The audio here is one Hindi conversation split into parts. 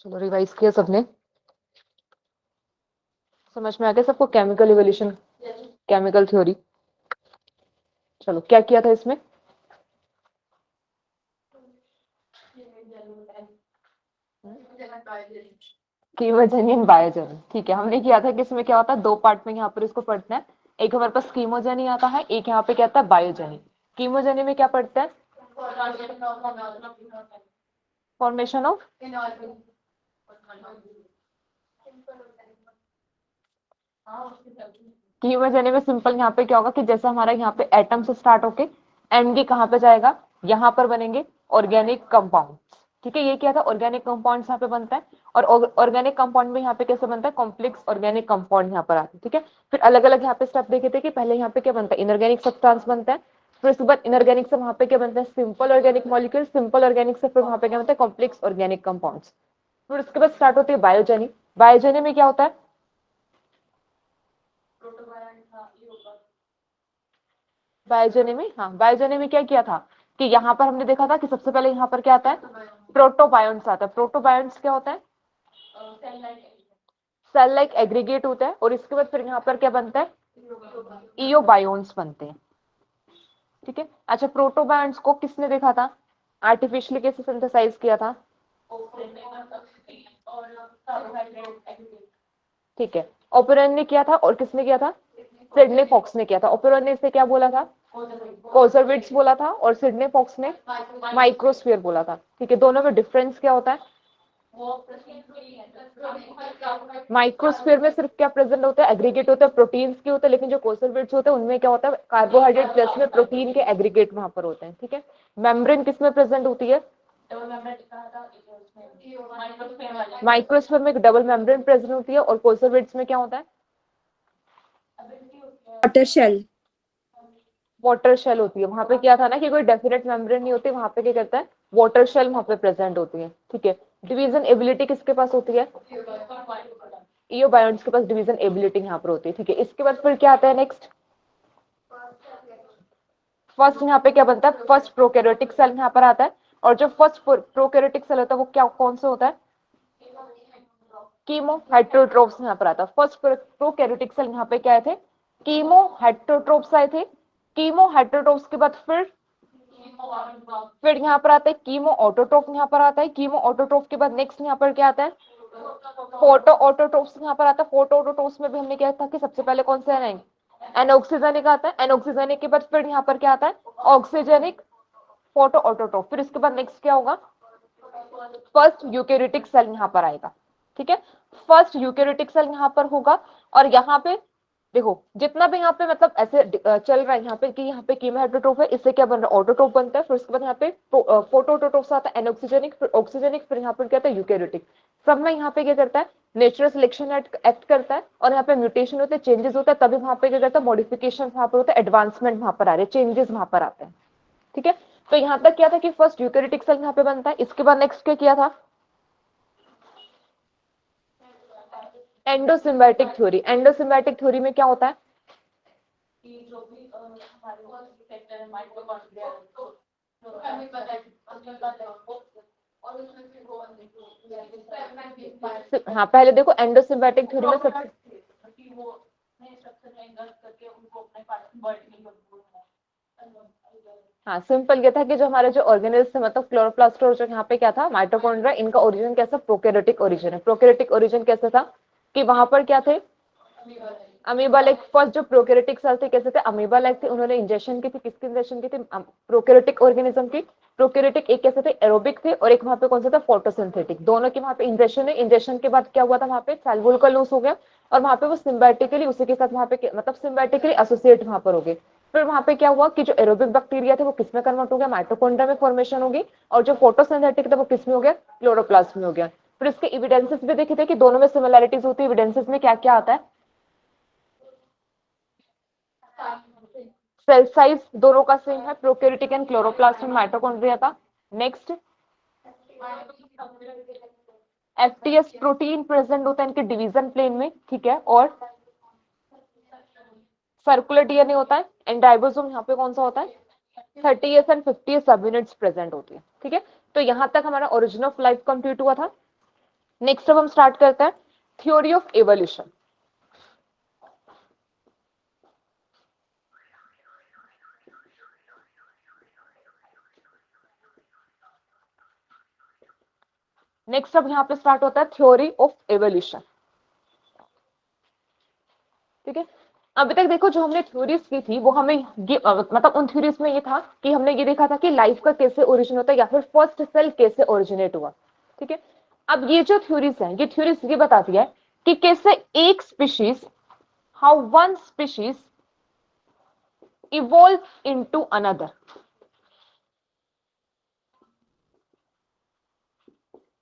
चलो रिवाइज किया सबने, समझ में आ गया सबको? Chemical evolution, chemical theory. चलो क्या किया था इसमें? कीमोजेनी बायोजेनी। ठीक है, हमने किया था कि इसमें क्या होता है, दो पार्ट में यहाँ पर इसको पढ़ना है। एक हमारे पास कीमोजेनी आता है, एक यहाँ पे क्या आता है बायोजेनी। कीमोजेनी में क्या पढ़ते हैं? फॉर्मेशन ऑफ कीमोजेनी में सिंपल यहाँ पे क्या होगा कि जैसे हमारा यहाँ पे एटम से स्टार्ट होके एंड कहाँ पे जाएगा, यहाँ पर बनेंगे ऑर्गेनिक कंपाउंड। ठीक है, ये क्या था, ऑर्गेनिक कंपाउंड यहाँ पे बनता है। और ऑर्गेनिक कंपाउंड में यहाँ पे कैसे बनता है, कॉम्प्लेक्स ऑर्गेनिक कंपाउंड यहाँ पर आते हैं। ठीक है, फिर अलग अलग यहाँ पे स्टेप देखे थे कि पहले यहाँ पे क्या बनता है, इनऑर्गेनिक सब्सटेंस बनता है। फिर उसके बाद इनऑर्गेनिक से वहां पे क्या बनता है, simple organic molecule. Simple organic से फिर वहां पे क्या बनता है, कॉम्प्लेक्स ऑर्गेनिक कंपाउंड्स। फिर उसके बाद स्टार्ट होती है बायोजेनी। बायोजेनी में क्या होता है, बायोजेनी में, हाँ बायोजेनी में क्या किया था कि यहाँ पर हमने देखा था कि सबसे पहले यहाँ पर क्या आता है, प्रोटोबायोन्ट्स आता है। प्रोटोबायोन्ट्स क्या होता है, सेल लाइक एग्रीगेट होता है। और इसके बाद फिर यहाँ पर क्या बनता है, इओबायोन्स बनते हैं। ठीक है, अच्छा प्रोटोबायोन्ट्स को किसने देखा था, आर्टिफिशियली कैसे सिंथेसाइज किया था? ठीक है, ओपेरन ने किया था और किसने किया था, सिडनी फॉक्स ने किया था। ओपेरन ने इसे क्या बोला था, कोजरविट्स बोला था, और सिडनी फॉक्स ने माइक्रोस्फीयर बोला था। ठीक है, दोनों में डिफरेंस क्या होता है? माइक्रोस्फीयर में सिर्फ क्या प्रेजेंट होता है, एग्रीगेट होता है, प्रोटीन्स के होते हैं। लेकिन जो कोसलविट्स होते हैं उनमें क्या होता है, कार्बोहाइड्रेट प्लस में प्रोटीन के एग्रीगेट वहां पर होते हैं। ठीक है, मेम्ब्रेन किसमें प्रेजेंट होती है, माइक्रोस्फीयर में एक डबल मेम्ब्रेन प्रेजेंट होती है। और कोसलविट्स में क्या होता है, वाटर शेल, वाटर शेल होती है। वहां पे क्या था ना कि कोई डेफिनेट मेम्ब्रेन नहीं होती, वहां पे क्या कहता है, वाटर शेल वहां पे प्रेजेंट होती है। ठीक है, डिवीजन एबिलिटी किसके पास होती है, इओबायोन्ट्स के पास डिवीजन एबिलिटी यहाँ पर होती है। ठीक है, इसके बाद फिर क्या आता है नेक्स्ट, फर्स्ट यहाँ पे क्या बनता है, फर्स्ट प्रोकैरियोटिक सेल यहाँ पर आता है। और जो फर्स्ट प्रोकैरियोटिक सेल होता है वो क्या, कौन सा होता है, कीमो हेट्रोट्रोप्स यहाँ पर आता है। फर्स्ट प्रोकैरियोटिक सेल यहाँ पे क्या आए थे, कीमो हेट्रोट्रोप्स आए थे। कीमो हेट्रोट्रोप्स के बाद फिर यहाँ पर आता है कीमो ऑटोट्रोप, यहाँ पर आता है कीमो ऑटोट्रोप के बाद नेक्स्ट यहाँ पर क्या आता है, फोटो ऑटोट्रोप्स यहाँ पर आता है। फोटो ऑटोट्रोप्स में भी हमने क्या था कि सबसे पहले कौन से आएंगे, एनऑक्सीजेनिक आता है। एनऑक्सीजेनिक के बाद फिर यहाँ पर क्या आता है, ऑक्सीजेनिक फोटो ऑटोट्रोप। फिर इसके बाद नेक्स्ट क्या होगा, फर्स्ट यूकेरियोटिक सेल यहाँ पर आएगा। ठीक है, फर्स्ट यूकेरियोटिक सेल यहाँ पर होगा। और यहाँ पे देखो जितना भी यहाँ पे मतलब ऐसे चल रहा है यहाँ पे कि यहाँ पे कीमो हेट्रोट्रोप है, इससे क्या बन रहा है, ऑटोट्रोप बनता है। फिर उसके बाद यहाँ पे फोटो ऑटोट्रोप आता है, एनऑक्सीजेनिक, फिर ऑक्सीजेनिक, फिर यहाँ पर क्या आता है, यूकेरियोटिक। सब में यहाँ पे क्या करता है, नेचुरल सिलेक्शन एक्ट करता है। और यहाँ पे म्यूटेशन होते हैं, चेंजेस होता है, तभी वहां पे क्या करता है, मॉडिफिकेशन वहां पर होता है, एडवांसमेंट वहां पर आ रहे हैं, चेंजेस वहां पर आते हैं। ठीक है, तो यहाँ तक क्या था कि फर्स्ट यूकेरियोटिक सेल यहाँ पे बनता है। इसके बाद नेक्स्ट क्या किया था, एंडोसिम्बायोटिक थ्योरी। एंडोसिम्बायोटिक थ्योरी में क्या होता है, हाँ पहले देखो एंडोसिम्बायोटिक थ्योरी में सबसे, हाँ सिंपल ये था कि जो हमारे जो ऑर्गेनेल्स थे, मतलब क्लोरोप्लास्ट और जो यहाँ पे क्या था, माइटोकॉन्ड्रिया, इनका ओरिजिन कैसा, प्रोकैरियोटिक ओरिजिन है। प्रोकैरियोटिक ओरिजिन कैसा था कि वहां पर क्या थे, अमीबा लाइक। फर्स्ट जो प्रोकैरियोटिक सेल थे कैसे थे, अमीबा लाइक थे। उन्होंने इंजेक्शन की थी, किसकी इंजेक्शन की थी, प्रोकैरियोटिक ऑर्गेनिज्म की। प्रोकैरियोटिक एक कैसे थे, एरोबिक थे, और एक वहां पे कौन सा था, फोटोसिंथेटिक। दोनों की वहां पे इंजेक्शन है। इंजेक्शन के बाद क्या हुआ था, वहां पे सेल वॉल का लॉस हो गया, और वहां पे वो सिम्बायोटिकली उसी के साथ वहां पे मतलब सिम्बायोटिकली एसोसिएट वहां पर हो गए। फिर वहां पे क्या हुआ कि जो एरोबिक बैक्टीरिया थे वो किसमें कन्वर्ट हो गया, माइटोकॉन्ड्रिया में फॉर्मेशन होगी। और जो फोटोसिंथेटिक था वो किसमें हो गया, क्लोरोप्लास्ट में हो गया। फिर इसके एविडेंसेस भी देखे थे कि दोनों में सिमिलैरिटीज होती है। एविडेंसेस में क्या क्या आता है, सेल साइज दोनों का सेम है, प्रोकैरियोटिक एंड क्लोरोप्लास्ट में माइटोकॉन्ड्रिया का। नेक्स्ट एफटीएस प्रोटीन प्रेजेंट होता है इनके डिवीजन प्लेन में। ठीक है, और सर्कुलर डीएनए होता है। एंड राइबोसोम यहाँ पे कौन सा होता है, 30s एंड 50s सब यूनिट्स प्रेजेंट होती है। ठीक है, तो यहाँ तक हमारा ओरिजिन ऑफ लाइफ कंप्लीट हुआ था। नेक्स्ट अब हम स्टार्ट करते हैं थ्योरी ऑफ एवोल्यूशन। नेक्स्ट अब यहां पे स्टार्ट होता है थ्योरी ऑफ एवोल्यूशन। ठीक है, अभी तक देखो जो हमने थ्योरीज की थी वो हमें मतलब उन थ्योरीज में ये था कि हमने ये देखा था कि लाइफ का कैसे ओरिजिन होता है या फिर फर्स्ट सेल कैसे ओरिजिनेट हुआ। ठीक है, अब ये जो थ्योरीज है ये थ्योरीज ये बताती है कि कैसे एक species, how one species evolve into another.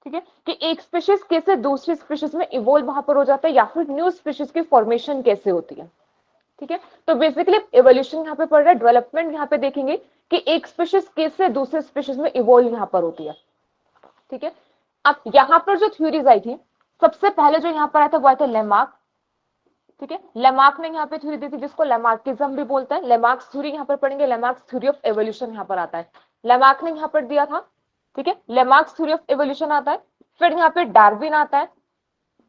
ठीक है, कि एक स्पीशीज कैसे दूसरी स्पीशीज में इवॉल्व वहां पर हो जाता है या फिर न्यू स्पीशीज की फॉर्मेशन कैसे होती है। ठीक है, तो बेसिकली एवोल्यूशन यहाँ पे पढ़ रहा है, डेवलपमेंट यहाँ पे देखेंगे कि एक स्पीशीज कैसे दूसरे स्पीशीज में इवॉल्व यहाँ पर होती है। ठीक है, अब यहाँ पर जो थ्योरीज आई थी सबसे पहले जो यहाँ पर आया था वो आया था लेमार्क। ठीक है, लेमार्क ने यहाँ पे थ्योरी दी थी जिसको लेमार्किज्म भी बोलते हैं। लेमार्क्स थ्योरी यहाँ पर पढ़ेंगे, लेमार्क्स थ्योरी ऑफ एवोल्यूशन यहाँ पर आता है, लेमार्क ने यहाँ पर दिया था। ठीक है, लेमार्क्स थ्योरी ऑफ एवोल्यूशन आता है। फिर यहाँ पे डार्विन आता है,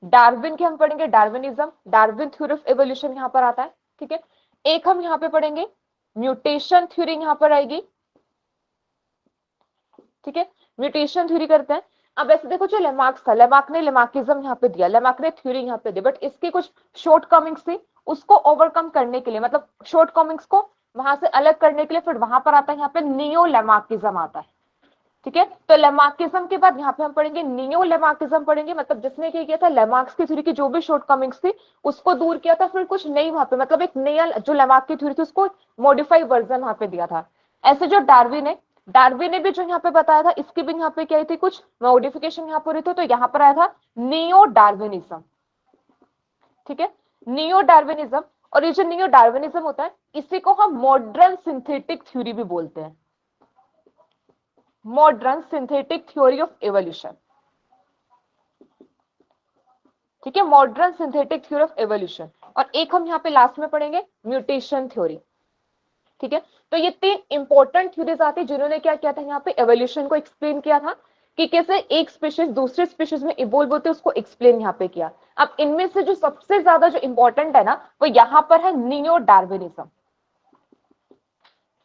डार्विन के हम पढ़ेंगे Darwinism, Darwin theory of evolution यहाँ पर आता है। ठीक है, एक हम यहाँ पे पढ़ेंगे म्यूटेशन थ्योरी यहाँ पर आएगी। ठीक है, म्यूटेशन थ्योरी करते हैं। अब ऐसे देखो जो लेमार्क्स था, लेमार्क ने लेमार्किज्म यहाँ पे दिया, लेमार्क ने थ्योरी यहाँ पे दी, बट इसकी कुछ शॉर्ट कमिंग्स थी, उसको ओवरकम करने के लिए, मतलब शॉर्ट कमिंग्स को वहां से अलग करने के लिए फिर वहां पर आता है यहाँ पे नियो लेमार्किज्म आता है। ठीक है, तो लेमार्किज्म के बाद यहाँ पे हम पढ़ेंगे नियो लेमार्किज्म पढ़ेंगे, मतलब जिसने क्या किया था लेमार्क्स की थ्योरी की जो भी शॉर्ट कमिंग्स थी उसको दूर किया था, फिर कुछ नई वहां पे मतलब एक नया जो लेमार्क की थ्योरी थी उसको मॉडिफाई वर्जन वहां पे दिया था। ऐसे जो डार्विन है, डार्विन ने भी जो यहाँ पे बताया था इसकी भी यहाँ पे क्या थी, कुछ मॉडिफिकेशन यहाँ पर हुई थी, तो यहाँ पर आया था नियो डार्विनिज्म। ठीक है, नियो डार्विनिज्म, और ये जो नियो डार्विनिज्म होता है इसी को हम मॉडर्न सिंथेटिक थ्योरी भी बोलते हैं, modern synthetic theory of evolution. ठीक है, modern synthetic theory of evolution. और एक हम यहाँ पे लास्ट में पढ़ेंगे म्यूटेशन थ्योरी। ठीक है, तो ये तीन इंपॉर्टेंट थ्योरीज आती है जिन्होंने क्या किया था यहाँ पे एवोल्यूशन को एक्सप्लेन किया था कि कैसे एक स्पीशीज दूसरे स्पीशीज में इवॉल्व होते हैं, उसको एक्सप्लेन यहाँ पे किया। अब इनमें से जो सबसे ज्यादा जो इंपॉर्टेंट है ना वो यहाँ पर है नियो डार्विनिज्म।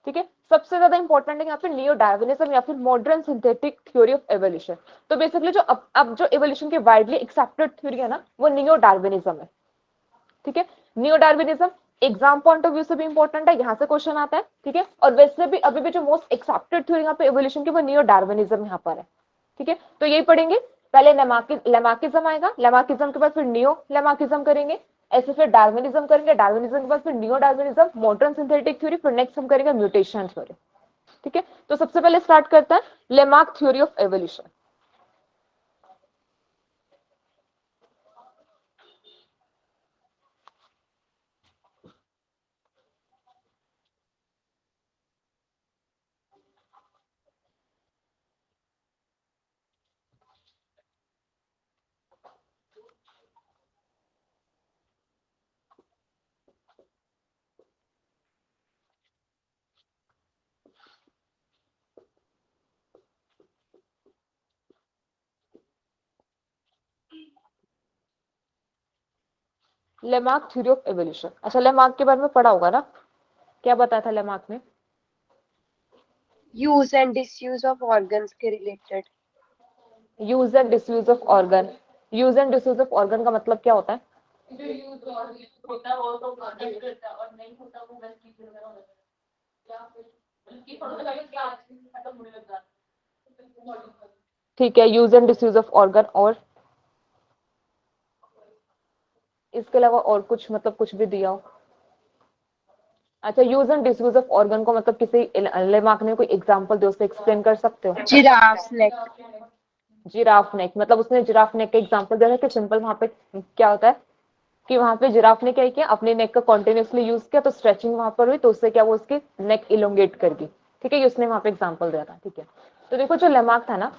ठीक है, सबसे ज्यादा इंपॉर्टेंट है यहाँ पे नियो डार्विनिज्म या फिर modern synthetic theory of evolution. तो बेसिकली जो अब जो एवोल्यूशन की वाइडली एक्सेप्टेड थ्योरी है ना वो नियो डार्विनिज्म है। ठीक है, neo Darwinism exam point of view से भी इंपॉर्टेंट है, यहाँ से क्वेश्चन आता है। ठीक है, और वैसे भी अभी भी जो मोस्ट एक्सेप्टेड थ्योरी यहाँ पे एवोल्यूशन की वो नियो डार्विनिज्म यहाँ पर है। ठीक है, तो यही पढ़ेंगे, पहले लेमार्किज्म आएगा, लेमार्किज्म के बाद फिर नियो लेमार्किज्म करेंगे, ऐसे फिर डार्विनिज्म करेंगे, डार्विनिज्म के बाद फिर neo Darwinism, modern synthetic theory, फिर नेक्स्ट हम करेंगे म्यूटेशन थ्योरी। ठीक है, तो सबसे पहले स्टार्ट करते हैं Lamarck theory of evolution. Lamarck theory of evolution, अच्छा लेमार्क के बारे में पढ़ा होगा ना, क्या बताया था लेमार्क ने? Use and disuse of organs के रिलेटेड। Use and disuse of organ, use and disuse of organ का मतलब क्या होता है? जो यूज होता है वो तो प्रोटेक्ट करता है और नहीं होता वो वेस्ट वगैरह हो जाता है, या फिर उनकी थोड़ा सा क्या खत्म होने लग जाता है। ठीक है, use and disuse of organ, और इसके अलावा और कुछ मतलब कुछ भी दिया हो? अच्छा, use and disuse of organ को मतलब किसी लेमार्क ने कोई एग्जांपल दे उससे एक्सप्लेन कर सकते हो? जिराफ नेक। जिराफ नेक, मतलब उसने जिराफ नेक का एग्जांपल दिया था कि सिंपल वहां पे क्या होता है कि वहां पे जिराफ ने क्या किया, अपने नेक का कॉन्टिन्यूसली यूज किया तो स्ट्रेचिंग वहां पर हुई, तो उससे क्या वो उसकी नेक इलोंगेट कर गई। ठीक है, ये उसने वहां पे एग्जांपल दिया था। ठीक है, तो देखो जो लेमार्क था ना,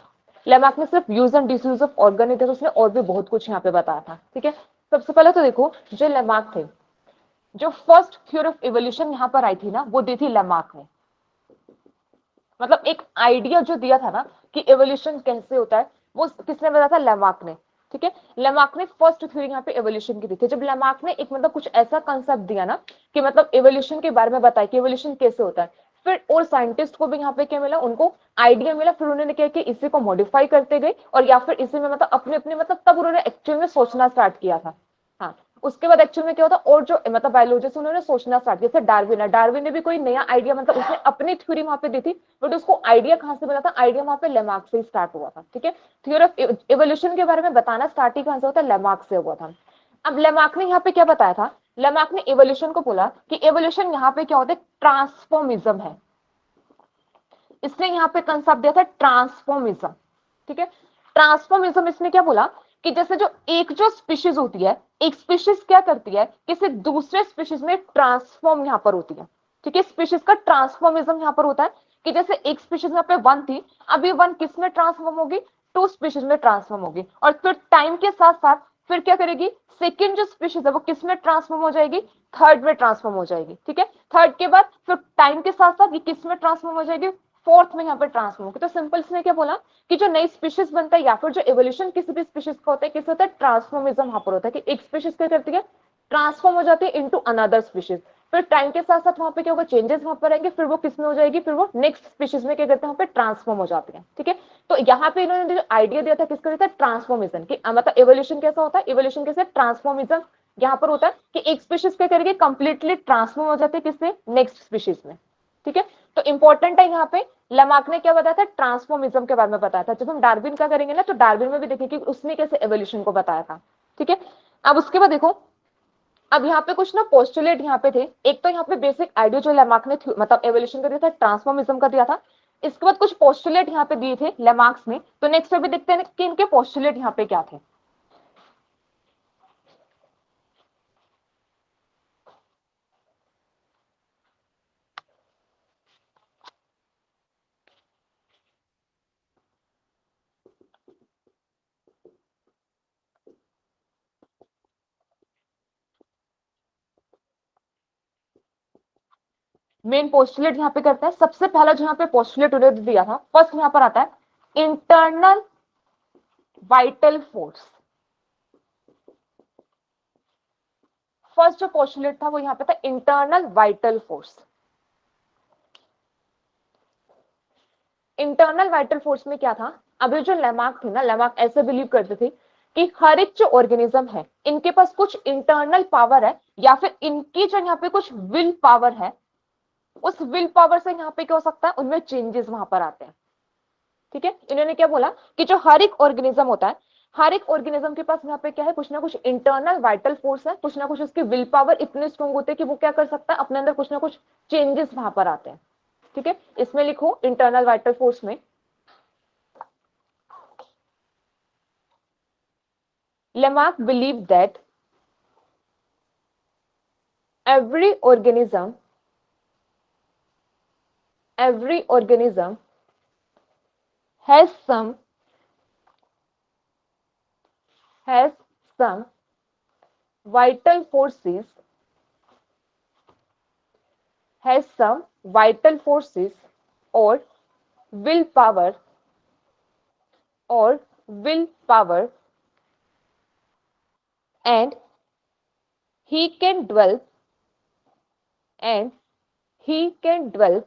लेमार्क ने सिर्फ use and disuse of organ नहीं था, उसने और भी बहुत कुछ यहाँ पे बताया था। ठीक है, सबसे पहले तो देखो जो लेमार्क थे, जो फर्स्ट थ्योरी ऑफ इवोल्यूशन यहाँ पर आई थी ना वो दी थी लेमार्क ने, मतलब एक आइडिया जो दिया था ना कि एवोल्यूशन कैसे होता है वो किसने बताया था? लेमार्क ने। ठीक है, लेमार्क ने फर्स्ट थ्योरी यहाँ पे एवोल्यूशन की दी थी। जब लेमार्क ने एक मतलब कुछ ऐसा कंसेप्ट दिया ना कि मतलब एवोल्यूशन के बारे में बताया कि एवोल्यूशन कैसे होता है, फिर और साइंटिस्ट को भी यहाँ पे क्या मिला, उनको आइडिया मिला, फिर उन्होंने क्या कि इसी को मॉडिफाई करते गए और या फिर इसी में मतलब अपने अपने मतलब तब उन्होंने एक्चुअल में सोचना स्टार्ट किया था। हाँ, उसके बाद एक्चुअल में क्या होता, और जो मतलब बायोलॉजिस्ट उन्होंने सोचना स्टार्ट किया। जैसे डार्विन है, डार्विन ने भी कोई नया आइडिया मतलब उसने अपनी थ्योरी वहां पे दी थी, बट उसको आइडिया कहाँ से मिला था, आइडिया वहां पे लेमार्क से ही स्टार्ट हुआ था। ठीक है, थ्योरी ऑफ एवोल्यूशन के बारे में बताना स्टार्ट ही कहां से होता है, लेमार्क से हुआ था। अब लेमार्क ने यहाँ पे क्या बताया था, लेमार्क ने एवोल्यूशन को बोला कि एवोल्यूशन यहाँ पे क्या होता है, ट्रांसफॉर्मिज्म है। इसने यहाँ पे कंसेप्ट दिया था ट्रांसफॉर्मिज्म। ठीक है, ट्रांसफॉर्मिज्म इसने क्या बोला कि जैसे जो स्पीशीज होती है, एक स्पीशीज क्या करती है, किसी दूसरे स्पीशीज में ट्रांसफॉर्म यहाँ पर होती है। ठीक है, स्पीशीज का ट्रांसफॉर्मिज्म यहाँ पर होता है कि जैसे एक स्पीशीज यहाँ पे वन थी, अभी वन किस में ट्रांसफॉर्म होगी, टू स्पीशीज में ट्रांसफॉर्म होगी, और फिर टाइम के साथ साथ फिर क्या करेगी, सेकेंड जो स्पीशीज है वो किस में ट्रांसफॉर्म हो जाएगी, थर्ड में ट्रांसफॉर्म हो जाएगी। ठीक है, थर्ड के बाद फिर टाइम के साथ साथ ये किस में ट्रांसफॉर्म हो जाएगी, फोर्थ में यहाँ पर ट्रांसफॉर्म होगी। तो सिंपल इसने क्या बोला कि जो नई स्पीशीज बनता है या फिर जो एवोल्यूशन किसी भी स्पीशीज का होता है, किस होता है, ट्रांसफॉर्मिज्म वहां पर होता है कि एक स्पीशीज क्या करती है, ट्रांसफॉर्म हो जाती है इनटू अनदर स्पीशीज। फिर टाइम के साथ साथ वहां पे क्या होगा, चेंजेस वहां पर आएंगे, फिर वो किस में हो जाएगी, फिर वो नेक्स्ट स्पीशीज में क्या करते हैं, वहां पे ट्रांसफॉर्म हो जाती है। ठीक है, तो यहाँ पे इन्होंने जो आइडिया दिया था किसका दिया था, ट्रांसफॉर्मेशन की, मतलब एवोल्यूशन कैसा होता है, एवोल्यूशन कैसे, ट्रांसफॉर्मिज्म यहाँ पर होता है कि एक स्पीशीज क्या करेगी, कंप्लीटली ट्रांसफॉर्म हो जाती है किससे, नेक्स्ट स्पीशीज में। ठीक है, तो इंपॉर्टेंट है यहाँ पे लेमार्क ने क्या बताया था, ट्रांसफॉर्मिज्म के बारे में बताया था। जब हम डार्विन का करेंगे ना, तो डार्विन में भी देखेंगे कि उसने कैसे एवोल्यूशन को बताया था। ठीक है, अब उसके बाद देखो, अब यहाँ पे कुछ ना पोस्टुलेट यहाँ पे थे। एक तो यहाँ पे बेसिक आइडिया जो लेमार्क ने मतलब एवोल्यूशन का दिया था, ट्रांसफॉर्मिज्म का दिया था। इसके बाद कुछ पोस्टुलेट यहाँ पे दिए थे लेमार्क्स ने। तो नेक्स्ट अभी देखते हैं कि इनके पोस्टुलेट यहाँ पे क्या थे। मेन पोस्टुलेट यहाँ पे करते हैं। सबसे पहला जो यहाँ पे पोस्टुलेट उन्होंने दिया था, फर्स्ट यहाँ पर आता है इंटरनल वाइटल फोर्स। फर्स्ट जो पोस्टुलेट था वो यहाँ पे था internal vital force. Internal vital force में क्या था, अभी जो लेमार्क थे ना, लेमार्क ऐसे बिलीव करते थे कि हर एक जो ऑर्गेनिज्म है इनके पास कुछ इंटरनल पावर है, या फिर इनकी जो यहाँ पे कुछ विल पावर है, उस विल पावर से यहाँ पे क्या हो सकता है, उनमें चेंजेस वहां पर आते हैं। ठीक है, इन्होंने क्या बोला कि जो हर एक ऑर्गेनिज्म होता है, हर एक ऑर्गेनिज्म के पास यहाँ पे क्या है, कुछ ना कुछ इंटरनल वाइटल फोर्स है, कुछ ना कुछ उसकी विल पावर इतने स्ट्रॉन्ग होते हैं कि वो क्या कर सकता है, अपने अंदर कुछ ना कुछ चेंजेस वहां पर आते हैं। ठीक है, इसमें लिखो इंटरनल वाइटल फोर्स में Lamarck believed that every organism every organism has has some vital forces has some vital forces or willpower or willpower and he can develop and he can develop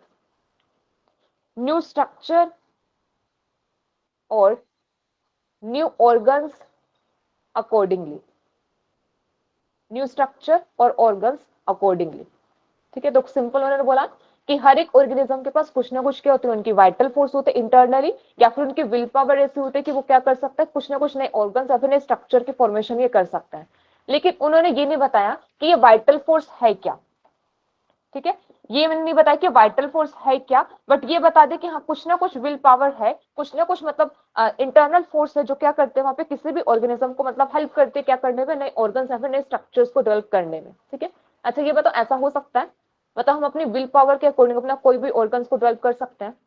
new structure or new organs accordingly, new structure और ऑर्गन्स अकॉर्डिंगली। ठीक है, तो सिंपल उन्होंने बोला कि हर एक ऑर्गेनिज्म के पास कुछ ना कुछ क्या होते हैं, उनकी वाइटल फोर्स होते हैं इंटरनली, या फिर उनकी विल पावर ऐसी होती है कि वो क्या कर सकता है, कुछ ना कुछ नए ऑर्गन्स या फिर नए स्ट्रक्चर की फॉर्मेशन ये कर सकता है। लेकिन उन्होंने ये नहीं बताया कि ये वाइटल फोर्स है क्या। ठीक है, ये मैंने नहीं बताया कि वाइटल फोर्स है क्या, बट ये बता दे कि हाँ कुछ ना कुछ विल पावर है, कुछ ना कुछ मतलब इंटरनल फोर्स है जो क्या करते हैं वहां पे किसी भी ऑर्गेनिज्म को मतलब हेल्प करते हैं क्या करने में, नए ऑर्गन्स या फिर नए स्ट्रक्चर्स को डेवलप करने में। ठीक है, अच्छा ये बताओ ऐसा हो सकता है, मतलब हम अपनी विल पावर के अकॉर्डिंग अपना कोई भी ऑर्गन्स को डेवलप कर सकते हैं।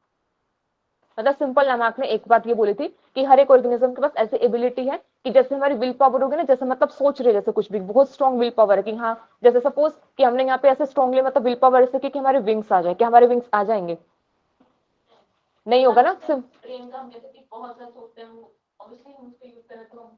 मतलब सिंपल लेमार्क ने एक बात ये बोली थी कि हर एक ऑर्गेनिज्म के पास ऐसी एबिलिटी है कि जैसे हमारी विल पावर होगी ना, जैसे मतलब सोच रहे जैसे कुछ भी बहुत स्ट्रॉन्ग विल पावर है कि हाँ, जैसे सपोज कि हमने यहाँ पे ऐसे स्ट्रॉन्गली मतलब विल पावर ऐसे कि हमारे विंग्स आ जाए, कि हमारे विंग्स आ जाएंगे, नहीं होगा ना। ट्रेन का हम जैसे कि बहुत सारे सोचते हैं, ऑब्वियसली हम उसको यूज करें तो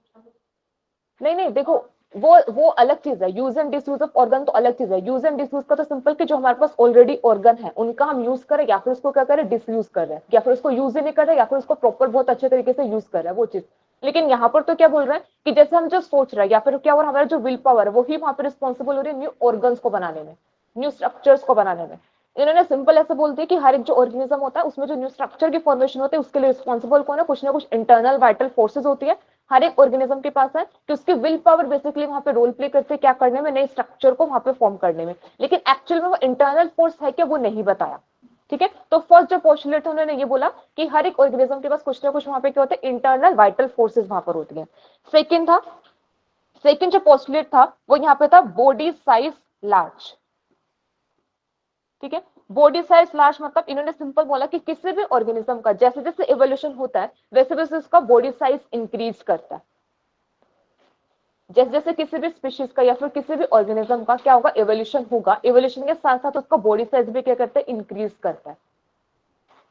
नहीं नहीं, देखो वो अलग चीज है, use and disuse of organ तो अलग चीज है। यूज एंड डिसयूज का तो सिंपल कि जो हमारे पास ऑलरेडी ऑर्गन है उनका हम यूज करें, या फिर उसको क्या करें, डिसयूज कर रहे हैं, या फिर उसको यूज ही नहीं कर रहे, या फिर उसको प्रॉपर बहुत अच्छे तरीके से यूज कर रहा है, वो चीज। लेकिन यहाँ पर तो क्या बोल रहे हैं कि जैसे हम जो सोच रहे हैं, या फिर क्या हो रहा है, हमारा जो विल पावर है वही वहां पर रिस्पॉन्सिबल हो रही है न्यू ऑर्गन्स को बनाने में, न्यू स्ट्रक्चर्स को बनाने में। इन्होंने सिंपल ऐसे बोल दिया कि हर एक जो ऑर्गेनिज्म होता है उसमें जो न्यू स्ट्रक्चर की फॉर्मेशन होती है उसके लिए रिस्पॉन्सिबल कौन है, कुछ ना कुछ इंटरनल वाइटल फोर्सेज होती है हर एक ऑर्गेनिज्म के पास है, कि उसकी विल पावर बेसिकली वहां पे रोल प्ले करते हैं क्या करने में, नए स्ट्रक्चर को वहां पे फॉर्म करने में। लेकिन एक्चुअल में वो इंटरनल फोर्स है क्या, वो नहीं बताया। ठीक है, तो फर्स्ट जो पोस्टुलेट है उन्होंने ये बोला कि हर एक ऑर्गेनिज्म के पास कुछ ना कुछ वहां पे क्या होता है, इंटरनल वाइटल फोर्सेज वहां पर होती है। सेकेंड था, सेकेंड जो पोस्टुलेट था वो यहाँ पे था बॉडी साइज लार्ज। ठीक है, बॉडी साइज लार्ज मतलब इन्होंने सिंपल बोला कि किसी भी ऑर्गेनिज्म का जैसे जैसे इवोल्यूशन होता है वैसे वैसे उसका बॉडी साइज इंक्रीज करता है। जैसे जैसे किसी भी स्पीशीज का या फिर किसी भी ऑर्गेनिज्म का क्या होगा, एवोल्यूशन होगा, एवोल्यूशन के साथ साथ उसका बॉडी साइज भी क्या करता है, इंक्रीज करता है।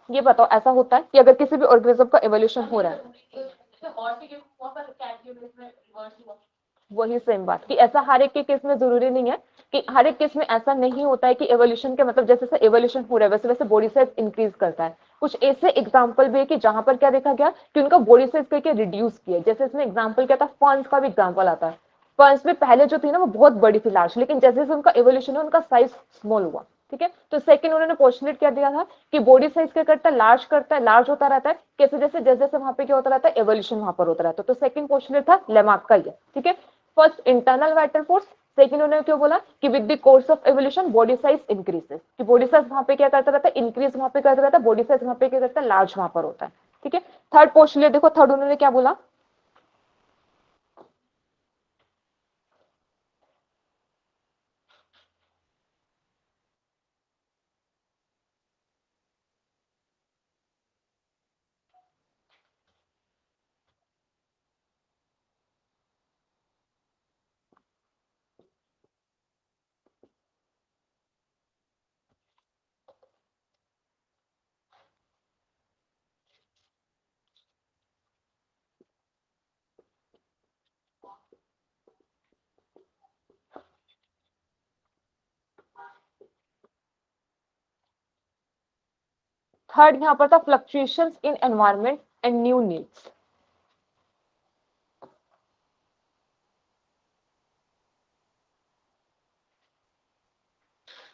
ये बताओ ऐसा होता है कि अगर किसी भी ऑर्गेनिज्म का एवोल्यूशन हो रहा है, वही सेम बात कि ऐसा हर एक के केस में जरूरी नहीं है, कि हर एक केस में ऐसा नहीं होता है कि एवोल्यूशन के मतलब जैसे जैसे एवोल्यूशन हो रहा है वैसे वैसे बॉडी साइज इंक्रीज करता है। कुछ ऐसे एग्जांपल भी है कि जहां पर क्या देखा गया कि उनका बॉडी साइज करके रिड्यूस किया, जैसे इसमें एग्जांपल क्या था, फर्न्स का भी एग्जांपल आता है। फर्न्स में पहले जो थी ना वो बहुत बड़ी थी, लार्ज, लेकिन जैसे जैसे उनका एवोल्यूशन है उनका साइज स्मॉल हुआ। ठीक है, तो सेकंड उन्होंने पोस्टुलेट क्या दिया था कि बॉडी साइज क्या करता है, लार्ज करता है, लार्ज होता रहता है, कैसे जैसे जैसे जैसे वहां पे क्या होता रहता है, एवोल्यूशन वहां पर होता रहता है। तो सेकंड पोस्टुलेट था लेमार्क का ही। ठीक है, first internal vital force, second उन्होंने क्यों बोला कि with the course of evolution body size increases, कि बॉडी साइज वहां पे क्या करता रहता है, इंक्रीज वहां पे करता रहता है, बॉडी साइज वहां पे क्या करता है, लार्ज वहां पर होता है। ठीक है, थर्ड पोस्टुलेट देखो, थर्ड उन्होंने क्या बोला, थर्ड यहाँ पर था fluctuations in environment and new needs.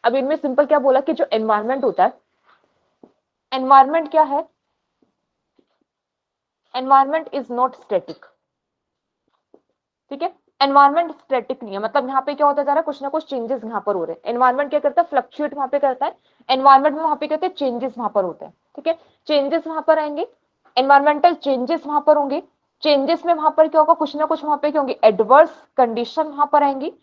अब इनमें सिंपल क्या बोला कि जो एनवायरमेंट होता है, एनवायरमेंट क्या है, एनवायरमेंट इज नॉट स्टैटिक। ठीक है, एनवायरमेंट स्टैटिक नहीं है, मतलब यहाँ पे क्या होता जा रहा है, कुछ ना कुछ चेंजेस यहाँ पर हो रहे हैं। एनवायरमेंट क्या करता है, फ्लक्चुएट वहां पे करता है, एनवायरमेंट में वहां पे कहते हैं चेंजेस वहां पर होते हैं। ठीक है, चेंजेस वहां पर आएंगे, एनवायरमेंटल चेंजेस वहां पर होंगे, चेंजेस में वहां पर क्या होगा, कुछ ना कुछ वहां पे क्या होंगे, एडवर्स कंडीशन वहां पर आएंगी।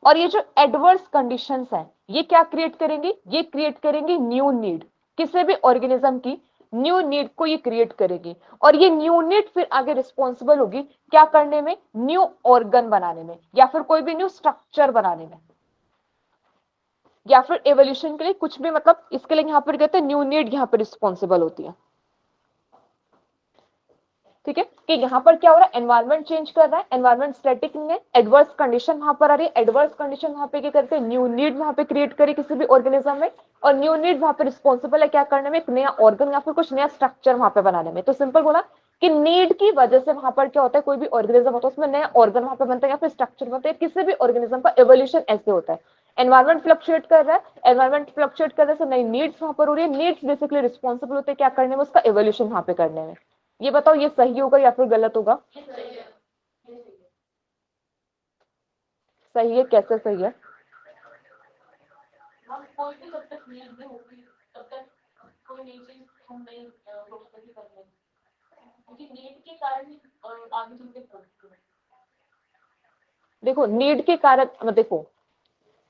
और ये जो एडवर्स कंडीशंस हैं ये क्या क्रिएट करेंगी, ये क्रिएट करेंगी न्यू नीड, किसी भी ऑर्गेनिज्म की न्यू नीड को ये क्रिएट करेगी। और ये न्यू नीड फिर आगे रिस्पॉन्सिबल होगी क्या करने में, न्यू ऑर्गन बनाने में, या फिर कोई भी न्यू स्ट्रक्चर बनाने में, या फिर एवोल्यूशन के लिए कुछ भी, मतलब इसके लिए यहाँ पर कहते हैं न्यू नीड यहाँ पर रिस्पॉन्सिबल होती है। ठीक है, कि यहाँ पर क्या हो रहा है, एनवायरमेंट चेंज कर रहा है, एनवायरमेंट स्टैटिक नहीं है, एडवर्स कंडीशन वहां पर आ रही है, एडवर्स कंडीशन वहां पे क्या करते हैं, न्यू नीड वहां पे क्रिएट करी किसी भी ऑर्गेनिज्म में, और न्यू नीड वहां पे रिस्पॉन्सिबल है क्या करने में, एक नया ऑर्गन या फिर कुछ नया स्ट्रक्चर वहां पे बनाने में। तो सिंपल बोला कि नीड की वजह से वहां पर क्या होता है, कोई भी ऑर्गेनिज्म होता है उसमें नया ऑर्गन वहां पे बनता है या फिर स्ट्रक्चर बनता है, किसी भी ऑर्गेनिज्म का एवोल्यूशन ऐसे होता है। एनवायरमेंट फ्लक्चुएट कर रहा है, एनवायरमेंट फ्लक्चुएट करने से नई नीड्स वहां पर हो रही है, नीड्स बेसिकली रिस्पॉन्सिबल होते हैं क्या करने में, उसका एवोल्यूशन वहां पे करने में। ये बताओ ये सही होगा या फिर गलत होगा, सही है, कैसे सही है, देखो नीड के कारण, देखो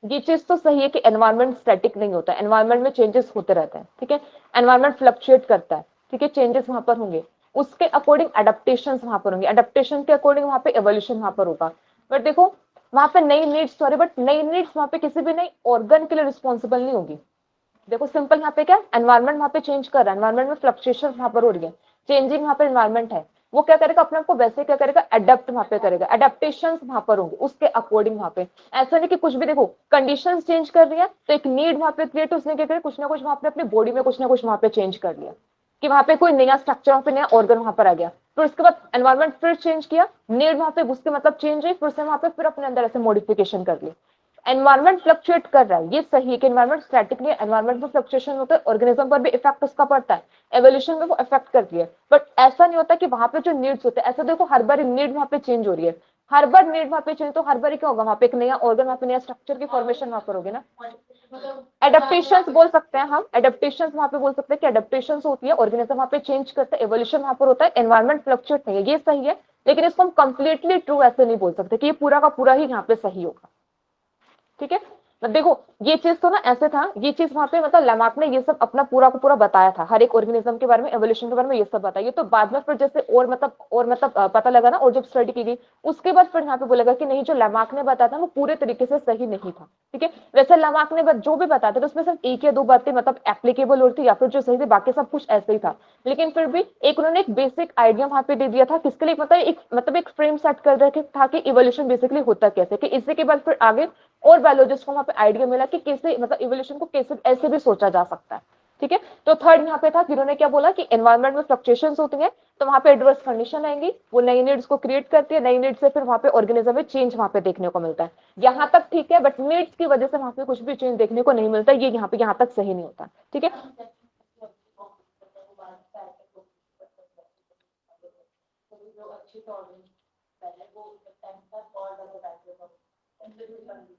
ये चीज तो सही है कि एनवायरनमेंट स्टैटिक नहीं होता, एनवायरनमेंट में चेंजेस होते रहते हैं। ठीक है, एनवायरनमेंट फ्लक्चुएट करता है, ठीक है, चेंजेस वहां पर होंगे, उसके अकॉर्डिंग एडेप्टेशन वहां पर होंगे, एडेप्टेशन के अकॉर्डिंग वहां पे एवोल्यूशन वहां पर होगा। बट देखो वहां पे नई नीड्स, सॉरी बट नई नीड्स वहां पे किसी भी नई ऑर्गन के लिए रिस्पॉन्सिबल नहीं होगी। देखो सिंपल यहाँ पे क्या, एनवायरनमेंट वहां पे चेंज कर रहा है, एनवायरनमेंट में फ्लक्चुएशन वहां पर हो रही है, चेंजिंग वहां पर एनवायरनमेंट है, वो क्या करेगा, अपने आप को वैसे क्या करेगा, अडेप्ट वहां पे करेगा, अडेप्टेशन वहां पर होंगे उसके अकॉर्डिंग वहां पे। ऐसा नहीं कि कुछ भी देखो कंडीशन चेंज कर रही है तो एक नीड वहां पे क्रिएट, उसने क्या करा, कुछ ना कुछ वहां पे अपनी बॉडी में कुछ ना कुछ वहां पे चेंज कर लिया, कि वहां पे कोई नया स्ट्रक्चर, वहां पे नया ऑर्गन वहां पर आ गया। फिर उसके बाद एनवायरमेंट फिर चेंज किया, नीड वहां पे उसके मतलब चेंज हुई, फिर उसने वहां पे फिर अपने अंदर ऐसे मॉडिफिकेशन कर ली। एनवायरमेंट फ्लक्चुएट कर रहा है, ये सही है कि एनवायरमेंट स्टैटिक नहीं है, एनवायरमेंट में फ्लक्चुएशन होता है, ऑर्गेनिज्म पर भी इफेक्ट उसका पड़ता है, एवोल्यूशन में वो इफेक्ट करती है। बट ऐसा नहीं होता कि वहां पे जो नीड्स होते हैं, ऐसा देखो हर बार नीड वहां पे चेंज हो रही है, हर बार नीड वहां पे चेंज, तो हर बार क्या होगा, वहां पे एक नया ऑर्गन, वहां पे नया स्ट्रक्चर की फॉर्मेशन वहां पर होगी ना। एडेप्टेशन बोल सकते हैं हम, एडेप्टेशन वहां पे बोल सकते हैं कि एडेप्टेशन होती है, ऑर्गेनिज्म वहां पे चेंज करता है, एवोल्यूशन वहां पर होता है, एनवायरमेंट फ्लक्चुएट नहीं है, ये सही है। लेकिन इसको हम कंप्लीटली ट्रू ऐसे नहीं बोल सकते कि ये पूरा का पूरा ही यहाँ पे सही होगा। ठीक है, तो देखो ये चीज तो ना ऐसे था, ये चीज वहां पे मतलब लैमार्क ने ये सब अपना पूरा का पूरा बताया था, हर एक ऑर्गेनिज्म के बारे में, एवोल्यूशन के बारे में ये सब बताया। ये तो बाद में फिर जैसे और मतलब पता लगा ना, और जब स्टडी की गई उसके बाद फिर यहाँ पे बोलेगा कि नहीं, जो लैमार्क ने बताया था वो पूरे तरीके से सही नहीं था। ठीक है, वैसे लैमार्क ने जो भी बताया था उसमें सिर्फ एक या दो बातें मतलब एप्लीकेबल होती थी, या फिर जो सही थी, बाकी सब कुछ ऐसे ही था। लेकिन फिर भी एक उन्होंने एक बेसिक आइडिया वहां पे दे दिया था, किसके लिए, मतलब एक फ्रेम सेट कर रखे था कि इवोल्यूशन बेसिकली होता कैसे, कि इससे के बाद फिर आगे और बायोलॉजिस्ट को वहां पे आइडिया मिला कि कैसे मतलब इवोल्यूशन को कैसे ऐसे भी सोचा जा सकता है। ठीक है, तो थर्ड यहाँ पे था कि उन्होंने क्या बोला कि एनवायरमेंट में फ्लक्चुएशंस होती हैं, तो वहां पे एडवर्स कंडीशन आएंगी, वो नई नीड्स को क्रिएट करती है, नई नीड्स से फिर वहां पे ऑर्गेनिज्म में चेंज वहां पे देखने को मिलता है। यहाँ तक ठीक है, बट नीड्स की वजह से वहां पे कुछ भी चेंज देखने को नहीं मिलता, ये यहाँ तक सही नहीं होता। ठीक है,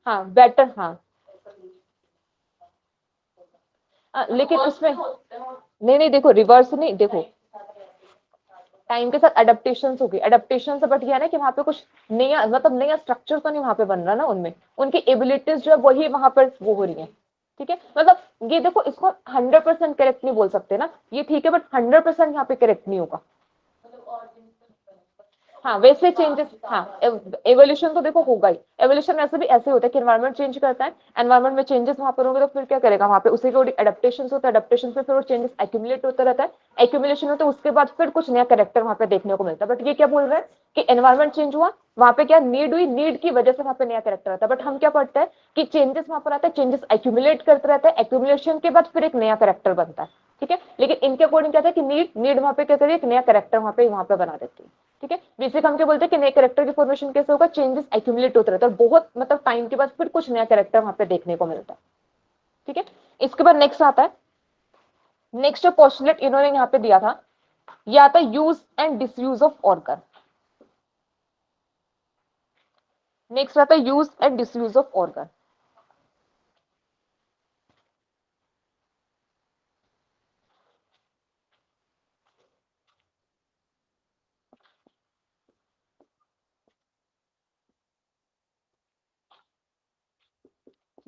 हाँ बेटर, हाँ। लेकिन उसमें नहीं नहीं, देखो रिवर्स नहीं, देखो टाइम के साथ अडेप्टेशन होगी, अडेप्टेशन से बट ये है ना कि वहां पे कुछ नया मतलब नया स्ट्रक्चर तो नहीं वहां पे बन रहा ना, उनमें उनकी एबिलिटीज जो है वही वहां पर वो हो रही है। ठीक है, मतलब ये देखो इसको 100% करेक्ट नहीं बोल सकते ना, ये ठीक है बट 100% यहाँ पे करेक्ट नहीं होगा। हाँ वैसे चेंजेस, हाँ एवोल्यूशन तो देखो होगा ही, एवोल्यूशन ऐसे भी ऐसे होता है कि एनवायरमेंट चेंज करता है, एनवायरमेंट में चेंजेस वहां पर होंगे तो फिर क्या करेगा, वहां पे उसी के एडेप्टेशन होता है, एडेप्टेशन से फिर वो चेंजेस एक्यूमुलेट होता रहता है, एक्यूमुलेशन होता है, उसके बाद फिर कुछ नया करेक्टर वहां पे देखने को मिलता है। बट ये क्या बोल रहा है कि एनवायरमेंट चेंज हुआ, वहां पे क्या नीड हुई, नीड की वजह से वहां पे नया करेक्टर आता है। बट हम क्या पढ़ते हैं कि चेंजेस वहां पर आता है, चेंजेस एक्यूमुलेट करते रहता है, एक्यूमुलेशन के बाद फिर एक नया करेक्टर बनता है। ठीक है, लेकिन इनके अकॉर्डिंग क्या था कि नीड नीड वहां पे क्या करिए, एक नया करेक्टर वहां पे बना देती है। ठीक है, बेसिक हम क्या बोलते हैं कि नए कैरेक्टर की फॉर्मेशन कैसे होगा, चेंजेस एक्यूमुलेट होते रहते हैं, और बहुत मतलब टाइम के बाद फिर कुछ नया कैरेक्टर वहां पे देखने को मिलता है। ठीक है, इसके बाद नेक्स्ट आता है, नेक्स्ट जो पोस्टुलेट इन्होंने यहाँ पे दिया था, ये आता है use and disuse of organ. Next आता है use and disuse of organ.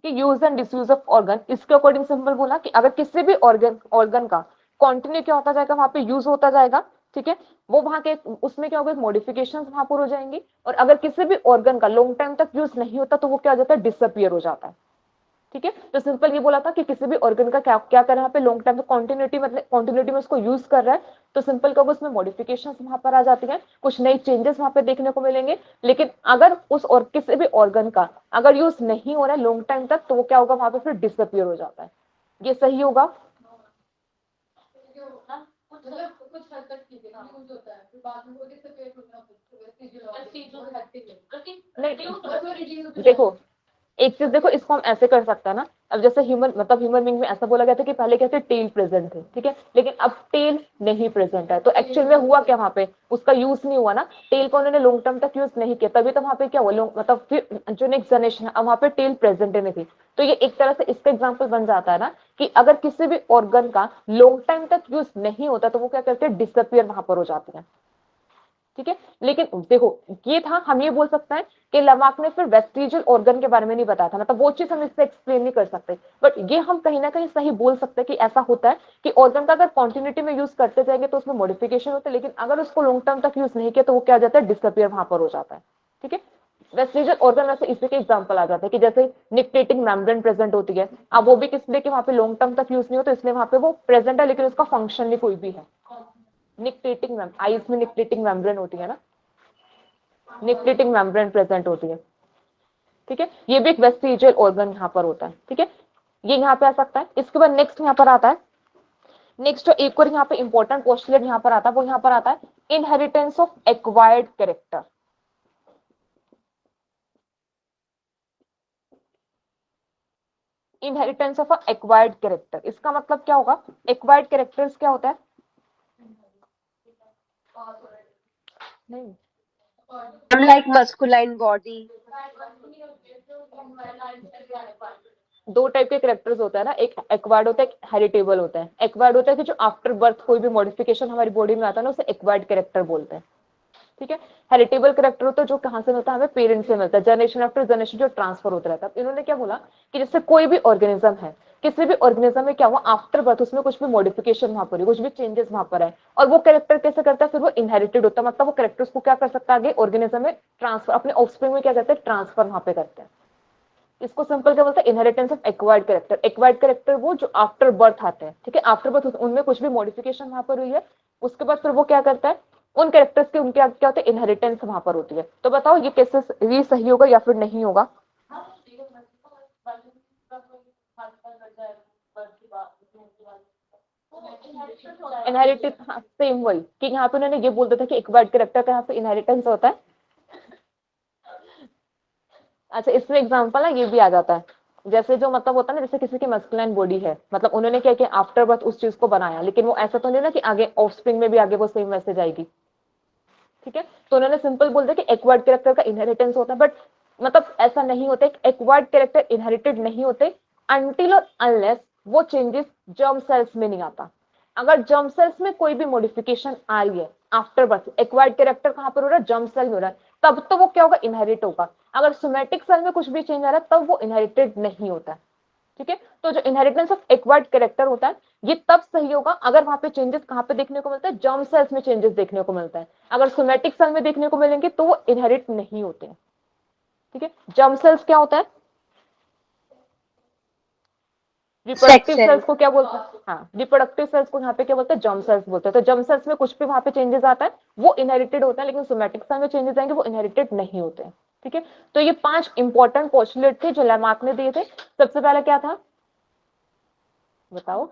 कि use and disuse of organ, इसके अकॉर्डिंग सिंपल बोला कि अगर किसी भी ऑर्गन ऑर्गन का कंटिन्यू क्या होता जाएगा, वहां पे यूज होता जाएगा। ठीक है, वो वहां के उसमें क्या होगा, मॉडिफिकेशन वहां पर हो जाएंगी, और अगर किसी भी ऑर्गन का लॉन्ग टाइम तक यूज नहीं होता तो वो क्या हो जाता है, डिसअपियर हो जाता है। ठीक है, तो सिंपल ये बोला था कि किसी भी ऑर्गन का क्या क्या कर रहा है पे लॉन्ग टाइम कॉन्टिन्यूटी, मतलब कॉन्टिन्यूटी में उसको यूज कर रहा है, तो सिंपल का उसमें मॉडिफिकेशन वहां पर आ जाती है, कुछ नई चेंजेस वहां पे देखने को मिलेंगे। लेकिन अगर उस और किसी भी ऑर्गन का अगर यूज नहीं हो रहा है लॉन्ग टाइम तक, तो वो क्या होगा, वहां पे फिर डिसअपियर हो जाता है। ये सही होगा। नहीं देखो, एक चीज देखो, इसको हम ऐसे कर सकते हैं ना, अब जैसे ह्यूमन मतलब ह्यूमन बींग में ऐसा बोला गया था कि पहले क्या थे, टेल प्रेजेंट थे। ठीक है, लेकिन अब टेल नहीं प्रेजेंट है, तो एक्चुअल में हुआ क्या, वहां पे उसका यूज नहीं हुआ ना, टेल को उन्होंने लॉन्ग टर्म तक यूज नहीं किया, तभी तो वहां पे क्या हुआ, मतलब फिर जो नेक्स्ट जनरेशन है, अब वहां पे टेल प्रेजेंट ही नहीं थी। तो ये एक तरह से इसका एग्जाम्पल बन जाता है ना कि अगर किसी भी ऑर्गन का लॉन्ग टाइम तक यूज नहीं होता तो वो क्या करते हैं, डिसअपियर वहां पर हो जाते हैं। ठीक है, लेकिन देखो ये था, हम ये बोल सकते हैं कि लमार्क ने फिर वेस्टिजियल ऑर्गन के बारे में नहीं बताया था, मतलब वो चीज हम इससे एक्सप्लेन नहीं कर सकते, बट ये हम कहीं ना कहीं सही बोल सकते हैं कि ऐसा होता है कि ऑर्गन का अगर कॉन्टिन्यूटी में यूज करते जाएंगे तो उसमें मॉडिफिकेशन होता है, लेकिन अगर उसको लॉन्ग टर्म तक यूज नहीं किया तो वो क्या जाता है, डिसअपियर वहां पर हो जाता है। ठीक है, वेस्टिजियल ऑर्गन वैसे इसी के एग्जांपल आ जाते हैं कि जैसे निक्लेटिंग मेम्ब्रेन प्रेजेंट होती है, अब वो भी किस लिए कि वहां पे लॉन्ग टर्म तक यूज नहीं होता, इसलिए वहां पे वो प्रेजेंट है लेकिन उसका फंक्शन नहीं कोई भी है। निक्लेटिंग मेम्ब्रेन, आईज में निक्लेटिंग मेम्ब्रेन होती है ना, निक्लेटिंग मेम्ब्रेन प्रेजेंट होती है, ठीक है। ये भी एक वेस्टिजियल ऑर्गन यहाँ पर होता है, ठीक है, ये यहाँ पे आ सकता है। इसके बाद नेक्स्ट यहाँ पर आता है, नेक्स्ट जो एक और यहाँ पे इंपॉर्टेंट पोस्टुलेट यहाँ पर आता है, वो यहाँ पर आता है inheritance of acquired character. Inheritance of acquired character, इसका मतलब क्या होगा? एक्वायर्ड कैरेक्टर्स क्या होता है? नहीं, I'm like masculine body. दो टाइप के कैरेक्टर्स होता है ना, एक एक्वायर्ड होता है, एक हेरिटेबल होता है। एक्वायर्ड होता है कि जो आफ्टर बर्थ कोई भी मॉडिफिकेशन हमारी बॉडी में आता है ना, उसे एक्वायर्ड कैरेक्टर बोलते हैं, ठीक है। हेरिटेबल कैरेक्टर होता है जो कहां से मिलता है? हमें पेरेंट्स से मिलता है, जनरेशन आफ्टर जनरेशन जो ट्रांसफर होता रहता है। इन्होंने क्या बोला कि जैसे कोई भी ऑर्गेनिज्म है, किसी भी ऑर्गेनिज्म में क्या हुआ आफ्टर बर्थ, उसमें कुछ भी मॉडिफिकेशन वहां पर है, कुछ भी चेंजेस वहां पर है, और वो कैरेक्टर कैसे करता है? फिर वो इनहेरिटेड होता है, मतलब वो कैरेक्टर्स को क्या कर सकता है आगे ऑर्गेनिज्म में ट्रांसफर, अपने ऑफस्प्रिंग में क्या करते हैं? ट्रांसफर वहां पे करते हैं। इसको सिंपल क्या बोलते हैं? Inheritance of acquired character. Acquired character वो जो आफ्टर बर्थ आते हैं, ठीक है, आफ्टर बर्थ उनमें कुछ भी मॉडिफिकेशन वहां पर हुई है, उसके बाद फिर वो क्या करता है? उन कैरेक्टर्स के उनके क्या होते हैं? इनहेरिटेंस वहां पर होती है। तो बताओ ये कैसे, ये सही होगा या फिर नहीं होगा? इनहेरिटेड, हाँ सेम वही कि यहाँ पे उन्होंने ये बोल दिया था कि एक्वायर्ड कैरेक्टर का यहाँ पे इनहेरिटेंस होता है। अच्छा, इसमें एग्जांपल ना ये भी आ जाता है, जैसे जो मतलब होता है ना, जैसे किसी की मस्कुलाइन बॉडी है, मतलब उन्होंने क्या किया आफ्टर बर्थ उस चीज को बनाया, लेकिन वो ऐसा तो नहीं ना कि आगे ऑफस्प्रिंग में भी आगे वो सेम मैसेज आएगी, ठीक है। तो उन्होंने सिंपल बोल दिया कि एक्वायर्ड कैरेक्टर का इनहेरिटेंस होता है, बट मतलब ऐसा नहीं होता, एक्वायर्ड कैरेक्टर इनहेरिटेड नहीं होते अनटिल और अनलेस वो चेंजेस जर्म सेल्स में नहीं आता। अगर जर्म सेल्स में कोई भी मॉडिफिकेशन आ रही है आफ्टर बर्थ, एक्वायर्ड कैरेक्टर कहां पर हो रहा है? जर्म सेल में हो रहा है, तब तो वो क्या होगा? इनहेरिट होगा। अगर सोमैटिक सेल में कुछ भी चेंज आ रहा है तब वो इनहेरिटेड नहीं होता है, ठीक है। तो जो इनहेरिटेंस ऑफ एक्वायर्ड कैरेक्टर होता है, ये तब सही होगा अगर वहां पे चेंजेस कहां पे देखने को मिलता है? जर्म सेल्स में चेंजेस देखने को मिलता है। अगर सोमैटिक सेल में देखने को मिलेंगे तो वो इनहेरिट नहीं होते हैं, ठीक है। जर्म सेल्स क्या होता है? Sex reproductive cell. सेल्स को क्या बोलते हैं? हाँ, रिप्रोडक्टिव सेल्स को यहाँ पे क्या बोलते हैं? जर्म सेल्स बोलते हैं। तो जर्म सेल्स में कुछ भी वहां पे चेंजेस आता है वो इनहेरिटेड होता है, लेकिन सोमैटिक सेल में चेंजेस आएंगे वो इनहेरिटेड नहीं होते हैं, ठीक है। तो ये 5 इंपॉर्टेंट पोस्टुलेट थे जो लैमार्क ने दिए थे। सबसे पहला क्या था बताओ?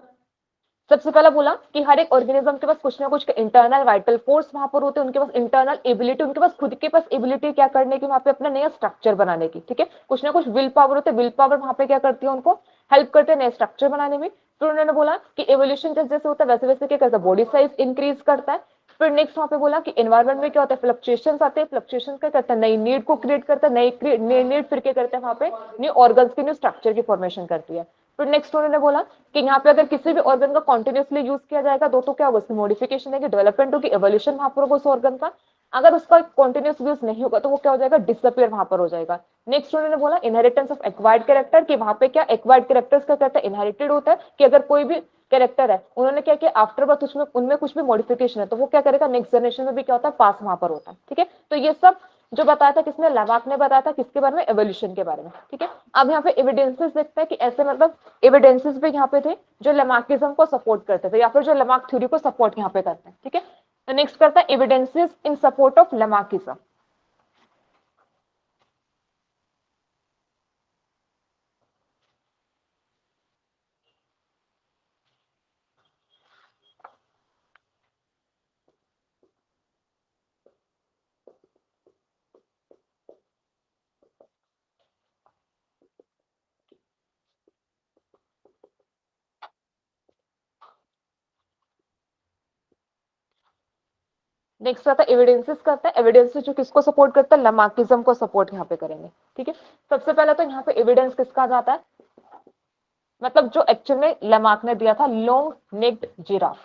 सबसे पहला बोला कि हर एक ऑर्गेनिज्म के पास कुछ ना कुछ इंटरनल वाइटल फोर्स वहां पर होते हैं, उनके पास इंटरनल एबिलिटी, उनके पास खुद के पास एबिलिटी क्या करने की, वहां पे अपना नया स्ट्रक्चर बनाने की, ठीक है। कुछ ना कुछ विल पावर होते हैं, विल पावर वहां पे क्या करती है? उनको हेल्प करते हैं नए स्ट्रक्चर बनाने में। फिर उन्होंने बोला कि एवोल्यूशन जैसे जैसे होता है वैसे वैसे क्या करता है? बॉडी साइज इंक्रीज करता है। फिर नेक्स्ट वहां पे बोला कि एनवायरमेंट में क्या होता है? फ्लक्चुएशंस आते हैं, फ्लक्चुएशन क्या करता है? नई नीड को क्रिएट करता है, नई नीड फिर क्या करता है? वहां पे न्यू ऑर्गन्स की न्यू स्ट्रक्चर की फॉर्मेशन करती है। फिर नेक्स्ट उन्होंने बोला कि यहाँ पे अगर किसी भी ऑर्गन का कॉन्टिन्यूसली यूज किया जाएगा तो क्या होगा? उसकी मॉडिफिकेशन है कि डेवलपमेंट होगी, एवोल्यूशन वहां पर होगा उस ऑर्गन का। अगर उसका कॉन्टिन्यूस यूज नहीं होगा तो वो क्या हो जाएगा? डिसअपियर वहां पर हो जाएगा। नेक्स्ट उन्होंने बोला इनहेरिटेंस ऑफ एक्वायर्ड कैरेक्टर, कि वहां पे क्या एक्वायर्ड कैरेक्टर्स का कहता है इनहेरिटेड होता है, कि अगर कोई भी कैरेक्टर है उन्होंने क्या किया आफ्टर बर्थ उसमें उनमें कुछ भी मॉडिफिकेशन है तो वो क्या करेगा? नेक्स्ट जनरेशन में भी क्या होता है? पास वहां पर होता है, ठीक है। तो ये सब जो बताया था किसने? लैमार्क ने बताया था, किसके बारे में? एवोल्यूशन के बारे में, ठीक है। अब यहाँ पे एविडेंसेस देखते हैं कि ऐसे मतलब एविडेंसेस भी यहाँ पे थे जो लैमार्किज्म को सपोर्ट करते थे या फिर जो लैमार्क थ्योरी को सपोर्ट यहाँ पे करते हैं, ठीक है। तो नेक्स्ट करता है evidences in support of Lamarckism. Next आता है एविडेंसेस करता है, एविडेंसेस जो किसको सपोर्ट करता है? लैमार्किज्म को सपोर्ट यहाँ पे करेंगे, ठीक है। सबसे पहले तो यहाँ पे एविडेंस किसका जाता है? मतलब जो एक्चुअल में लैमार्क ने दिया था, लॉन्ग नेक्ड जिराफ,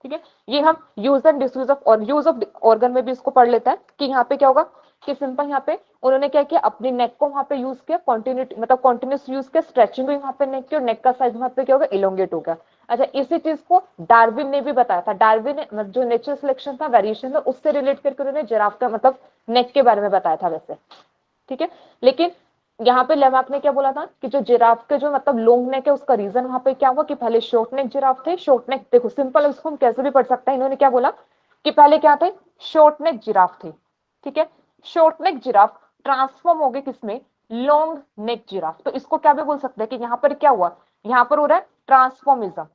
ठीक है। ये हम यूज एंड डिसयूज ऑफ और यूज ऑफ ऑर्गन में भी इसको पढ़ लेता है कि यहाँ पे क्या होगा कि सिंपल यहाँ पे उन्होंने क्या किया? अपनी नेक को वहां पे यूज किया, कॉन्टिन्यूटी मतलब कॉन्टिन्यूस यूज किया, स्ट्रेचिंग भी वहां पे नेक की, और नेक का साइज वहां पे क्या होगा? इलोंगेट हो गया। अच्छा, इसी चीज को डार्विन ने भी बताया था। डार्विन ने मतलब जो नेचुरल सिलेक्शन था, वेरिएशन था, उससे रिलेट करके उन्होंने जिराफ का मतलब नेक के बारे में बताया था वैसे, ठीक है। लेकिन यहाँ पे लेमार्क ने क्या बोला था कि जो जिराफ के जो मतलब लॉन्ग नेक है उसका रीजन वहां पे क्या हुआ कि पहले शॉर्ट नेक जिराफ थे। शॉर्ट नेक देखो सिंपल है, उसको हम कैसे भी पढ़ सकते हैं। इन्होंने क्या बोला कि पहले क्या थे, शॉर्ट नेक जिराफ थे, ठीक है। शॉर्ट नेक जिराफ ट्रांसफॉर्म हो गए किसमें, लॉन्ग नेक जिराफ। तो इसको क्या भी बोल सकते हैं कि यहाँ पर क्या हुआ, यहाँ पर हो रहा है ट्रांसफॉर्मिज्म।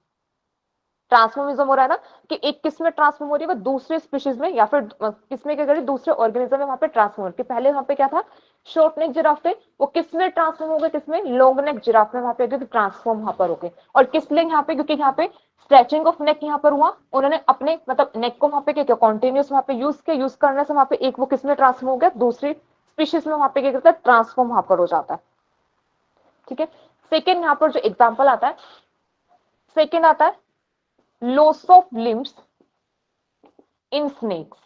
ट्रांसफॉर्मिज्म हो रहा है ना, कि एक किस में ट्रांसफॉर्म हो रही है, वो दूसरे स्पीशीज में या फिर किसमें क्या करें, दूसरे ऑर्गेनिज्म में वहां पे ट्रांसफॉर्म हो। पहले वहां पे क्या था, शॉर्ट नेक जिराफ थे, वो किस में ट्रांसफॉर्म हो गए, किसमें, लॉन्ग नेक जिराफ में वहां पे ट्रांसफॉर्म वहां पर हो गए। और किस लिए यहाँ पे, क्योंकि यहाँ पे स्ट्रेचिंग ऑफ नेक यहाँ पर हुआ, उन्होंने अपने मतलब नेक को वहां पे क्या किया, कॉन्टिन्यूस वहां पे यूज किया, यूज करने से वहां पे एक वो किस में ट्रांसफॉर्म हो गया, दूसरी स्पीशीज में वहां पे क्या करता है, ट्रांसफॉर्म वहां पर हो जाता है, ठीक है। सेकेंड यहाँ पर जो एग्जाम्पल आता है, सेकेंड आता है loss of limbs in snakes,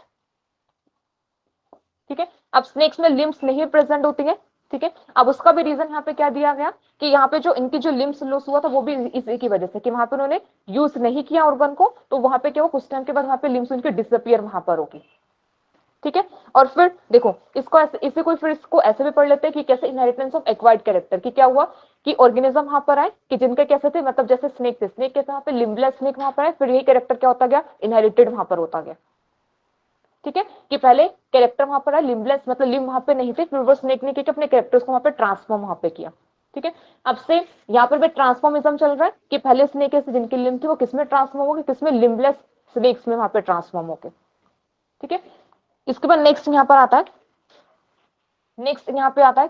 ठीक है। अब स्नेक्स में लिम्स नहीं प्रेजेंट होती है, ठीक है। अब उसका भी रीजन यहाँ पे क्या दिया गया कि यहाँ पे जो इनकी जो लिम्स लॉस हुआ था वो भी इसी की वजह से कि वहां पे उन्होंने यूज नहीं किया ऑर्गन को, तो वहां पे क्या हुआ, कुछ टाइम के बाद वहां पे लिम्स उनकी डिसअपियर वहां पर होगी, ठीक है। और फिर देखो इसको ऐसे, इसे कोई फिर इसको ऐसे भी पढ़ लेते हैं कि कैसे इनहेरिटेंस ऑफ एक्वायर्ड कैरेक्टर, कि क्या हुआ कि ऑर्गेनिज्म वहां पर आए कि जिनके कैसे थे, मतलब जैसे स्नेक थे, स्नेक के वहां पे लिम्बलेस स्नेक वहां पर आए, फिर यही कैरेक्टर क्या होता गया, इनहेरिटेड वहां पर होता गया, ठीक है। कि पहले कैरेक्टर वहां पर है लिम्बलेस, मतलब लिम वहां पे नहीं थे, फिर वो स्नेक ने क्या अपने कैरेक्टर्स को वहां पे ट्रांसफॉर्म वहां पे किया, ठीक है। अब से यहाँ पर भी ट्रांसफॉर्मिज्म चल रहा है कि पहले स्नेक से जिनकी लिम थी वो किसमें ट्रांसफॉर्म हो गए, किसमें, लिम्बलेस स्नेक्स में वहां पे ट्रांसफॉर्म हो गए, ठीक है। इसके बाद नेक्स्ट यहाँ पर आता है, नेक्स्ट यहाँ पे आता है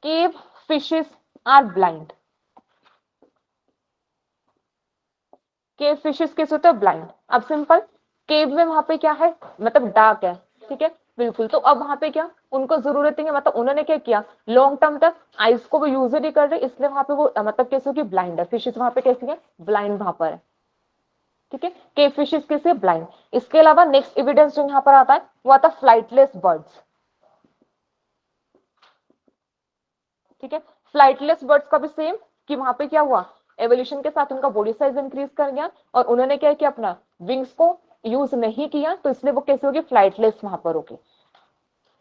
cave fishes are blind. Cave fishes कैसे होते हैं, ब्लाइंड। अब सिंपल, केव में वहां पे क्या है, मतलब डार्क है, ठीक है, बिल्कुल। तो अब वहां पे क्या उनको जरूरत है, मतलब उन्होंने क्या किया, लॉन्ग टर्म तक आइस को वो यूज नहीं कर रहे, इसलिए वहां पे वो मतलब कैसे होगी, ब्लाइंड है। फिशेस वहां पे कैसी है, ब्लाइंड वहां पर है, ठीक है। केव फिशेस कैसे, ब्लाइंड। इसके अलावा नेक्स्ट एविडेंस जो यहाँ पर आता है वो आता है फ्लाइटलेस बर्ड्स, ठीक है। फ्लाइटलेस बर्ड्स का भी सेम कि वहां पे क्या हुआ, एवोल्यूशन के साथ उनका बॉडी साइज इंक्रीज कर गया और उन्होंने क्या किया, अपना विंग्स को यूज नहीं किया, तो इसलिए वो कैसे होगी, फ्लाइटलेस वहां पर होगी,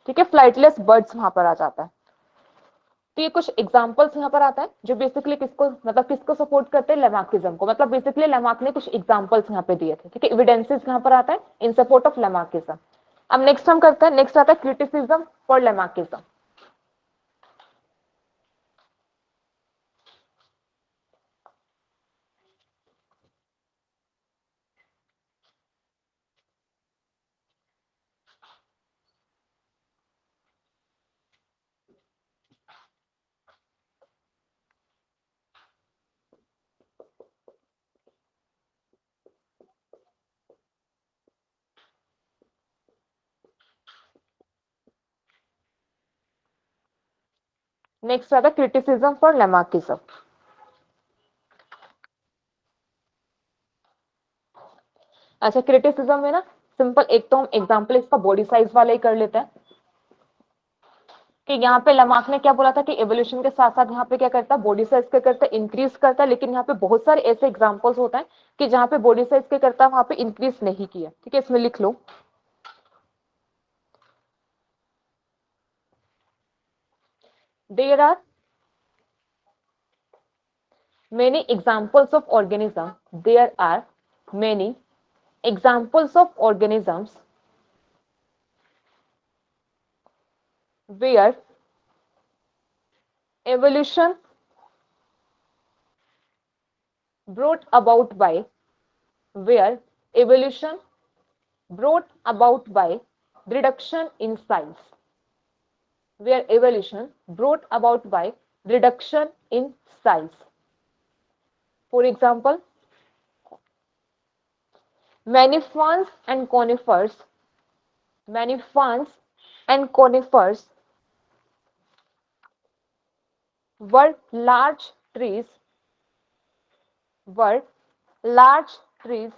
ठीक है। फ्लाइटलेस बर्ड्स वहां पर आ जाता है। तो ये कुछ एग्जांपल्स यहाँ पर आता है जो बेसिकली किसको मतलब किसको सपोर्ट करते हैं, लेमार्किज्म को। मतलब बेसिकली लेमार्क ने कुछ एग्जांपल्स यहाँ पे दिए थे, ठीक है। एविडेंसेस यहाँ पर आता है इन सपोर्ट ऑफ लेमार्किज्म। अब नेक्स्ट हम करते हैं, नेक्स्ट आता है क्रिटिसिज्म फॉर लेमार्किज्म। नेक्स्ट आता है क्रिटिसिज्म फॉर लेमार्किज्म। अच्छा, क्रिटिसिज्म में ना सिंपल एक तो हम एग्जांपल इसका बॉडी साइज वाला ही कर लेते हैं कि यहाँ पे लमार्क ने क्या बोला था कि एवोल्यूशन के साथ साथ यहाँ पे क्या करता है, बॉडी साइज क्या करता है, इंक्रीज करता है। लेकिन यहाँ पे बहुत सारे ऐसे एग्जांपल्स होते हैं कि जहाँ पे बॉडी साइज क्या करता है, वहां पे इंक्रीज नहीं किया, ठीक है। इसमें लिख लो, there are many examples of organism, there are many examples of organisms where evolution brought about by where evolution brought about by reduction in size, where evolution brought about by reduction in size. For example, many ferns and conifers, many ferns and conifers were large trees, were large trees,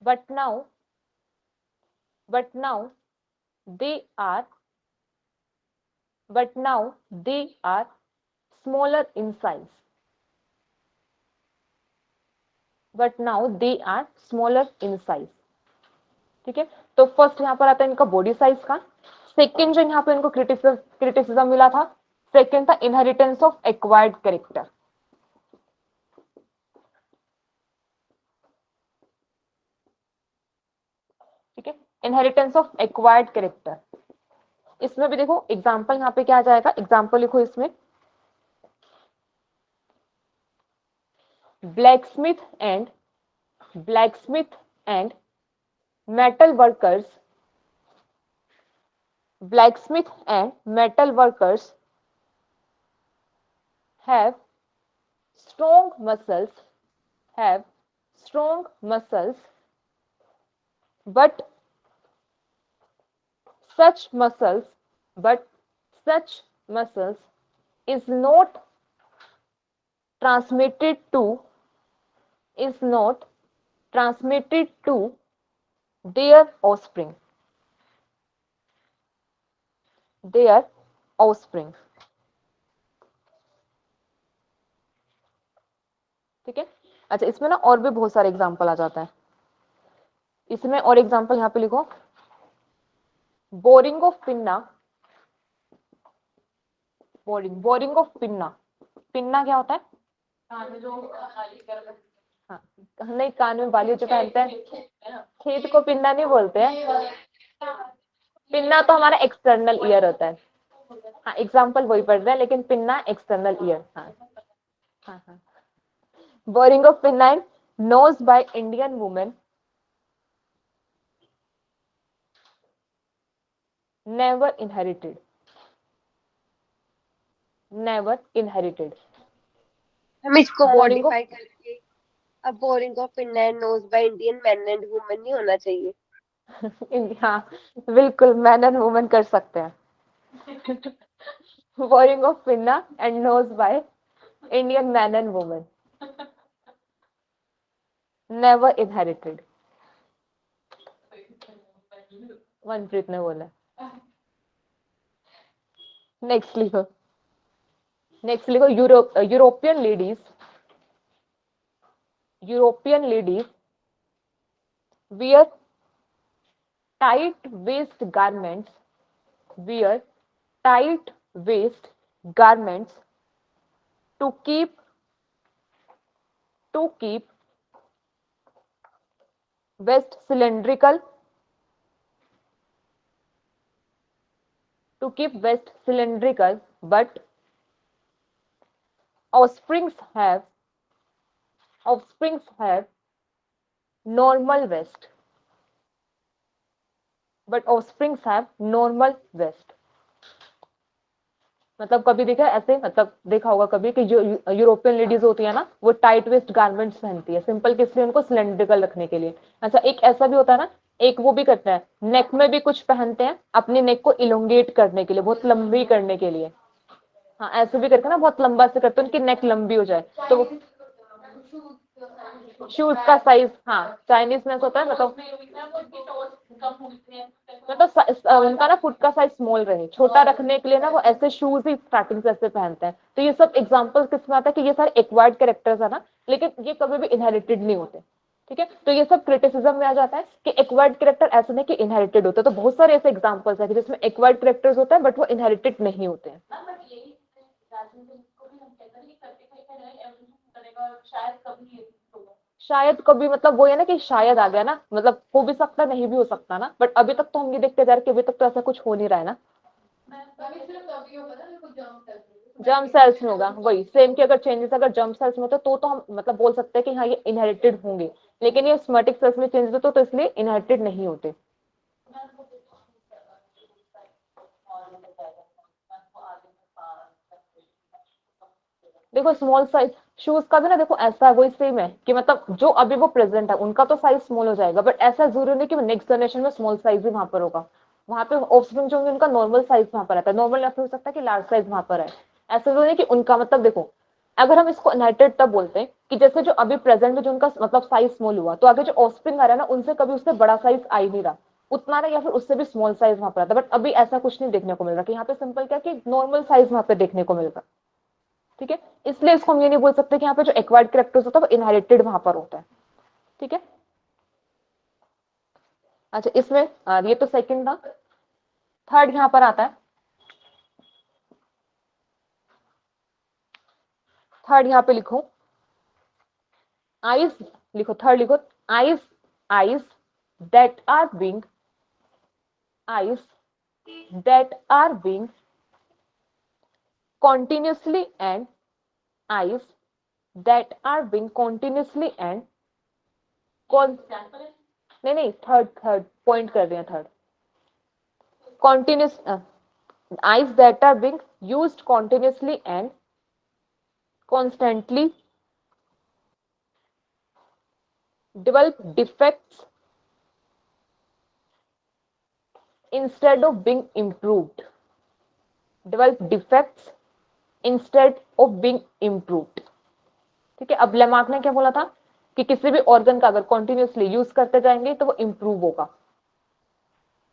but now but now they are but now they are smaller in size, but now they are smaller in size, ठीक है। तो फर्स्ट यहाँ पर आता है इनका बॉडी साइज का, सेकंड जो यहाँ पे इनको क्रिटिसिज्म मिला था, सेकंड था इनहेरिटेंस ऑफ एक्वायर्ड कैरेक्टर। ठीक है, इनहेरिटेंस ऑफ एक्वायर्ड कैरेक्टर। इसमें भी देखो एग्जाम्पल यहाँ पे क्या आ जाएगा, एग्जाम्पल लिखो इसमें, blacksmith and metal workers, blacksmith and metal workers have strong muscles, but such muscles is not transmitted to their offspring. ठीक है। अच्छा, इसमें ना और भी बहुत सारे एग्जाम्पल आ जाता है इसमें, और एग्जाम्पल यहाँ पे लिखो, बोरिंग ऑफ पिन्ना, पिन्ना क्या होता है? हाँ, नहीं, कान में बाली जो पहनते हैं, खेत को पिन्ना नहीं बोलते हैं, पिन्ना तो हमारा एक्सटर्नल ईयर होता है। हाँ, एग्जाम्पल वही पढ़ रहे हैं, लेकिन पिन्ना एक्सटर्नल ईयर। हाँ। Boring of pinna nose by Indian women never inherited. हम इसको बोरिंग मॉडिफाई करके अब बोरिंग ऑफ फिनलैंड nose by Indian man and women नहीं होना चाहिए। हाँ, बिल्कुल मैन एंड वुमेन कर सकते हैं। Boring of pinna and nose by Indian man and women never inherited. Manpreet ने बोला। नेक्स्ट लिखो, European ladies wear tight waist garments to keep waist cylindrical, but offsprings have normal waist. मतलब कभी देखा ऐसे, मतलब देखा होगा कभी कि जो यूरोपियन लेडीज होती है ना, वो टाइट वेस्ट गारमेंट्स पहनती है, सिंपल किस लिए? उनको सिलेंड्रिकल रखने के लिए। अच्छा, एक ऐसा भी होता है ना, एक वो भी करता है, नेक में भी कुछ पहनते हैं अपनी नेक को इलोंगेट करने के लिए, बहुत लंबी करने के लिए। हाँ, ऐसे भी करके ना बहुत लंबा से करते हैं, उनकी नेक लंबी हो जाए। तो शूज का साइज, हाँ, चाइनीज में होता है, मतलब उनका ना फुट का साइज स्मॉल रहे, छोटा रखने के लिए ना वो ऐसे शूज ही स्टार्टिंग से ऐसे पहनते हैं। तो ये सब एग्जांपल किसमें आता है कि ये सारे एक्वायर्ड कैरेक्टर्स है ना, लेकिन ये कभी भी इनहेरिटेड नहीं होते। ठीक है, तो ये सब क्रिटिसिज्म में आ जाता है कि एक्वायर्ड कैरेक्टर ऐसे नहीं कि इनहेरिटेड होते। तो बहुत सारे ऐसे एग्जांपल्स है जिसमें एक्वायर्ड कैरेक्टर्स होते हैं बट वो इनहेरिटेड नहीं होते हैं। शायद कभी, मतलब वो है ना कि शायद आ गया ना, मतलब हो भी सकता, नहीं भी हो सकता ना, बट अभी तक तो हम ये देखते जा रहे कि अभी तक तो ऐसा कुछ हो नहीं रहा है ना। जर्म सेल्स में होगा वही सेम कि अगर चेंजेस अगर जर्म सेल्स में होते तो हम मतलब बोल सकते हैं कि हाँ ये इनहेरिटेड होंगे, लेकिन ये सोमैटिक सेल्स में चेंजेस होते तो इसलिए इनहेरिटेड नहीं होते। देखो स्मॉल साइज शूज का भी ना, देखो ऐसा वही सेम है कि मतलब जो अभी वो प्रेजेंट है उनका तो साइज स्मॉल हो जाएगा, बट ऐसा जरूरी नहीं कि नेक्स्ट जनरेशन में स्मॉल साइज भी वहां पर होगा। वहां पे ऑफस्प्रिंग जो होंगे उनका नॉर्मल साइज वहां पर आता है, नॉर्मल या फिर हो सकता है कि लार्ज साइज वहां पर है। ऐसा जरूरी नहीं कि उनका, मतलब देखो अगर हम इसको इनहेरिटेड तब बोलते हैं कि जैसे जो अभी प्रेजेंट में जो उनका मतलब साइज स्मॉल हुआ, तो आगे जो ऑफस्प्रिंग आ रहा है ना उनसे कभी उससे बड़ा साइज आ ही नहीं रहा, उतना रहा या फिर उससे भी स्मॉल साइज वहां पर आता है। बट अभी ऐसा कुछ नहीं देखने को मिल रहा कि यहाँ पे सिंपल क्या कि नॉर्मल साइज वहां पे देखने को मिल रहा। ठीक है, इसलिए इसको हम ये नहीं बोल सकते कि यहाँ पे जो एक्वायर्ड कैरेक्टर्स होता है वो इनहेरिटेड वहां पर होता है। ठीक है, अच्छा इसमें ये तो सेकंड था। थर्ड यहां पर आता है, थर्ड यहां पे लिखो आइज, लिखो थर्ड लिखो eyes, eyes that are being, eyes that are being continuously and eyes that are being continuously and नहीं नहीं थर्ड थर्ड पॉइंट कर रहे हैं, third continuous eyes that are being used continuously and constantly develop defects instead of being improved, develop defects instead of being improved। ठीक है, अब लेमार्क ने क्या बोला था कि किसी भी ऑर्गन का अगर कॉन्टिन्यूसली यूज करते जाएंगे तो वो इंप्रूव होगा।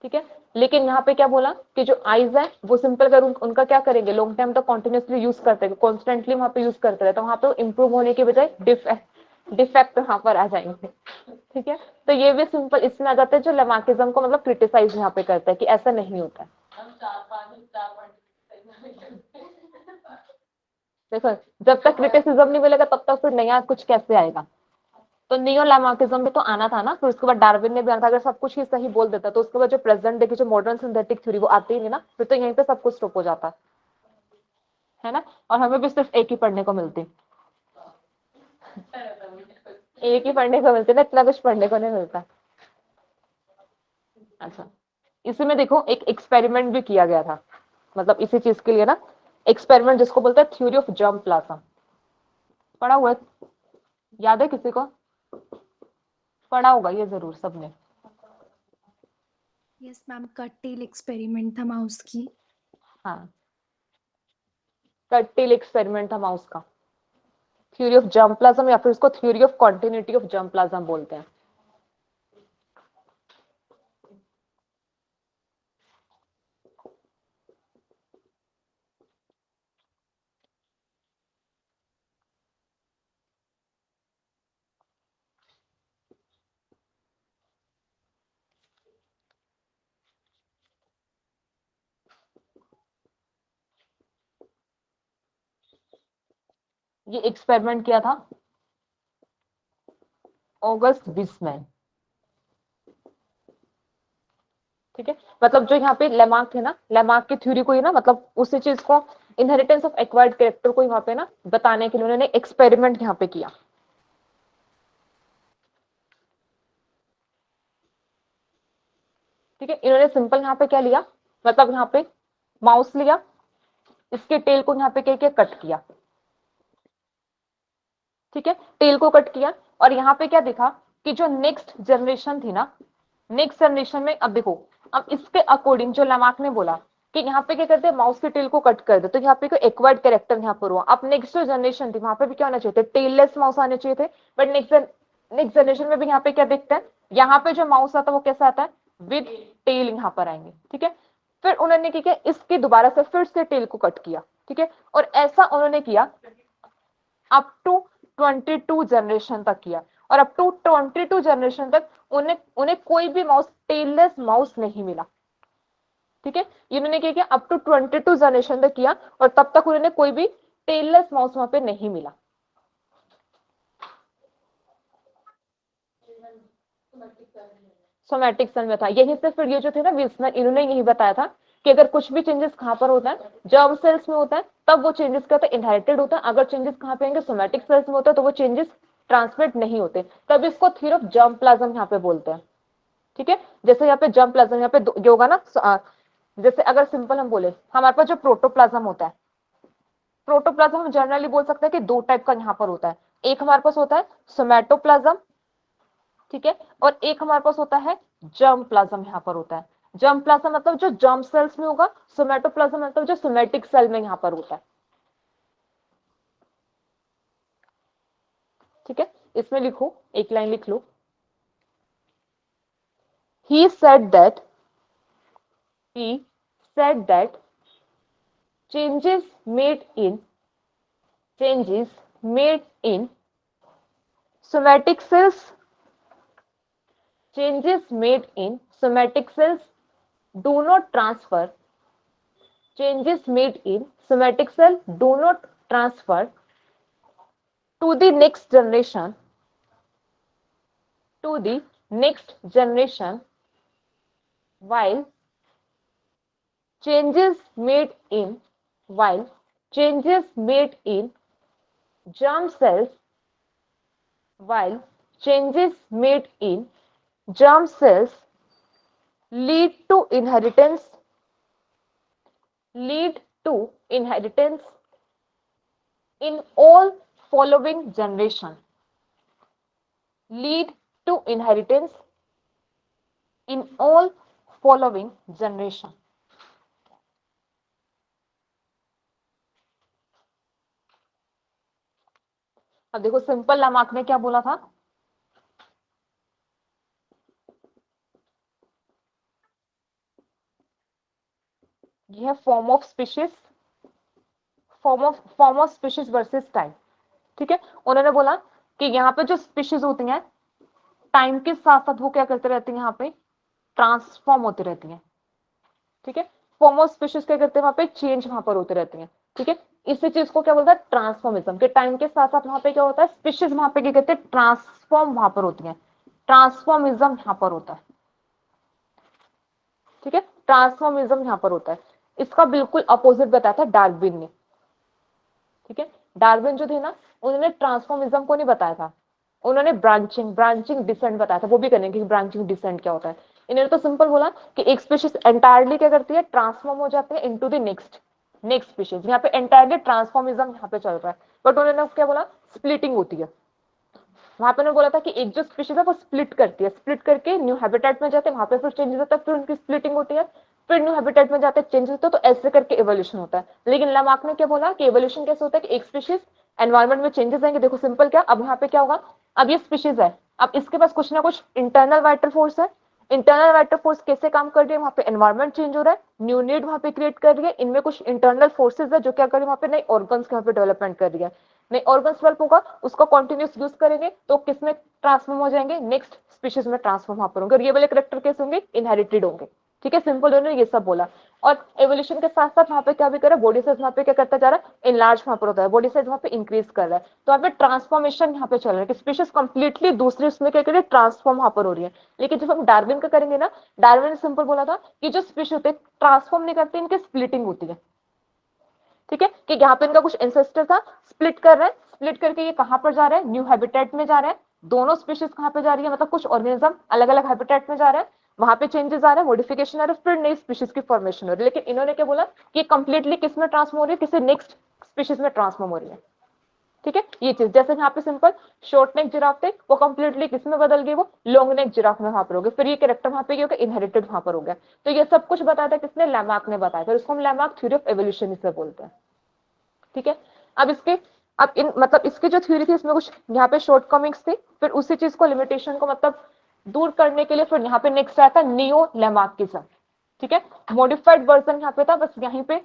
ठीक है, लेकिन यहाँ पे क्या बोला कि जो आईज है वो सिंपल अगर उनका क्या करेंगे, लॉन्ग टाइम तक कॉन्टिन्यूसली यूज करते हैं, कॉन्स्टेंटली वहां पे यूज करते रहे, तो वहां पे इंप्रूव होने के बजाय डिफेक्ट वहां पर आ जाएंगे। ठीक है, तो ये भी सिंपल इसमें आ जाता है जो लेमार्किज्म को मतलब क्रिटिसाइज यहाँ पे करता है कि ऐसा नहीं होता है। देखो जब तक क्रिटिसिज्म नहीं मिलेगा तब तक फिर नया कुछ कैसे आएगा। तो नियो लेमार्किज्म भी तो आना था ना, फिर उसके बाद डार्विन ने भी आना था। अगर सब कुछ ही सही बोल देता तो उसके बाद जो प्रेजेंट डे की जो मॉडर्न सिंथेटिक थ्योरी वो आती ही नहीं ना, फिर तो यहीं पे सब कुछ स्टॉप हो जाता है ना। और हमें भी सिर्फ एक ही पढ़ने को मिलती, एक ही पढ़ने को मिलती ना, इतना कुछ पढ़ने को नहीं मिलता। अच्छा, इसी में देखो एक एक्सपेरिमेंट भी किया गया था, मतलब इसी चीज के लिए ना, एक्सपेरिमेंट जिसको बोलते हैं थ्योरी ऑफ जर्म प्लाज्म। पढ़ा हुआ है, याद है किसी को? पढ़ा होगा ये जरूर सबने। यस मैम, कट-टेल एक्सपेरिमेंट था माउस की। हाँ, कट-टेल एक्सपेरिमेंट था माउस का, थ्योरी ऑफ जर्म प्लाज्म या फिर उसको theory of continuity of germ plasm बोलते हैं। ये एक्सपेरिमेंट किया था ऑगस्ट विसमैन। ठीक है, मतलब जो यहाँ पे लेमार्क थे ना, लेमार्क की थ्योरी को ही ना, मतलब उसी चीज को इनहेरिटेंस ऑफ एक्वायर्ड कैरेक्टर को यहाँ पे ना बताने के लिए उन्होंने एक्सपेरिमेंट यहाँ पे किया। ठीक है, इन्होंने सिंपल यहाँ पे क्या लिया, मतलब यहाँ पे माउस लिया, इसके टेल को यहाँ पे क्या कट किया। ठीक है, टेल को कट किया और यहाँ पे क्या दिखा कि जो नेक्स्ट जनरेशन थी ना, नेक्स्ट जनरेशन में, अब देखो, अब इसके अकॉर्डिंग जो लेमार्क ने बोला कि यहाँ पे क्या करते हैं, माउस के टेल को कट कर दे, तो यहाँ पे कोई एक्वायर्ड कैरेक्टर यहाँ पर हुआ। अब नेक्स्ट जो जनरेशन थी वहां पे भी क्या होना चाहिए थे, टेललेस माउस आने चाहिए थे, बट नेक्स्ट जनरेशन में भी यहाँ पे क्या देखते हैं, यहाँ पे जो माउस आता है वो कैसा आता है, विद टेल यहाँ पर आएंगे। ठीक है, फिर उन्होंने क्या किया, इसकी दोबारा से फिर से टेल को कट किया। ठीक है, और ऐसा उन्होंने किया अप टू 22 जनरेशन तक किया, और अप टू 22 जनरेशन तक उन्हें उन्हें कोई भी माउस, टेललेस माउस नहीं मिला। ठीक है, इन्होंने क्या किया, अप टू 22 जनरेशन तक किया और तब तक उन्होंने कोई भी टेललेस माउस वहां पे नहीं मिला। सोमैटिक सेल में था, यही से फिर ये जो थे ना विल्सनर, इन्होंने यही बताया था कि अगर कुछ भी चेंजेस कहां पर होता है, जर्म सेल्स में होता है, तब वो चेंजेस क्या होता है, इनहेरिटेड होता है। अगर चेंजेस कहां पे आएंगे, सोमैटिक सेल्स में होता है, तो वो चेंजेस ट्रांसमिट नहीं होते, तब इसको थ्योरी ऑफ जर्म प्लाज्म यहाँ पे बोलते हैं। ठीक है, जैसे यहाँ पे जर्म प्लाज्म यहाँ पे ये होगा ना, जैसे अगर सिंपल हम बोले, हमारे पास जो प्रोटोप्लाज्म होता है, प्रोटोप्लाज्म हम जनरली बोल सकते हैं कि दो टाइप का यहाँ पर होता है। एक हमारे पास होता है सोमैटोप्लाज्म, ठीक है, और एक हमारे पास होता है जर्म प्लाज्म यहाँ पर होता है। जर्म प्लाज्म मतलब जो जर्म सेल्स में होगा, सोमैटोप्लाज्म मतलब जो सोमैटिक सेल में यहाँ पर होता है। ठीक है, इसमें लिखो, एक लाइन लिख लो, he said that changes made in somatic cells, changes made in somatic cells do not transfer, changes made in somatic cell do not transfer to the next generation, to the next generation, while changes made in, while changes made in germ cells, while changes made in germ cells lead to inheritance, lead to inheritance in all following generation, lead to inheritance in all following generation. अब देखो सिंपल लामार्क ने क्या बोला था, ये है form of species, form of species versus time. ठीक है, उन्होंने बोला कि यहाँ पे जो स्पीशीज होती हैं टाइम के साथ साथ वो क्या करते रहती हैं, यहाँ पे ट्रांसफॉर्म होती रहती हैं। ठीक है, फॉर्म ऑफ स्पीशीज क्या करते हैं, वहां पे चेंज वहां पर होती रहती हैं। ठीक है, इसी चीज को क्या बोलता है, ट्रांसफॉर्मिज्म, के टाइम के साथ साथ वहां पे क्या होता है, स्पीशीज वहां पे क्या कहते हैं, ट्रांसफॉर्म वहां पर होती है, ट्रांसफॉर्मिज्म यहाँ पर होता है। ठीक है, ट्रांसफॉर्मिज्म यहाँ पर होता है। इसका बिल्कुल अपोजिट बताया था डार्विन ने। ठीक है, डार्विन जो थे ना, उन्होंने ट्रांसफॉर्मिज्म को नहीं बताया था, उन्होंने ब्रांचिंग डिसेंट बताया था। वो भी करेंगे कि ब्रांचिंग डिसेंट क्या होता है। इन्होंने तो सिंपल बोला कि एक स्पीशीज एंटायरली क्या करती है, ट्रांसफॉर्म हो जाती है इनटू द नेक्स्ट स्पीशीज। यहाँ पे एंटायरली ट्रांसफॉर्मिज्म यहाँ पे चल रहा है, बट उन्होंने क्या बोला, स्प्लिटिंग होती है। वहां पे उन्होंने बोला था कि एक जो स्पीशीज है वो स्प्लिट करती है, स्प्लिट करके न्यू हैबिटेट में जाते हैं, वहां पे फिर चेंजेस होता है, फिर उनकी स्प्लिटिंग होती है, फिर न्यू हैबिटेट में जाते हैं, चेंजेस होते हैं, तो ऐसे करके एवोल्यूशन होता है। लेकिन लामार्क ने क्या बोला कि एवोल्यूशन कैसे होता है कि एक स्पीशीज एनवायरमेंट में चेंजेस आएंगे। देखो सिंपल क्या, अब यहाँ पे क्या होगा, अब ये स्पीशीज है, अब इसके पास कुछ ना कुछ इंटरनल वाइटल फोर्स है। इंटरनल वाइटल फोर्स कैसे काम कर रही है, वहां पे एनवायरमेंट चेंज हो रहा है, न्यू नीड वहां पे क्रिएट कर रही है, इनमें कुछ इंटरनल फोर्सेज है जो क्या कर रही है, वहां पे नए ऑर्गन्स के वहां पे डेवलपमेंट कर रही है। नए ऑर्गन्स डेवलप होगा, उसको कंटिन्यूस यूज करेंगे तो किसमें ट्रांसफॉर्म हो जाएंगे, नेक्स्ट स्पीशीज में ट्रांसफॉर्म वहां पर होंगे, और ये वाले करेक्टर कैसे होंगे, इनहेरिटेड होंगे। ठीक है, सिंपल उन्होंने ये सब बोला। और एवोल्यूशन के साथ साथ वहां पे क्या भी कर रहा है, बॉडी साइज वहां पे क्या करता जा रहा है, इनलार्ज वहां पर होता है, बॉडी साइज वहां पे इंक्रीज कर रहा है, तो वहां पे ट्रांसफॉर्मेशन यहाँ पे चल रहा है कि स्पीशीज कंप्लीटली दूसरे उसमें क्या कर रही है, ट्रांसफॉर्म वहां पर हो रही है। लेकिन जब हम डार्विन का करेंगे ना, डार्विन ने सिंपल बोला था कि जो स्पीशीज होते हैं ट्रांसफॉर्म नहीं करते, इनकी स्प्लिटिंग होती है। ठीक है, कि यहाँ पे इनका कुछ एंसेस्टर था, स्प्लिट कर रहा है, स्प्लिट करके ये कहां पर जा रहा है, न्यू हैबिटेट में जा रहा है। दोनों स्पीशीज कहां पे जा रही है, मतलब कुछ ऑर्गेनिज्म अलग अलग हैबिटेट में जा रहा है, वहां पे चेंजेस आ रहे हैं, मॉडिफिकेशन आ रहा है, फिर नई स्पीशीज की फॉर्मेशन हो रही है। लेकिन इन्होंने क्या बोला कि कंप्लीटली किस में ट्रांसफॉर्म हो रही है, किसी नेक्स्ट स्पीशीज में ट्रांसफॉर्म हो रही है। ठीक है, ये चीज जैसे यहाँ पे सिंपल शॉर्ट नेक जिराफ थे, वो कंप्लीटली किस में बदल गई, वो लॉन्ग नेक जिराफ में वहां पर हो गए, फिर ये कैरेक्टर वहां पे इनहेरिटेड वहां पर हो गया। तो ये सब कुछ बताया था किसने, लामार्क ने बताया, फिर उसको हम लामार्क थ्योरी ऑफ एवोल्यूशन इसे बोलते हैं। ठीक है, अब इसके अब इन मतलब इसकी जो थ्योरी थी इसमें कुछ यहाँ पे शॉर्ट कमिंग्स थी, फिर उसी चीज को लिमिटेशन को मतलब दूर करने के लिए फिर यहाँ पे नेक्स्ट आया था नियो लैमार्किज्म। ठीक है, मॉडिफाइड वर्जन यहाँ पे था, बस यहीं पे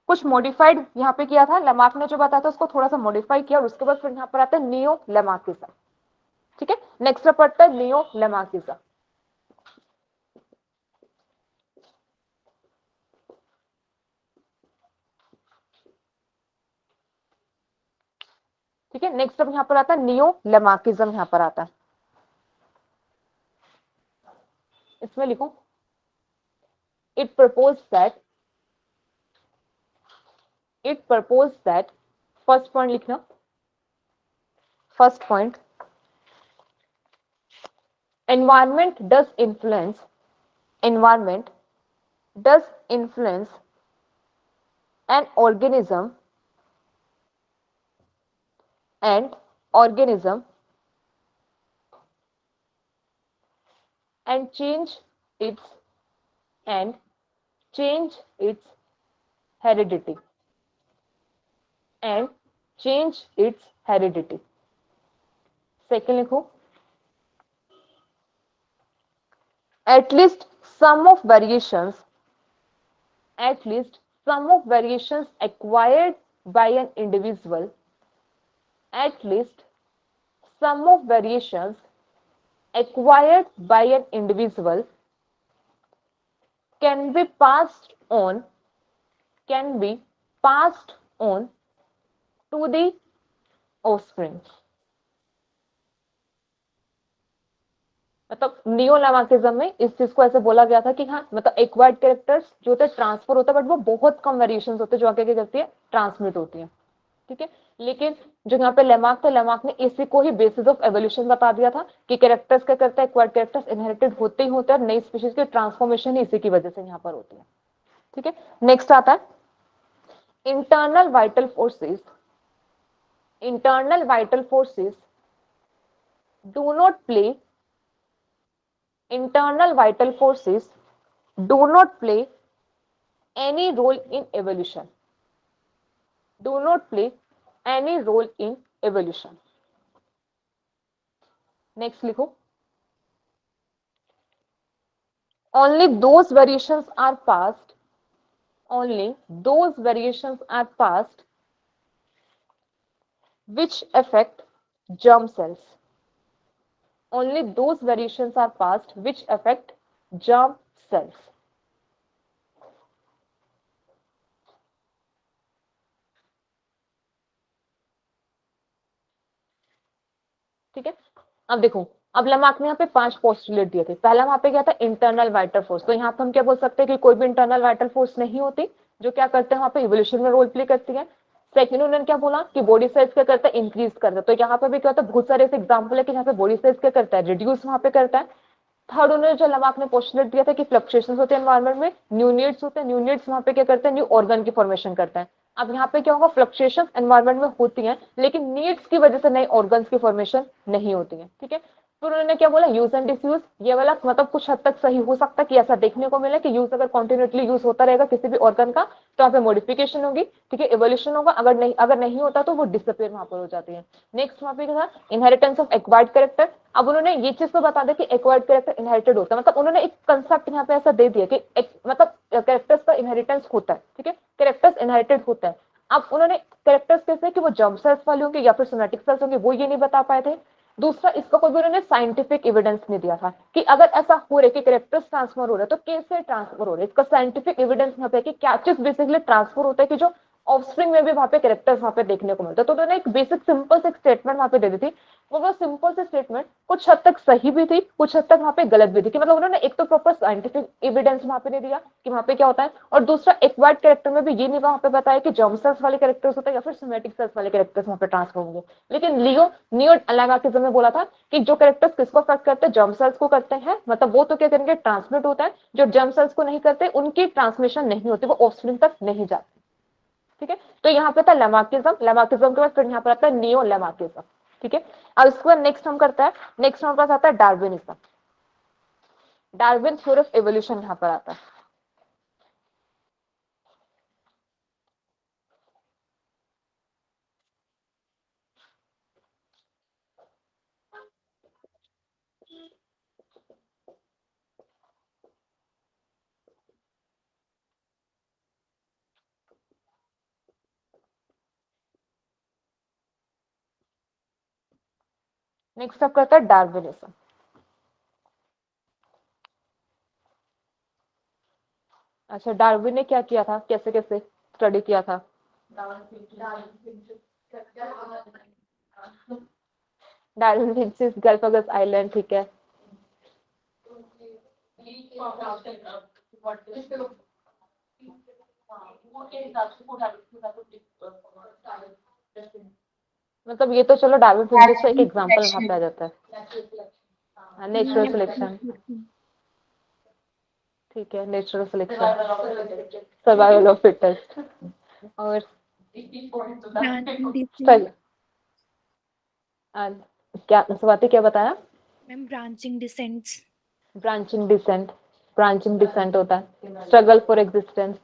कुछ मॉडिफाइड यहाँ पे किया था, लैमार्क ने जो बताया था उसको थोड़ा सा मॉडिफाई किया, और उसके बाद फिर यहाँ पर आता है नियो लैमार्किज्म। ठीक है, नेक्स्ट पढ़ता है नियो लैमार्किज्म। ठीक है, नेक्स्ट अब यहाँ पर आता है नियो लैमार्किज्म, यहाँ पर आता है, इसमें लिखो it proposed that first point लिखना, first point, environment does influence an organism and change its and change its heredity and change its heredity. Second लिखो, at least some of variations acquired by an individual, at least some of variations acquired by an individual can be passed on to the offspring. मतलब नियोलामार्किज्म में इस चीज को ऐसे बोला गया था कि हाँ मतलब एक्वायर्ड कैरेक्टर्स जो होते हैं ट्रांसफर होता है, बट वो बहुत कम वेरिएशन होते हैं जो आगे क्या करती है, ट्रांसमिट होती है। ठीक है, लेकिन जो यहाँ पे लेमार्क था, लेमार्क ने इसी को ही बेसिस ऑफ एवोल्यूशन बता दिया था कि कैरेक्टर्स क्या करता है, एक्वायर्ड कैरेक्टर्स इनहेरिटेड होते ही होते हैं, नई स्पीशीज की ट्रांसफॉर्मेशन ही इसी की वजह से यहाँ पर होती है। ठीक है, नेक्स्ट आता है internal vital forces. Internal vital forces do not play internal vital forces do not play any role in evolution. Do not play any role in evolution. Next लिखो, only those variations are passed, only those variations are passed which affect germ cells. Only those variations are passed which affect germ cells. ठीक है, अब देखो, अब लेमार्क ने यहाँ पे 5 पोस्टुलेट दिए थे। पहला वहां पे क्या था, इंटरनल वाइटल फोर्स। तो यहाँ पे हम क्या बोल सकते हैं कि कोई भी इंटरनल वाइटल फोर्स नहीं होती जो क्या करते हैं वहां पे इवोल्यूशन में रोल प्ले करती है। सेकंड उन्होंने क्या बोला कि बॉडी साइज क्या करता है, इंक्रीज करता है। तो यहाँ पे भी क्या होता है, बहुत सारे ऐसे एग्जाम्पल है कि यहाँ पे बॉडी साइज क्या करता है, रिड्यूस वहां पे करता है। थर्ड उन्होंने जो लेमार्क ने पोस्टुलेट दिया था कि फ्लक्चुएशंस होते हैं एनवायरमेंट में, न्यू नीड्स होते हैं, न्यू नीड्स वहां पे क्या करते हैं, न्यू ऑर्गन की फॉर्मेशन करता है। अब यहाँ पे क्या होगा, फ्लक्चुएशन एनवायरमेंट में होती है लेकिन नीड्स की वजह से नए ऑर्गन्स की फॉर्मेशन नहीं होती है। ठीक है, फिर उन्होंने क्या बोला, यूज एंड डिसयूज। ये वाला मतलब कुछ हद तक सही हो सकता है कि ऐसा देखने को मिला कि यूज अगर कॉन्टिन्यूसली यूज होता रहेगा किसी भी ऑर्गन का तो यहाँ पे मॉडिफिकेशन होगी। ठीक है, इवोल्यूशन होगा। अगर नहीं होता तो वो डिसअपियर वहां पर हो जाती है। नेक्स्ट वहां पे क्या था, इनहेरिटेंस ऑफ एक्वायर्ड कैरेक्टर। अब उन्होंने ये चीज तो बता दिया कि एक्वायर्ड कैरेक्टर इनहेरिटेड होता है, मतलब उन्होंने एक कंसेप्ट यहाँ पे ऐसा दे दिया कि मतलब कैरेक्टर्स का इनहेरिटेंस होता है। ठीक है, कैरेक्टर्स इनहेरिटेड होता है। अब उन्होंने कैरेक्टर्स कैसे कि वो जर्म सेल्स वाले होंगे या फिर सोमैटिक सेल्स होंगे वो ये नहीं बता पाए थे। दूसरा, इसका कोई भी उन्होंने साइंटिफिक एविडेंस नहीं दिया था कि अगर ऐसा हो रहा है कि कैरेक्टर्स ट्रांसफर हो रहा है तो कैसे ट्रांसफर हो रहा है। इसका साइंटिफिक एविडेंस यहाँ पे कि क्या चीज बेसिकली ट्रांसफर होता है कि जो ऑफस्प्रिंग में भी वहां पे कैरेक्टर्स वहां पे देखने को मिलता है। तो उन्होंने एक बेसिक सिंपल से स्टेटमेंट वहां पे दे दी थी। वो सिंपल से स्टेटमेंट कुछ हद तक सही भी थी, कुछ हद तक वहां पे गलत भी थी कि मतलब उन्होंने एक तो प्रॉपर साइंटिफिक एविडेंस वहां पे नहीं दिया कि वहां पे क्या होता है, और दूसरा एक्वायर्ड कैरेक्टर में भी ये नहीं वहां पे बताया कि जर्म सेल्स वाले कैरेक्टर्स होता है या फिर सोमैटिक सेल्स वाले कैरेक्टर्स वहां पे ट्रांसफर होंगे। लेकिन नियो लेमार्किज्म में बोला था कि जो कैरेक्टर्स किसको अफेक्ट करते हैं, जर्म सेल्स को करते हैं, मतलब वो तो क्या करेंगे, ट्रांसमिट होता है। जो जर्म सेल्स को नहीं करते उनकी ट्रांसमिशन नहीं होती, वो ऑफस्प्रिंग तक नहीं जाती। ठीक है, तो यहाँ पे था लेमार्किज्म। लेमार्किज्म के बाद फिर यहाँ पर आता है नियो लेमार्किज्म। ठीक है, अब इसके बाद नेक्स्ट हम करता है, नेक्स्ट हमारे पास आता है Darwinism. Darwin theory of evolution यहाँ पर आता है। नेक्स्ट अब करता है डार्विनिज्म। अच्छा, डार्विन ने क्या किया था, कैसे कैसे स्टडी किया था। Darwin finches Galapagos island. ठीक है, मतलब ये तो चलो डार्विन फिंचेस का एक एग्जांपल वहां पे आ जाता है। नेचुरल सिलेक्शन, ठीक है, natural selection, survival of fittest. और क्या स्वाति क्या बताया ma'am, branching descents. Branching descent, branching descent होता है, स्ट्रगल फॉर एग्जिस्टेंस,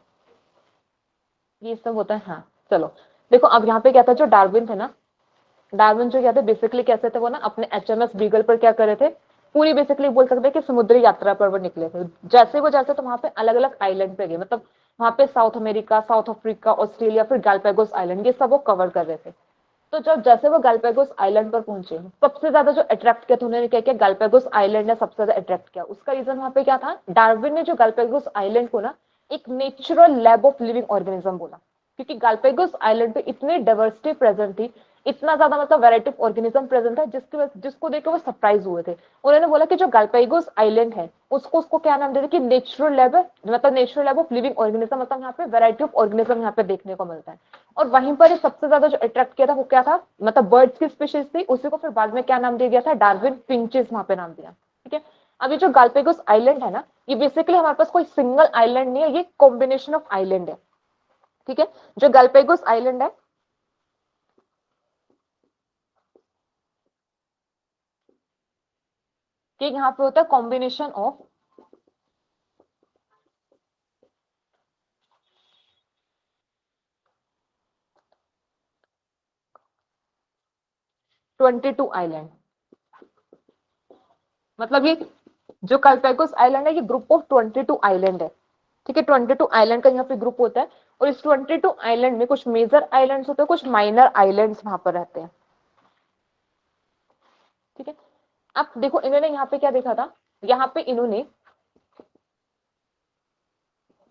ये सब होता है। हाँ चलो देखो, अब यहाँ पे क्या था, जो डार्विन थे ना, डार्विन जो क्या थे बेसिकली कैसे थे वो ना, अपने HMS बीगल पर क्या करे थे, पूरी बेसिकली बोल सकते हैं कि समुद्री यात्रा पर वो निकले थे। जैसे तो वहां पे अलग अलग आइलैंड पे गए, मतलब वहां पे south America, south Africa, Australia, फिर गैलापागोस आइलैंड, ये सब वो कवर कर रहे थे। तो जब जैसे वो गैलापागोस आइलैंड पर पहुंचे, सबसे ज्यादा जो अट्रैक्ट किया था उन्होंने क्या किया, गैलापागोस आइलैंड ने सबसे ज्यादा अट्रैक्ट किया। उसका रीजन वहां पे क्या था, डार्विन ने जो गैलापागोस आइलैंड को ना एक natural lab of living organism बोला, क्योंकि गैलापागोस आइलैंड पे इतनी डाइवर्सिटी प्रेजेंट थी, इतना ज्यादा मतलब वैरायटी ऑफ ऑर्गेनिज्म प्रेजेंट है, जिसको देख के वो सरप्राइज हुए थे। उन्होंने बोला कि जो गैलापागोस आइलैंड है उसको क्या नाम दे रहे कि नेचुरल लैब है, मतलब natural lab of living organism, मतलब यहाँ पे वैरायटी ऑफ ऑर्गेनिज्म यहाँ पे देखने को मिलता है। और वहीं पर सबसे ज्यादा जो अट्रैक्ट किया था वो क्या था, मतलब बर्ड्स की स्पीशीज थी, उसी को फिर बाद में क्या नाम दिया गया था, डार्विन फिंचेस वहां पे नाम दिया। ठीक है, अभी जो गैलापागोस आइलैंड है ना, ये बेसिकली हमारे पास कोई सिंगल आइलैंड नहीं है, ये कॉम्बिनेशन ऑफ आइलैंड है। ठीक है, जो गैलापागोस आइलैंड है कि यहाँ पे होता है कॉम्बिनेशन ऑफ 22 आइलैंड, मतलब ये जो गैलापागोस आइलैंड है ये ग्रुप ऑफ 22 आइलैंड है। ठीक है, 22 आइलैंड का यहाँ पे ग्रुप होता है, और इस 22 आइलैंड में कुछ मेजर आइलैंड्स होते हैं, कुछ माइनर आइलैंड्स वहां पर रहते हैं। ठीक है, अब देखो इन्होंने यहाँ पे क्या देखा था, यहाँ पे इन्होंने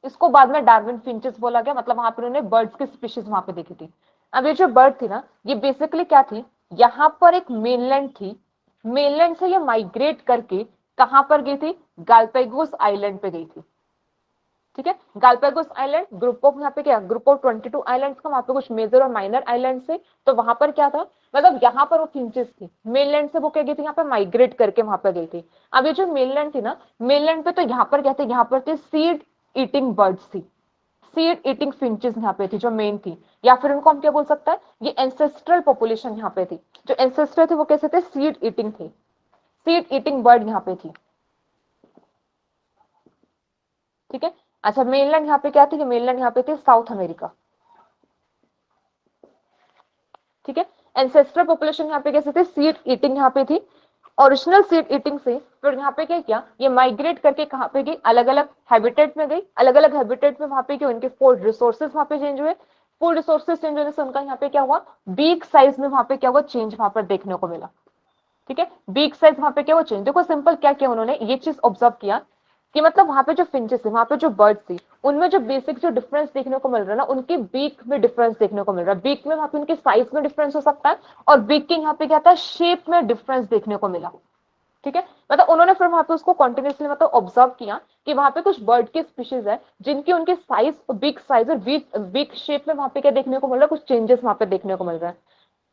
इसको बाद में डार्विन फिंचेस बोला गया, मतलब वहां पर उन्होंने बर्ड्स की स्पीशीज वहां पे देखी थी। अब ये जो बर्ड थी ना, ये बेसिकली क्या थी, यहाँ पर एक मेनलैंड थी, मेनलैंड से ये माइग्रेट करके कहां पर गई थी, गैलापागोस आइलैंड पे गई थी। ठीक है, गैलापागोस आइलैंड ग्रुप ऑफ, यहाँ पे क्या ग्रुप ऑफ 22 आइलैंड्स का, वहां पे कुछ मेजर और माइनर आइलैंड से, तो वहां पर क्या था, मतलब यहाँ पर वो फिंचेस थी, मेनलैंड से वो क्या गई थी, यहाँ पे माइग्रेट करके वहां पर गई थी। अब ये जो मेनलैंड थी ना, मेनलैंड पे तो यहाँ पर क्या थे, यहाँ पर थे सीड ईटिंग बर्ड्स थी, सीड ईटिंग फिंचेस यहाँ पे थी जो मेन थी, या फिर उनको हम क्या बोल सकते हैं, ये एंसेस्ट्रल पॉपुलेशन यहाँ पे थी। जो एंसेस्टर थे वो कैसे थे, सीड ईटिंग थे, सीड ईटिंग बर्ड यहाँ पे थी। ठीक है, अच्छा मेनलैंड यहाँ पे क्या थी, मेनलैंड यहाँ पे थे साउथ अमेरिका। ठीक है, एंसेस्ट्रल पॉपुलेशन यहाँ पे कैसे थे, सीड ईटिंग यहाँ पे थी, ओरिजिनल सीड ईटिंग से फिर यहाँ पे क्या किया, ये माइग्रेट करके कहाँ पे गई, अलग अलग हैबिटेट में गई, अलग अलग हैबिटेट में वहां पे क्या, उनके फूड रिसोर्सेज वहां पे चेंज हुए, फूड रिसोर्सेज चेंज होने से उनका यहाँ पे क्या हुआ, बीक साइज में वहां पे क्या हुआ, चेंज वहां पर देखने को मिला। ठीक है, बीक साइज वहां पे क्या हुआ, चेंज। देखो सिंपल क्या किया उन्होंने, ये चीज ऑब्जर्व किया कि मतलब वहां पे जो फिंचेस थे, वहां पे जो बर्ड्स थी, उनमें जो बेसिक जो डिफरेंस देखने को मिल रहा है ना, उनकी बीक में डिफरेंस देखने को मिल रहा है, बीक में वहां पे उनके साइज में डिफरेंस हो सकता है, और बीक के यहाँ पे क्या था, शेप में डिफरेंस देखने को मिला। ठीक है, मतलब उन्होंने फिर वहां पे उसको कंटिन्यूसली मतलब ऑब्जर्व किया कि वहां पे कुछ बर्ड की स्पीशीज है जिनकी उनके साइज, बिग साइज और बिग शेप में वहां पे क्या देखने को मिल रहा है, कुछ चेंजेस वहां पे देखने को मिल रहा है।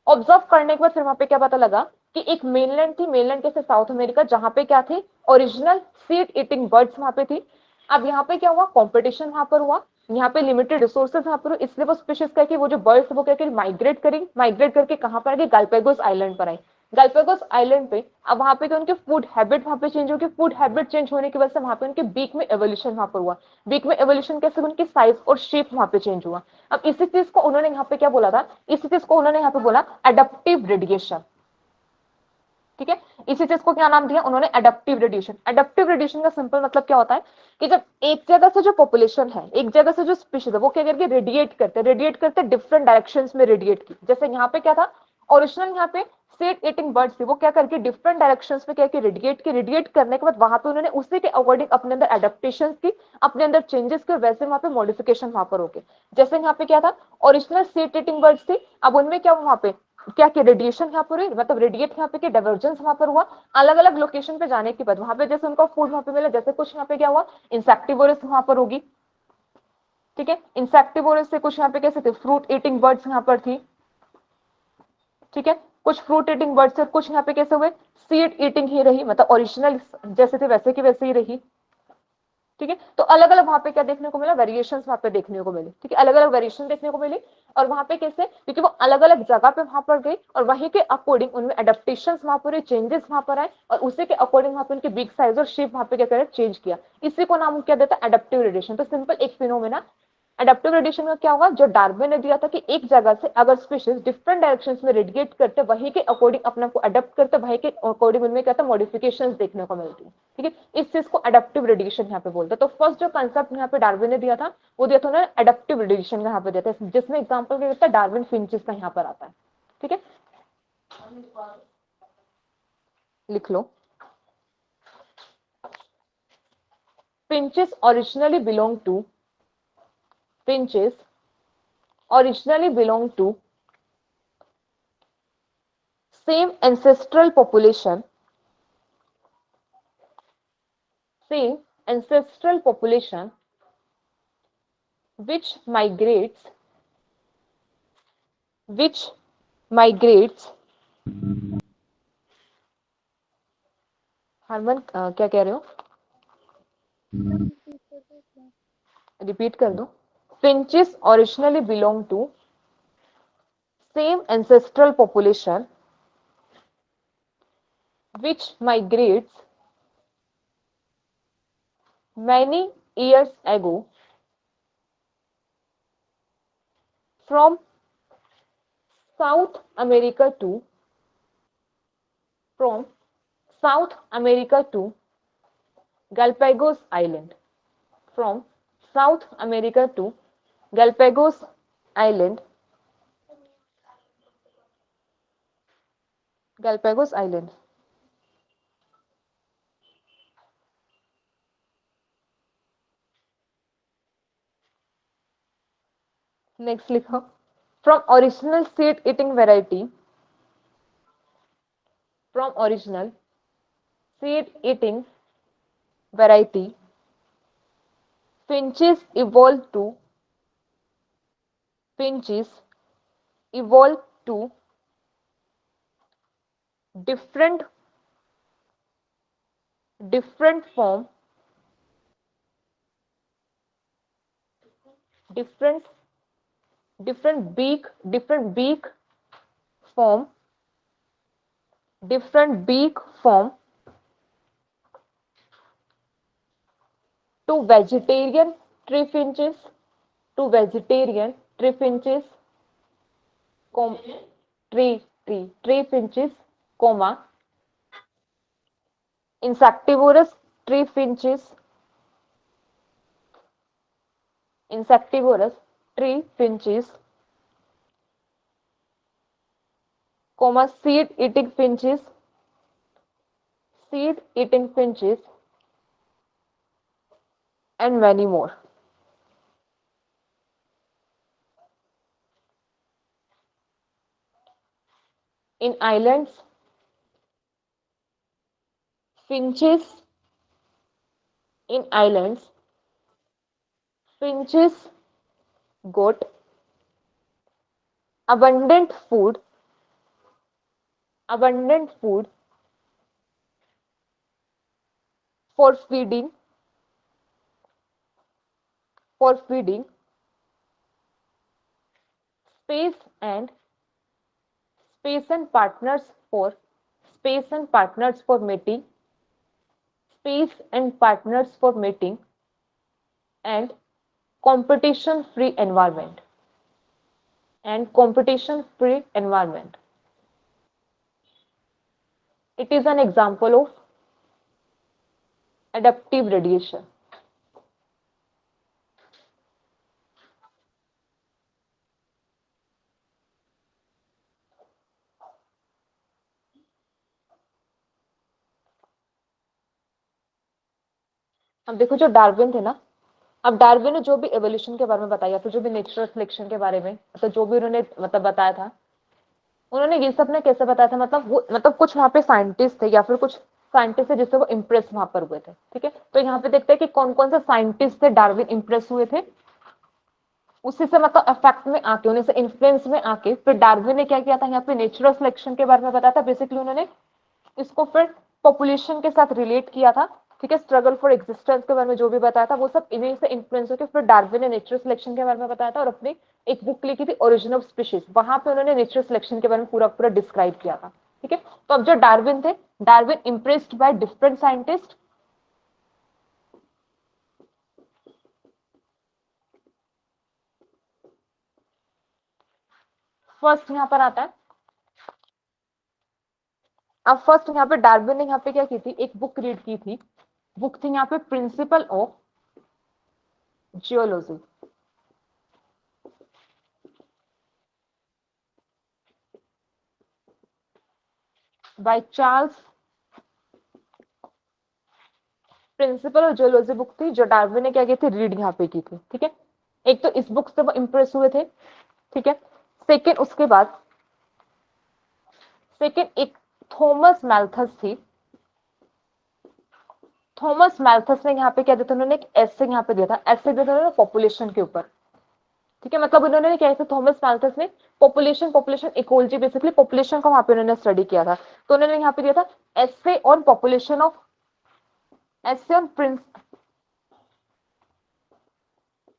ऑब्जर्व करने के बाद फिर वहां पे क्या पता लगा कि एक मेनलैंड थी, मेनलैंड कैसे, साउथ अमेरिका, जहां पे क्या थी, ओरिजिनल सीड ईटिंग बर्ड्स वहां पे थी। अब यहाँ पे क्या हुआ, कंपटीशन वहां पर हुआ, यहाँ पे लिमिटेड रिसोर्सेज वहां पर हुए, इसलिए वो स्पीशीज क्या की, वो जो बर्ड्स वो क्या माइग्रेट करी, माइग्रेट करके कहां पर आई, गैलापागोस आइलैंड पर आई। गैलापागोस आइलैंड पे अब वहां पे क्या, उनके फूड हैबिट वहां पे चेंज हो गई, फूड हैबिट चेंज होने की वजह से वहां पे उनके बीक में एवोल्यूशन वहां पर हुआ, बीक में एवोल्यूशन कैसे, उनकी साइज और शेप वहां पे चेंज हुआ। अब इसी चीज को उन्होंने यहाँ पे क्या बोला था, इसी चीज को उन्होंने यहाँ पे बोला एडप्टिव रेडिएशन। ठीक है, इसी चीज को क्या नाम दिया उन्होंने, एडप्टिव रेडिएशन। एडप्टिव रेडिएशन का सिंपल मतलब क्या होता है कि जब एक जगह से जो पॉपुलेशन है, एक जगह से जो स्पीशीज है, वो क्या करके रेडिएट करते डिफरेंट डायरेक्शंस में रेडिएट की। जैसे यहाँ पे क्या था, ओरिजिनल यहाँ पे सीड ईटिंग बर्ड्स थी, वो क्या करके डिफरेंट डायरेक्शंस में क्या कि रेडिएट करने के बाद वहां पे उन्होंने उसी के अकॉर्डिंग अपने अंदर एडेप्टेशंस की, अपने अंदर चेंजेस के, वैसे वहां पे मॉडिफिकेशन वहां पर हो गए। जैसे यहाँ पे क्या था, ओरिजिनल सीड ईटिंग बर्ड्स थी, अब उनमें क्या वहां पे क्या कि रेडिएशन यहाँ पर हुई, मतलब रेडिएट यहाँ पे डाइवर्जेंस वहां पर हुआ, अलग अलग लोकेशन पे जाने के बाद वहां पे जैसे उनका फूड वहां पे मिला, जैसे कुछ यहाँ पे क्या हुआ, इंसेक्टिवोरस वहां पर होगी। ठीक है, इंसेक्टिवोरस से कुछ यहाँ पे कैसे थे, फ्रूट ईटिंग बर्ड्स यहाँ पर थी। ठीक है, कुछ फ्रूट ईटिंग बर्ड्स और कुछ यहाँ पे कैसे हुए, सीड ईटिंग ही रही, मतलब ओरिजिनल जैसे थे वैसे की वैसे ही रही। ठीक है, तो अलग अलग वहां पे क्या देखने को मिला, वेरिएशन वहां पे देखने को मिले। ठीक है, अलग अलग वेरिएशन देखने को मिली, और वहां पे कैसे, क्योंकि वो अलग अलग जगह पे वहां पर गई, और वहीं के अकॉर्डिंग उनमें एडेप्टेशन वहां पर, चेंजेस वहां पर आए, और उसी के अकॉर्डिंग वहां पे उनके बिग साइज और शेप वहां पे क्या करे, चेंज किया। इसी को नाम क्या देता है, एडेप्टिव रेडिएशन। तो सिंपल एक फिनोमेना एडेप्टिव रेडिएशन का क्या होगा, जो डार्विन ने दिया था कि एक जगह से अगर स्पीशीज डिफरेंट डायरेक्शंस में रेडिएट करते, वही के अकॉर्डिंग अपने को अडेप्ट करते, वही के अकॉर्डिंग उनमें क्या था, मॉडिफिकेशंस देखने को मिलती है। ठीक है, इस चीज को एडेप्टिव रेडिएशन यहाँ पे बोलते हैं। तो फर्स्ट जो कंसेप्ट यहाँ पे डार्विन ने दिया था, वो दिया था उन्होंने एडेप्टिव रेडिएशन का यहाँ पे दिया था, जिसमें एग्जाम्पल क्या देता है, डार्विन फिंचेस का यहाँ पर आता है। ठीक है, लिख लो। finches originally belong to finches originally belong to same ancestral population which migrates Harman क्या कह रहे हो, रिपीट कर दो। finches originally belong to same ancestral population which migrates many years ago from South America to Galapagos Island. From South America to Galapagos Island. Galapagos Island. Next लिखो। From original seed-eating variety. From original seed-eating variety, finches evolved to different form different beak form to vegetarian tree finches tree finches, comma insectivorous tree finches comma seed eating finches and many more. In islands, finches got abundant food for feeding space and partners for mating and competition free environment It is an example of adaptive radiation. अब देखो जो डार्विन थे ना, अब डार्विन ने जो भी एवोल्यूशन के बारे में बताया, तो जो भी नेचुरल सिलेक्शन के बारे में, तो जो भी उन्होंने मतलब बताया था, उन्होंने ये सब ने कैसे बताया था, मतलब वो मतलब कुछ वहाँ पे साइंटिस्ट थे या फिर कुछ साइंटिस्ट थे जिससे वो इम्प्रेस वहां पर हुए थे। ठीक है, तो यहाँ पे देखते हैं कि कौन कौन से साइंटिस्ट थे डार्विन इम्प्रेस हुए थे, उसी से मतलब इफेक्ट में आके, उन्हीं से इन्फ्लुएंस में आके फिर डार्विन ने क्या किया था, यहाँ पे नेचुरल सिलेक्शन के बारे में बताया था। बेसिकली उन्होंने इसको फिर पॉपुलेशन के साथ रिलेट किया था। ठीक है, स्ट्रगल फॉर एग्जिस्टेंस के बारे में जो भी बताया था वो सब इन्हीं से इन्फ्लुएंस होकर फिर डार्विन ने नेचुरल सिलेक्शन के बारे में बताया था और अपनी एक बुक लिखी थी ओरिजिन ऑफ स्पीशीज, वहां पे उन्होंने नेचुरल सिलेक्शन के बारे में पूरा पूरा डिस्क्राइब किया था। ठीक है, तो अब जो डार्विन थे, Darwin impressed by different scientist, first यहाँ पर आता है। अब फर्स्ट यहाँ पे डार्विन ने यहाँ पे क्या की थी, एक बुक रीड की थी, बुक थी यहाँ पे principle of geology. By Charles, principle और जूलॉजी बुक थी जो डार्विन ने क्या की थी, रीड यहाँ पे की थी। ठीक है, एक तो इस बुक से वो इंप्रेस हुए थे। ठीक है, सेकेंड उसके बाद सेकेंड एक थॉमस मैल्थस थी। थॉमस मैल्थस ने यहाँ पे क्या दिया था, उन्होंने एक एसे यहाँ पे दिया था, एसे दिया था उन्होंने पॉपुलेशन के ऊपर। ठीक है, मतलब उन्होंने क्या था, थॉमस मैल्थस ने पॉपुलेशन इकोलॉजी, बेसिकली पॉपुलेशन का वहां पे उन्होंने स्टडी किया था। तो उन्होंने यहाँ पे दिया था essay on population of, essay on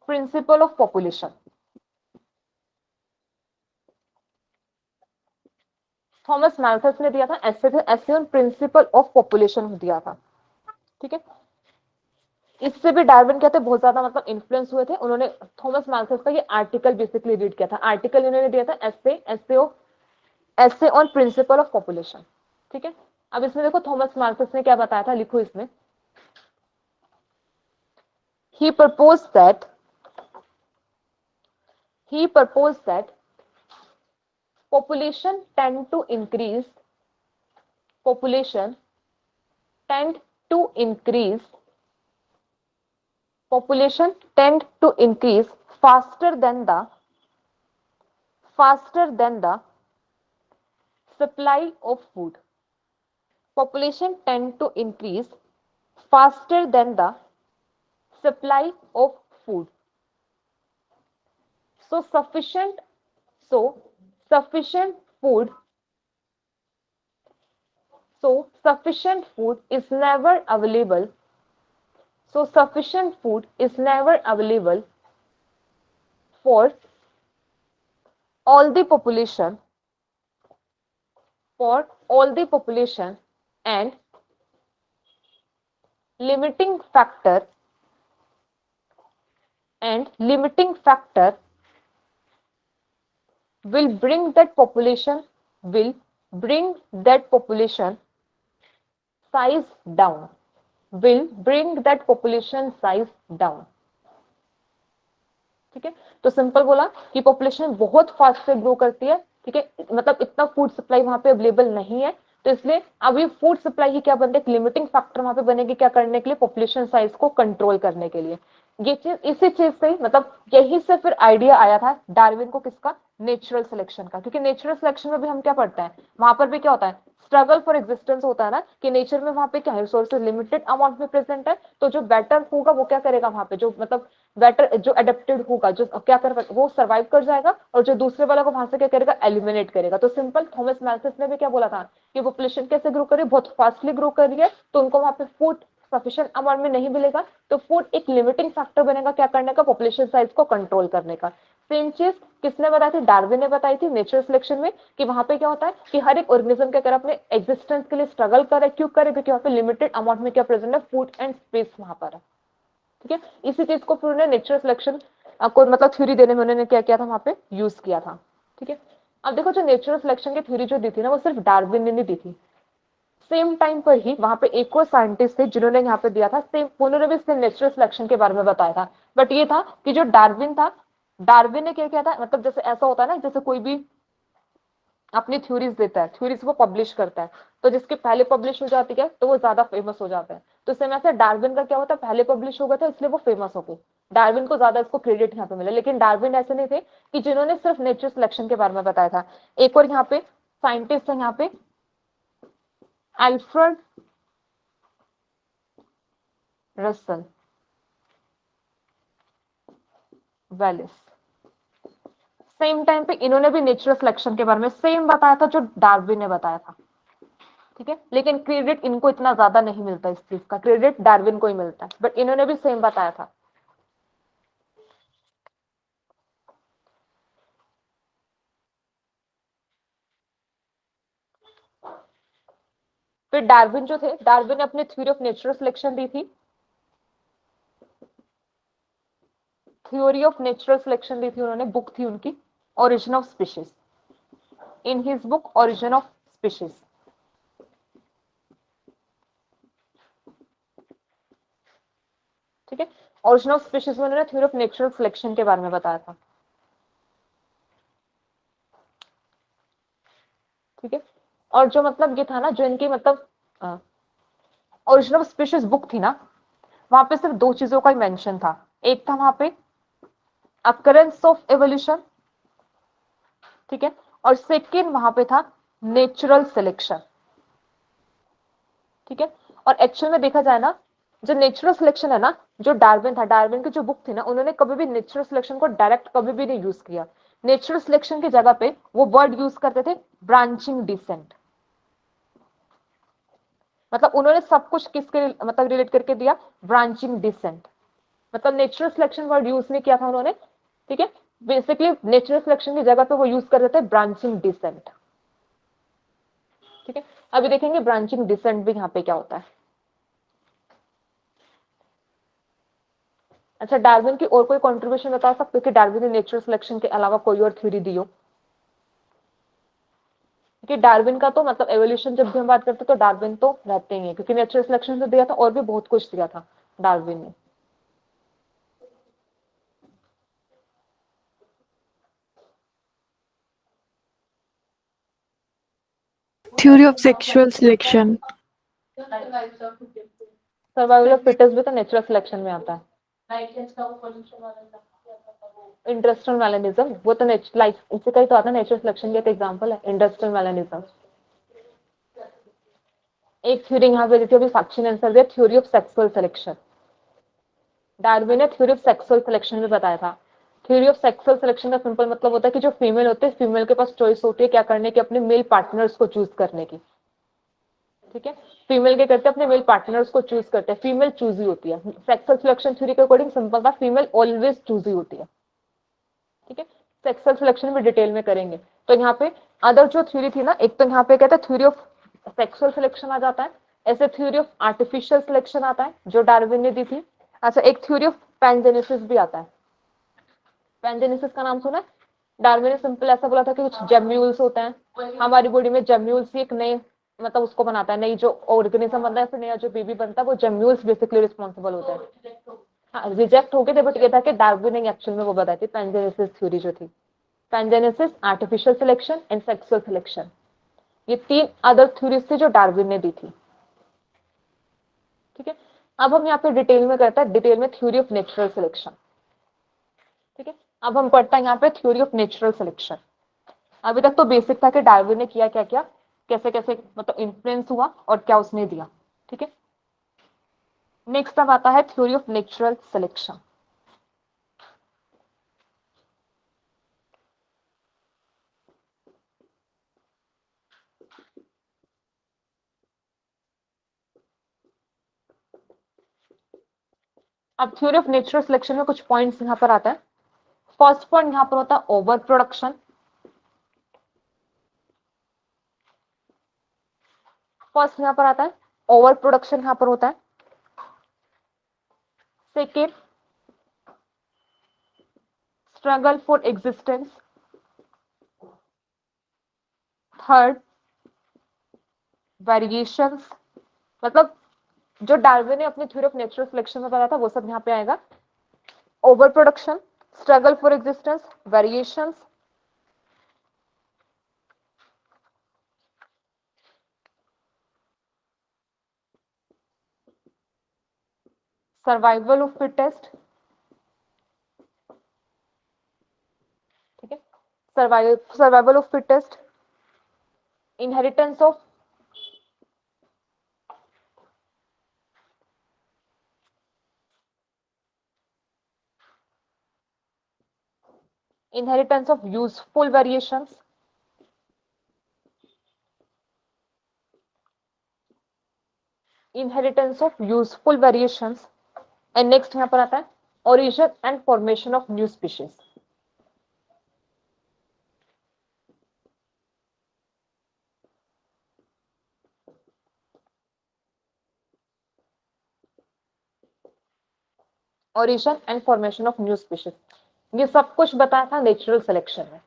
principle of population. Thomas Malthus ने दिया था essay on principle of population दिया था। ठीक है, इससे भी डार्विन कहते बहुत ज्यादा मतलब इन्फ्लुएंस हुए थे। उन्होंने थॉमस मैल्थस का ये आर्टिकल बेसिकली रीड किया था। आर्टिकल इन्होंने दिया था essay on principle of population. ठीक है, अब इसमें देखो थॉमस मैल्थस ने क्या बताया था, लिखो इसमें। he proposed that he proposed that population tend to increase population tend to increase population tend to increase faster than the supply of food. Population tend to increase faster than the supply of food. So sufficient food sufficient food is never available. So sufficient food is never available for all the population and limiting factor will bring that population size down will bring that population size down. ठीक है, तो सिंपल बोला कि पॉपुलेशन बहुत फास्ट से ग्रो करती है। ठीक है, मतलब इतना फूड सप्लाई वहां पे अवेलेबल नहीं है, तो इसलिए अब ये फूड सप्लाई ही क्या बनते, लिमिटिंग फैक्टर वहां पे बनेगी, क्या करने के लिए, पॉपुलेशन साइज को कंट्रोल करने के लिए। ये चीज इसी चीज से ही मतलब यही से फिर आइडिया आया था डार्विन को, किसका, नेचुरल सिलेक्शन का। क्योंकि नेचुरल सिलेक्शन में भी हम क्या पढ़ते हैं, वहां पर भी क्या होता है, स्ट्रगल फॉर एग्जिस्टेंस होता है ना, कि नेचर में वहां पे क्या रिसोर्सेज लिमिटेड अमाउंट में प्रेजेंट है, तो जो बेटर होगा वो क्या करेगा, वहां पे जो मतलब बेटर जो एडेप्टेड होगा, जो क्या कर वो सर्वाइव कर जाएगा, और जो दूसरे वाला को वहां से क्या करेगा, एलिमिनेट करेगा। तो सिंपल थॉमस मैल्थस ने भी क्या बोला था कि पॉपुलेशन कैसे ग्रो कर रही है, बहुत फास्टली ग्रो कर रही है, तो उनको वहां पे फूड सफिशिएंट अमाउंट में नहीं मिलेगा, तो फूड एक लिमिटिंग फैक्टर बनेगा, क्या करने का, पॉपुलेशन साइज को कंट्रोल करने का। सेम चीज किसने बताई थी, डार्विन ने बताई थी नेचुरल सिलेक्शन में, कि वहां पे क्या होता है कि हर एक ऑर्गेनिज्म के अगर अपने एग्जिस्टेंस के लिए स्ट्रगल करे, क्यों करे, क्योंकि वहां पे लिमिटेड अमाउंट में क्या प्रेजेंट है, फूड एंड स्पेस वहां पर है। ठीक है, इसी चीज को फिर उन्होंने नेचुरल सिलेक्शन को मतलब थ्योरी देने में उन्होंने क्या किया था, वहां पे यूज किया था। ठीक है, अब देखो जो नेचुरल सिलेक्शन की थ्योरी जो दी थी ना, वो सिर्फ डार्विन ने नहीं दी थी। सेम टाइम पर ही वहां पे एक और साइंटिस्ट थे जिन्होंने यहाँ पे दिया था सेम, उन्होंने भी सेम नेचुरल सिलेक्शन के बारे में बताया था। बट ये था कि जो डार्विन था, डार्विन ने क्या किया था, मतलब जैसे ऐसा होता है ना, जैसे कोई भी अपनी थ्योरीज देता है, थ्योरीज वो पब्लिश करता है, तो जिसके पहले पब्लिश हो जाती है तो वो ज्यादा फेमस हो जाता है। तो सेम ऐसे डार्विन का क्या होता है, पहले पब्लिश हो गया था इसलिए वो फेमस हो गए, डार्विन को ज्यादा इसको क्रेडिट यहाँ पे मिला। लेकिन डार्विन ऐसे नहीं थे कि जिन्होंने सिर्फ नेचुरल सिलेक्शन के बारे में बताया था। एक और यहाँ पे साइंटिस्ट है, यहाँ पे अल्फ्रेड रसल वेलिस। सेम टाइम पे इन्होंने भी नेचुरल सिलेक्शन के बारे में सेम बताया था जो डार्विन ने बताया था। ठीक है, लेकिन क्रेडिट इनको इतना ज्यादा नहीं मिलता, इस चीज का क्रेडिट डार्विन को ही मिलता है, बट इन्होंने भी सेम बताया था। फिर डार्विन जो थे, डार्विन ने अपनी थ्योरी ऑफ नेचुरल सिलेक्शन दी थी, थ्योरी ऑफ नेचुरल सिलेक्शन दी थी उन्होंने, बुक थी उनकी origin of species, in his book origin of species. ठीक है, ओरिजिन ऑफ स्पीशीज में उन्होंने थ्योरी ऑफ नेचुरल सिलेक्शन के बारे में बताया था। ठीक है, और जो मतलब ये था ना, जो इनकी मतलब ओरिजिनल स्पीशीज बुक थी ना, वहां पे सिर्फ 2 चीजों का ही मेंशन था। एक था वहां पे अकरेंस ऑफ एवोल्यूशन, ठीक है, और सेकेंड वहां पे था नेचुरल सिलेक्शन, ठीक है। और एक्चुअल में देखा जाए ना, जो नेचुरल सिलेक्शन है ना, जो डार्विन था, डार्विन की जो बुक थी ना, उन्होंने कभी भी नेचुरल सिलेक्शन को डायरेक्ट कभी भी नहीं यूज किया। नेचुरल सिलेक्शन की जगह पे वो वर्ड यूज करते थे ब्रांचिंग डिसेंट। मतलब उन्होंने सब कुछ किसके मतलब रिलेट करके दिया, ब्रांचिंग डिसेंट। मतलब नेचुरल सिलेक्शन वर्ड यूज नहीं किया था उन्होंने, ठीक है। बेसिकली नेचुरल सिलेक्शन की जगह पे वो यूज कर रहे थे ब्रांचिंग डिसेंट, ठीक है। अभी देखेंगे ब्रांचिंग डिसेंट भी यहाँ पे क्या होता है। अच्छा, डार्विन की और कोई कंट्रीब्यूशन बता सकते हो कि डार्विन ने नेचुरल सिलेक्शन के अलावा कोई और थ्योरी दी हो? क्योंकि डार्विन का तो मतलब एवोल्यूशन जब भी हम बात करते हैं तो डार्विन तो रहते ही है, क्योंकि नेचुरल सिलेक्शन तो दिया था और भी बहुत कुछ दिया था डार्विन ने। Theory of sexual selection. Survival of fittest भी तो नेचुरल सिलेक्शन में आता है। इंडस्ट्रियल मैलेनिज्म, वो तो लाइफ इसी का ही तो आता है, नेचुरल सिलेक्शन का एक एग्जांपल है इंडस्ट्रियल मैलेनिज्म। एक थ्योरी यहाँ पे देखिए, अभी साक्षी ने आंसर दिया, theory of sexual selection. Darwin ने थ्योरी ऑफ सेक्सुअल सिलेक्शन में बताया था। थ्योरी ऑफ सेक्सुअल सिलेक्शन का सिंपल मतलब होता है कि जो फीमेल होते हैं, फीमेल के पास चॉइस होती है क्या करने की, अपने मेल पार्टनर्स को चूज करने की, ठीक है। फीमेल के करते अपने मेल पार्टनर्स को चूज करते हैं, फीमेल चूजी होती है। सेक्सुअल सिलेक्शन थ्योरी के अकॉर्डिंग सिंपल था, फीमेल ऑलवेज चूजी होती है, ठीक है। सेक्सुअल सिलेक्शन में डिटेल में करेंगे। तो यहाँ पे अदर जो थ्योरी थी ना, एक तो यहाँ पे कहते हैं थ्योरी ऑफ सेक्सुअल सिलेक्शन आ जाता है, ऐसे थ्योरी ऑफ आर्टिफिशियल सिलेक्शन आता है जो डार्विन ने दी थी। अच्छा, एक थ्योरी ऑफ पैनजेनेसिस भी आता है। पैनजेनेसिस का नाम सुना है? डार्विन ने सिंपल ऐसा बोला था कि कुछ जेम्यूल्स होते हैं हमारी बॉडी में, जेम्यूल्स ही एक नए मतलब उसको बनाता है, नई जो ऑर्गेनिज्म बनता है, फिर नया जो बेबी बनता है, वो जेम्यूल्स बेसिकली रिस्पॉन्सिबल होते हैं। हाँ, रिजेक्ट हो गए थे, बट ये था कि डार्विन ने एक्चुअल में वो बताई थी पैनजेनेसिस थ्योरी जो थी। Pangenesis, artificial selection and sexual selection, ये 3 अदर थ्योरीज थी जो डार्विन ने दी थी, ठीक है। अब हम यहाँ पे डिटेल में करते हैं, डिटेल में थ्योरी ऑफ नेचुरल सिलेक्शन, ठीक है। अब हम पढ़ते हैं यहाँ पे थ्योरी ऑफ नेचुरल सिलेक्शन। अभी तक तो बेसिक था कि डार्विन ने किया क्या क्या, कैसे कैसे मतलब इन्फ्लुएंस हुआ और क्या उसने दिया, ठीक है। नेक्स्ट अब आता है थ्योरी ऑफ नेचुरल सिलेक्शन। अब थ्योरी ऑफ नेचुरल सिलेक्शन में कुछ पॉइंट्स यहाँ पर आता है। फर्स्ट पॉइंट यहाँ पर होता है ओवर प्रोडक्शन। फर्स्ट यहाँ पर आता है ओवर प्रोडक्शन, यहाँ पर होता है। Second, struggle for existence. Third, variations. मतलब जो डार्विन ने अपनी थ्योरी ऑफ नेचुरल सिलेक्शन में बताया था वो सब यहाँ पे आएगा। Over production, struggle for existence, variations, survival of fittest, ठीक है। Survival of fittest, inheritance of useful variations, inheritance of useful variations. And next यहाँ पर आता है origin and formation of new species. Origin and formation of new species, ये सब कुछ बताया था नेचुरल सिलेक्शन में।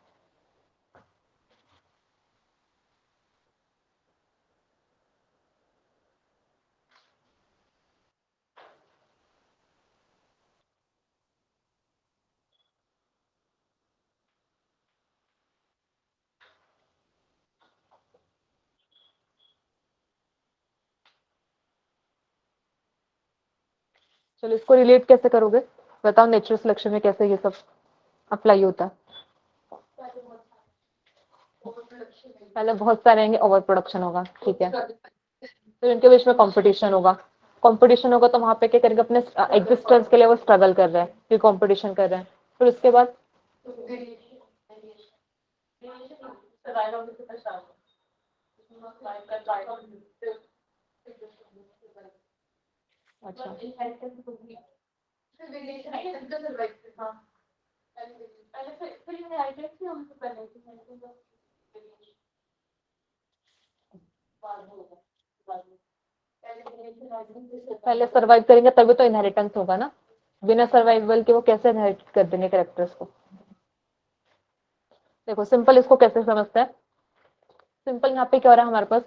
चलो इसको रिलेट कैसे करोगे, बताओ नेचुरल सिलेक्शन में कैसे ये सब अप्लाई होता है। पहले बहुत सारे आएंगे, ओवर प्रोडक्शन होगा, ठीक है, तो इनके बीच में कंपटीशन होगा। कंपटीशन होगा तो वहां पे क्या करेंगे, अपने एग्जिस्टेंस के लिए वो स्ट्रगल कर रहे हैं, फिर कंपटीशन कर रहे हैं, फिर उसके बाद अच्छा पहले सर्वाइव करेंगे तभी तो इनहेरिटेंस होगा ना, बिना सर्वाइवल के वो कैसे इनहेरिट कर देंगे कैरेक्टर्स को। देखो सिंपल इसको कैसे समझते हैं, सिंपल यहाँ पे क्या हो रहा है हमारे पास,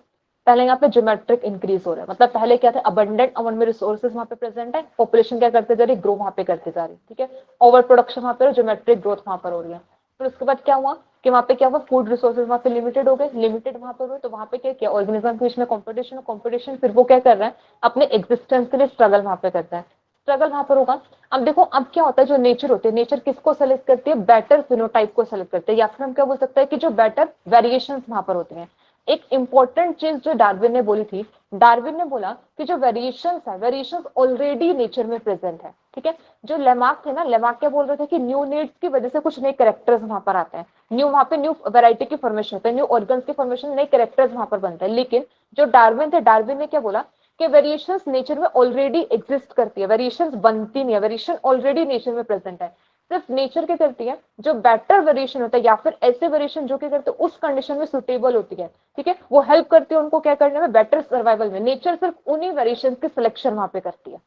पहले यहाँ पे ज्योमेट्रिक इंक्रीज हो रहा है, मतलब पहले क्या था, अबंडेंट अमाउंट में रिसोर्सेज वहाँ पे प्रेजेंट है, पॉपुलेशन क्या करते जा रही है, ग्रो वहाँ पे करते जा रही है, ठीक है, ओवर प्रोडक्शन वहाँ पे, ज्योमेट्रिक ग्रोथ वहाँ पर हो रही है। फिर उसके बाद क्या हुआ कि वहाँ पे क्या हुआ, फूड रिसोर्सेज वहाँ पे लिमिटेड हो गए, लिमिटेड वहाँ पर हुए, तो वहाँ पे क्या किया, ऑर्गेनिज्म के बीच में कॉम्पिटिशन, फिर वो क्या कर रहा है, अपने एग्जिस्टेंस के लिए स्ट्रगल वहाँ पे करता है, स्ट्रगल वहाँ पर होगा। अब देखो अब क्या होता है, जो नेचर होती है, नेचर किसको सेलेक्ट करती है, बेटर फिनोटाइप को सेलेक्ट करते हैं, या फिर हम क्या बोल सकते हैं कि जो बेटर वेरिएशंस वहाँ पर होती हैं। एक इंपॉर्टेंट चीज जो डार्विन ने बोली थी, डार्विन ने बोला कि जो वेरिएशंस है, वेरिएशंस ऑलरेडी नेचर में प्रेजेंट है, ठीक है। जो लेमार्क थे ना, लेमार्क क्या बोल रहे थे कि न्यू नीड्स की वजह से कुछ नए कैरेक्टर्स वहां पर आते हैं, वहां पे न्यू वैरायटी की फॉर्मेशन होता है, न्यू ऑर्गन्स की फॉर्मेशन, नए कैरेक्टर्स वहां पर बनते हैं। लेकिन जो डार्विन थे, डार्विन ने क्या बोला कि वेरिएशंस नेचर में ऑलरेडी एग्जिस्ट करती है, वेरिएशंस बनती नहीं है, वेरिएशन ऑलरेडी नेचर में प्रेजेंट है। सिर्फ नेचर क्या करती है, जो बेटर वेरिएशन होता है या फिर ऐसे वेरिएशन जो क्या करते हैं उस कंडीशन में सुटेबल होती है, ठीक है, वो हेल्प करती है उनको क्या करने में, बेटर सर्वाइवल में। नेचर सिर्फ उन्हीं वेरिएशन की सिलेक्शन वहां पे करती है,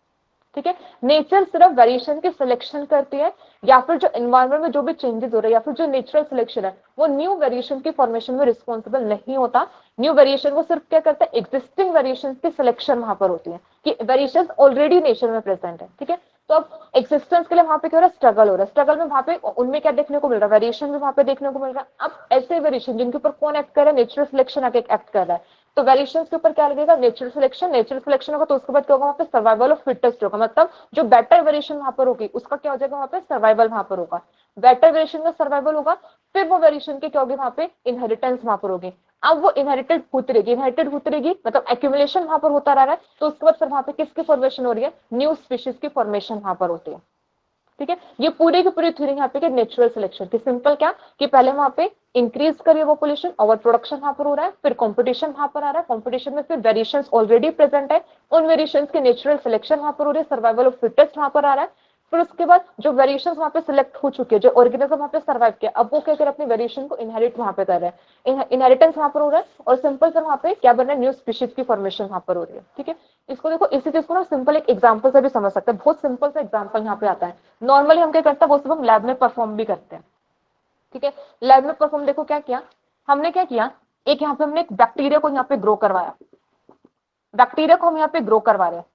ठीक है, नेचर सिर्फ वेरिएशन की सिलेक्शन करती है, या फिर जो एनवायरमेंट में जो भी चेंजेस हो रहे हैं, या फिर जो नेचुरल सिलेक्शन है, वो न्यू वेरिएशन की फॉर्मेशन में रिस्पॉन्सिबल नहीं होता। न्यू वेरिएशन वो सिर्फ क्या करता है, एग्जिस्टिंग वेरिएशन की सिलेक्शन वहां पर होती है, कि वेरिएशन ऑलरेडी नेचर में प्रेजेंट है, ठीक है। तो अब एक्सिस्टेंस के लिए वहां पे क्या हो रहा है, स्ट्रगल हो रहा है, स्ट्रगल में वहां पे उनमें क्या देखने को मिल रहा है, वेरिएशन भी वहां पे देखने को मिल रहा है। अब ऐसे वेरिएशन जिनके ऊपर कौन एक्ट कर रहा है, नेचुरल सिलेक्शन आके एक्ट कर रहा है, तो वेरिएशंस के ऊपर क्या लगेगा, नेचुरल सिलेक्शन, नेचुरल सिलेक्शन होगा तो उसके बाद क्या होगा, वहां पे सर्वाइवल ऑफ फिटेस्ट होगा, मतलब जो बेटर वेरिएशन वहां पर होगी उसका क्या हो जाएगा, वहां पे सर्वाइवल वहां पर होगा, बेटर वेरिएशन का सर्वाइवल होगा, फिर वो वेरिएशन के क्या होगी, वहां पे इनहेरिटेंस वहां पर होगी। अब वो इनहेरिटेड होती रहेगी, मतलब एक्यूमुलेशन वहां पर होता रह रहा है, तो उसके बाद फिर वहां पे किसकी फॉर्मेशन हो रही है, न्यू स्पीशीज की फॉर्मेशन वहां पर होती है, ठीक है। ये पूरी की पूरी थ्योरी यहाँ पे नेचुरल सिलेक्शन की, सिंपल क्या कि पहले वहां पे इंक्रीज करिए पॉपुलेशन, ओवर प्रोडक्शन वहां पर हो रहा है, फिर कंपटीशन वहां पर आ रहा है, कंपटीशन में फिर वेरिएशंस ऑलरेडी प्रेजेंट है, उन वेरिएशंस के नेचुरल सिलेक्शन वहां पर हो रही है, सर्वाइवल ऑफ फिटेस्ट वहां पर आ रहा है, फिर उसके बाद जो वेरिएशंस वहां पे सिलेक्ट हो चुके हैं, जो ऑर्गेनिज्म वहां पे सर्वाइव किया, अब वो क्या कर अपनी वेरिएशन को इनहेरिट वहां पे कर रहे हैं, इनहेरिटेंस वहां पर हो रहा है, और सिंपल से वहां पे क्या बन रहा है, न्यू स्पीशीज की फॉर्मेशन वहां पर हो रही है, ठीक है। इसको देखो, इसी चीज को ना सिंपल एक एग्जांपल से भी समझ सकते हैं, बहुत सिंपल सा एग्जांपल यहाँ पे आता है। नॉर्मली हम क्या करते हैं, वो सब हम लैब में परफॉर्म भी करते हैं, ठीक है। लैब में परफॉर्म देखो क्या किया, हमने क्या किया, एक यहाँ पे हमने एक बैक्टीरिया को यहाँ पे ग्रो करवाया, बैक्टीरिया को हम यहाँ पे ग्रो करवा रहे हैं,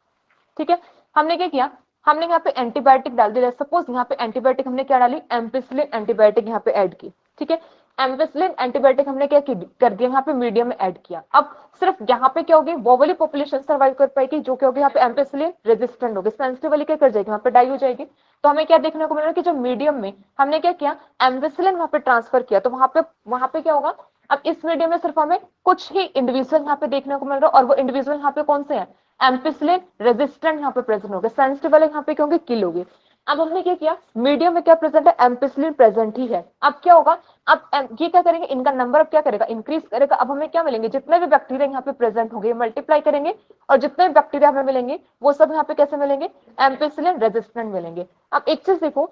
ठीक है। हमने क्या किया, हमने यहाँ पे एंटीबायोटिक डाल दिया, सपोज यहाँ पे एंटीबायोटिक हमने क्या डाली, एम्पिसिलिन एंटीबायोटिक यहाँ पे ऐड की, ठीक है। एम्पिसिलिन एंटीबायोटिक हमने क्या कर दिया, यहाँ पे मीडियम में ऐड किया। अब सिर्फ यहाँ पे क्या होगी, वो वाली पॉपुलेशन सर्वाइव कर पाएगी जो क्या होगी, यहाँ पे एम्पिसिलिन रेजिस्टेंट होगी, सेंसिटिव वाली क्या कर जाएगी, वहाँ पे डाई हो जाएगी। तो हमें क्या देखने को मिल रहा है कि जो मीडियम में हमने क्या किया, एम्पिसिलिन वहाँ पे ट्रांसफर किया, तो वहां पे क्या होगा, अब इस मीडियम में सिर्फ हमें कुछ ही इंडिविजुअल यहाँ पे देखने को मिल रहा है, और वो इंडिविजुअल यहाँ पे कौन से हैं, एम्पिसिलिन रेजिस्टेंट यहाँ पे प्रेजेंट हो गए, सेंसिटिव वाले यहाँ पे क्या होंगे, किल हो गए। अब हमने क्या किया, मीडियम में क्या प्रेजेंट है, एम्पिसिलिन प्रेजेंट ही है। अब क्या होगा, अब ये क्या करेंगे, इनका नंबर अब क्या करेगा, इंक्रीज करेगा। अब हमें क्या मिलेंगे, जितने भी बैक्टीरिया यहाँ पे प्रेजेंट होंगे मल्टीप्लाई करेंगे, और जितने भी बैक्टीरिया हमें मिलेंगे वो सब यहाँ पे कैसे मिलेंगे, एम्पिसिलिन रेजिस्टेंट मिलेंगे। अब एक चीज देखो,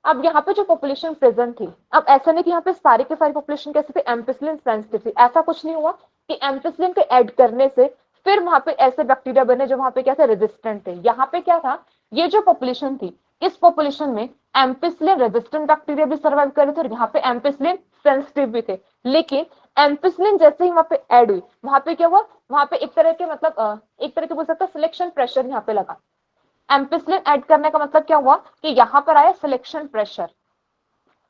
अब यहाँ पे जो पॉपुलेशन प्रेजेंट थी, अब ऐसा नहीं कि यहाँ पे सारी की सारी पॉपुलेशन कैसे थी, एम्पिसिलिन सेंसिटिव थी, ऐसा कुछ नहीं हुआ कि एम्पिसिलिन के ऐड करने से फिर वहां पे ऐसे बैक्टीरिया बने जो वहां पे क्या थे, रेजिस्टेंट थे। यहाँ पे क्या था, ये जो पॉपुलेशन थी, इस पॉपुलेशन में एम्पिसिलिन रेजिस्टेंट बैक्टीरिया भी सर्वाइव कर रहे थे, और यहाँ पे एम्पिसिलिन सेंसिटिव भी थे। लेकिन एम्पिसिलिन जैसे ही वहां पे ऐड हुई, वहां पे क्या हुआ, वहां पे एक तरह के मतलब एक तरह के बोल सकते सिलेक्शन प्रेशर यहाँ पे लगा। एम्पिसिलिन ऐड करने का मतलब क्या हुआ कि यहाँ पर आया सिलेक्शन प्रेशर,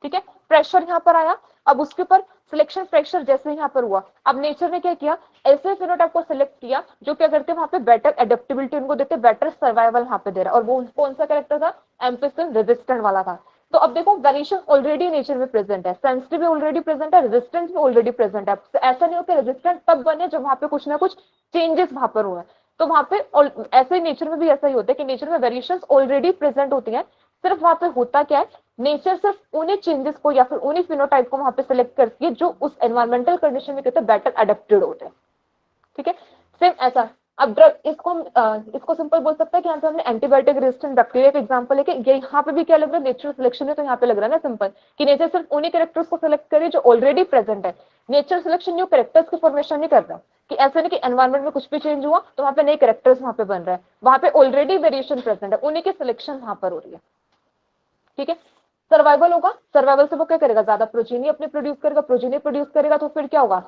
ठीक है, प्रेशर यहाँ पर आया, अब उसके ऊपर सिलेक्शन प्रेशर जैसे यहाँ पर हुआ, अब नेचर ने क्या किया, ऐसे फिनोटाइप को सिलेक्ट किया जो क्या करते हैं वहां पे बेटर एडेप्टेबिलिटी उनको देते, बेटर सर्वाइवल यहाँ पे दे रहा है, और वो कौन सा कैरेक्टर था, एम्पिसिन रेजिस्टेंट वाला था। तो अब देखो वेरिएशन ऑलरेडी नेचर में प्रेजेंट है, सेंसिटिव भी ऑलरेडी प्रेजेंट है, रेजिस्टेंस भी ऑलरेडी प्रेजेंट है। तो ऐसा नहीं हो कि रेजिस्टेंट तब बने जब वहां पे कुछ ना कुछ चेंजेस वहां पर हुए। तो वहां पे ऐसे नेचर में भी ऐसा ही होता है कि नेचर में वेरिएशंस ऑलरेडी प्रेजेंट होती हैं, सिर्फ वहां पे होता क्या है, नेचर सिर्फ उन्हीं चेंजेस को या फिर उन्हीं फिनोटाइप को वहां पे सिलेक्ट करती है जो उस एनवायरमेंटल कंडीशन में कहते हैं बेटर अडेप्टेड होते हैं। ठीक है, सेम ऐसा। अब ड्रग इसको सिंपल बोल सकते हैं कि यहाँ पे हमने एंटीबायोटिक रेजिस्टेंट बैक्टीरिया का एग्जांपल है कि ये यहाँ पे भी क्या लग रहा है, नेचुरल सिलेक्शन है, तो यहाँ पे लग रहा है ना सिंपल कि नेचर सिर्फ उन्हीं कैरेक्टर्स को सिलेक्ट करे जो ऑलरेडी प्रेजेंट है। नेचर सिलेक्शन न्यू कैरेक्टर्स की फॉर्मेशन नहीं कर रहा कि ऐसा नहीं कि एनवायरमेंट में कुछ भी चेंज हुआ तो वहाँ पे नए कैरेक्टर्स वहां पे बन रहे हैं, वहां पे ऑलरेडी वेरिएशन प्रेजेंट है, उन्हीं की सिलेक्शन वहां पर हो रही है। ठीक है, सर्वाइवल होगा, सर्वाइवल से वो क्या करेगा, ज्यादा प्रोटीन ही अपने प्रोड्यूस करेगा, प्रोटीन ही प्रोड्यूस करेगा तो फिर क्या होगा,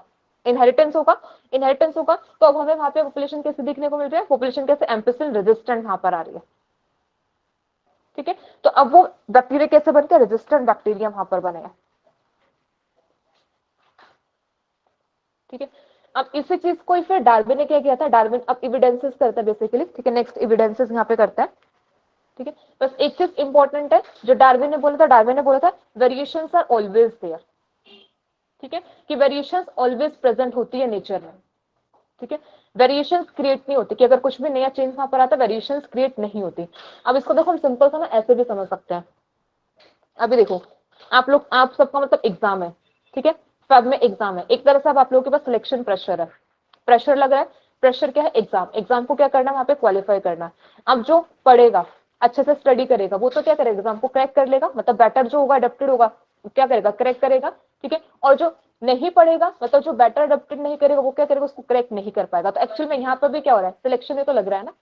इनहेरिटेंस होगा, इनहेरिटेंस होगा। तो अब हमें वहां पे पॉपुलेशन कैसे देखने को मिल रहा है, पॉपुलेशन कैसे एम्पिसिन रेजिस्टेंट वहां पर आ रही है। ठीक है, तो अब वो बैक्टीरिया कैसे बनते हैं, रेजिस्टेंट बैक्टीरिया वहां पर बनेगा। ठीक है, अब इसी चीज को ही फिर डार्विन ने क्या किया था, डार्विन अब इविडेंसेस करता है बेसिकली। ठीक है, नेक्स्ट इविडेंसेस यहाँ पे करता है। ठीक है, बस एक चीज इंपॉर्टेंट है जो डार्विन ने बोला था, डार्विन ने बोला था वेरिएशंस आर ऑलवेज देयर। ठीक है, कि वेरिएशंस ऑलवेज प्रेजेंट होती है नेचर में। ठीक है, वेरिएशंस क्रिएट नहीं होती कि अगर कुछ भी नया चेंज वहां पर आता है वेरिएशंस क्रिएट नहीं होती। अब इसको देखो हम सिंपल सा ना ऐसे भी समझ सकते हैं। अभी देखो आप सबका मतलब एग्जाम है, ठीक है, फेब में एग्जाम है, एक तरह से अब आप लोगों के पास सिलेक्शन प्रेशर है, प्रेशर लग रहा है। प्रेशर क्या है, एग्जाम, एग्जाम को क्या करना है वहां पे क्वालिफाई करना है। अब जो पढ़ेगा अच्छे से स्टडी करेगा वो तो क्या करेगा, एग्जाम को क्रैक कर लेगा, मतलब बेटर जो होगा अडेप्टेड होगा क्या करेगा, क्रैक करेगा। ठीक है, और जो नहीं पढ़ेगा मतलब जो बेटर अडेप्टेड नहीं करेगा वो क्या करेगा, उसको क्रैक नहीं कर पाएगा। तो एक्चुअल में यहाँ पर भी क्या हो रहा है, सिलेक्शन में तो लग रहा है ना,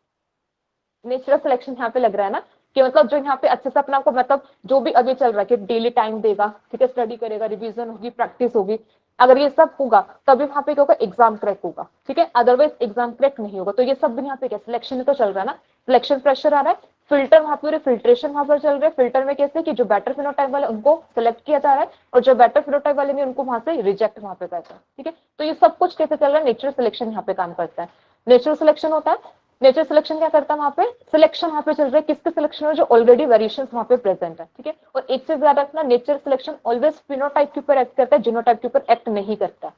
नेचुरल सिलेक्शन यहाँ पे लग रहा है ना, कि मतलब जो यहाँ पे अच्छे से अपना को मतलब जो भी अभी चल रहा है कि डेली टाइम देगा, ठीक है, स्टडी करेगा, रिवीजन होगी, प्रैक्टिस होगी, अगर ये सब होगा तभी वहां पे क्या होगा, एग्जाम क्रैक होगा। ठीक है, अदरवाइज एग्जाम क्रैक नहीं होगा। तो ये सब भी यहाँ पे क्या सिलेक्शन में तो चल रहा है ना, सिलेक्शन प्रेशर आ रहा है, फिल्टर वहां पूरे फिल्ट्रेशन वहां पर चल रहे हैं। फिल्टर में कैसे कि जो बेटर फिनोटाइप वाले उनको सिलेक्ट किया जा रहा है और जो बेटर फिनोटाइप वाले नहीं उनको वहां से रिजेक्ट वहां पे करता है। ठीक है, तो ये सब कुछ कैसे चल रहा है, नेचुरल सिलेक्शन यहाँ पे काम करता है। नेचुरल सिलेक्शन होता है, नेचर सिलेक्शन क्या करता है वहां पे, सिलेक्शन वहां पे चल रहा है किसके सिलेक्शन में, जो ऑलरेडी वेरिएशंस वहां पे प्रेजेंट है। ठीक है, और एक चीज याद रखना, नेचर सिलेक्शन ऑलवेज फिनोटाइप के ऊपर एक्ट करता है, जीनोटाइप के ऊपर एक्ट नहीं करता।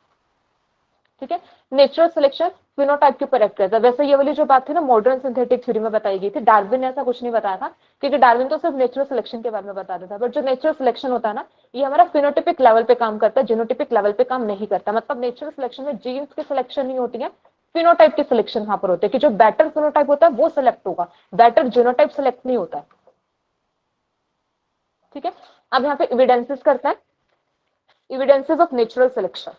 ठीक है, नेचुरल सिलेक्शन फिनोटाइप के ऊपर एक्ट करता है। वैसे ये वाली जो बात थी ना मॉडर्न सिंथेटिक थ्योरी में बताई गई थी, डार्विन ने ऐसा कुछ नहीं बताया था, क्योंकि डार्विन तो सिर्फ नेचुरल सिलेक्शन के बारे में बता देता है, बट जो नेचुरल सिलेक्शन होता है ना ये हमारा फिनोटिपिक लेवल पे काम करता है, जीनोटिपिक लेवल पे काम नहीं करता। मतलब नेचुरल सिलेक्शन में जीन्स की सिलेक्शन नहीं होती है, फिनोटाइप की सिलेक्शन वहां पर होती है कि जो बेटर फिनोटाइप होता है वो सिलेक्ट होगा, बेटर जीनोटाइप सिलेक्ट नहीं होता है। ठीक है, अब यहाँ पे एविडेंसेस करता है, एविडेंसेस ऑफ नेचुरल सिलेक्शन।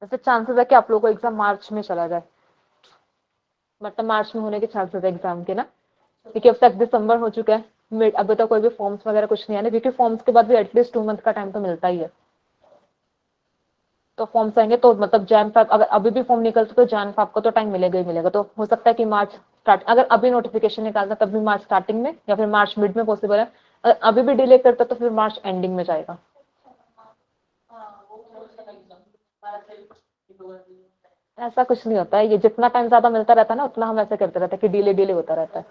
वैसे चांसेस है कि आप लोगों को एग्जाम मार्च में चला जाए, मतलब मार्च में होने के चांसेस है एग्जाम के ना, क्योंकि अब तक दिसंबर हो चुका है, मिड अभी तक कोई भी फॉर्म्स वगैरह कुछ नहीं आने, क्योंकि फॉर्म्स के बाद भी एटलीस्ट 2 मंथ का टाइम तो मिलता ही है। तो फॉर्म्स आएंगे तो मतलब जैन फेब, अगर अभी भी फॉर्म निकलते तो जैन फेब का तो टाइम मिलेगा ही मिलेगा। तो हो सकता है कि मार्च स्टार्ट, अगर अभी नोटिफिकेशन निकालता तब भी मार्च स्टार्टिंग में या फिर मार्च मिड में पॉसिबल है, अगर अभी भी डिले करता तो फिर मार्च एंडिंग में जाएगा। ऐसा कुछ नहीं होता है, ये जितना टाइम ज्यादा मिलता रहता है ना उतना हम ऐसे करते रहते हैं कि डिले डिले होता रहता है।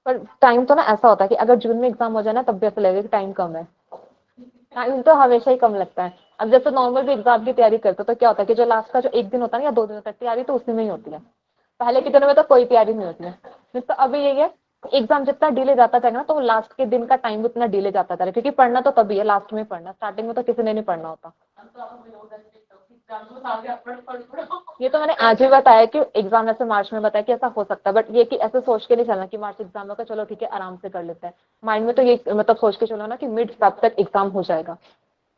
पर टाइम तो ना ऐसा होता है कि अगर जून में एग्जाम हो जाए ना तब भी ऐसा लगेगा कि टाइम कम है, टाइम तो हमेशा ही कम लगता है। अब जैसे नॉर्मल भी एग्जाम की तैयारी करते हो तो क्या होता है कि जो लास्ट का जो एक दिन होता है ना या 2 दिन होता है तैयारी तो उसी में ही होती है, पहले के दिनों में तो कोई तैयारी नहीं होती है। तो अभी यही है, एग्जाम जितना डिले जाता जाएगा ना तो लास्ट के दिन का टाइम उतना डिले जाता जाएगा, क्योंकि पढ़ना तो तभी है लास्ट में पढ़ना, स्टार्टिंग में तो किसी ने नहीं पढ़ना होता। ये तो मैंने आज भी बताया कि एग्जाम ऐसे मार्च में बताया कि ऐसा हो सकता है, बट ये कि ऐसे सोच के नहीं चलना कि मार्च एग्जाम होगा, चलो ठीक है आराम से कर लेते हैं। माइंड में तो ये मतलब सोच के चलो ना कि मिड फेब तक एग्जाम हो जाएगा,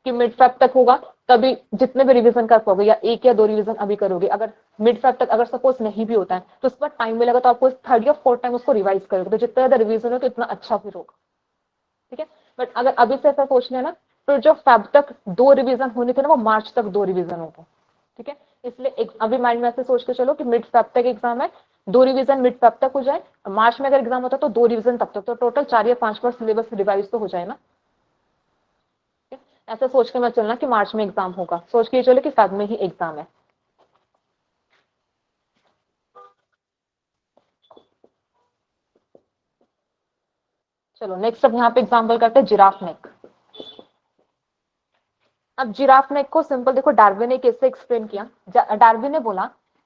कि मिड फेब तक होगा तभी जितने भी रिवीजन कर पाओगे, या एक या दो रिवीजन अभी करोगे। अगर मिड फेब तक अगर सपोज नहीं भी होता है तो उस पर टाइम मिलेगा, तो आपको थर्ड या फोर्थ टाइम उसको रिवाइज करोगे, तो जितना ज्यादा रिवीजन हो तो इतना अच्छा फिर होगा। ठीक है, बट अगर अभी से ऐसा सोच लेना तो जो फेब तक 2 रिवीजन होने थे ना वो मार्च तक 2 रिवीजन हो गए। ठीक है, इसलिए अभी माइंड में ऐसे सोच के चलो कि मिड फेब तक एग्जाम है, 2 रिवीजन मिड फेब तक हो जाए, मार्च में अगर एग्जाम होता तो 2 रिवीजन तब तक, तो टोटल 4 या 5 बार सिलेबस रिवाइज तो हो जाए ना। ऐसा सोच के मत चलना कि मार्च में एग्जाम होगा, सोच के चलो कि फेब में ही एग्जाम है। चलो नेक्स्ट अब यहाँ पे एग्जाम्पल करते हैं जिराफ नेक। अब जिराफ नेक को सिंपल देखो, डार्विन ने कैसे एक्सप्लेन किया। डार्विन ने बोला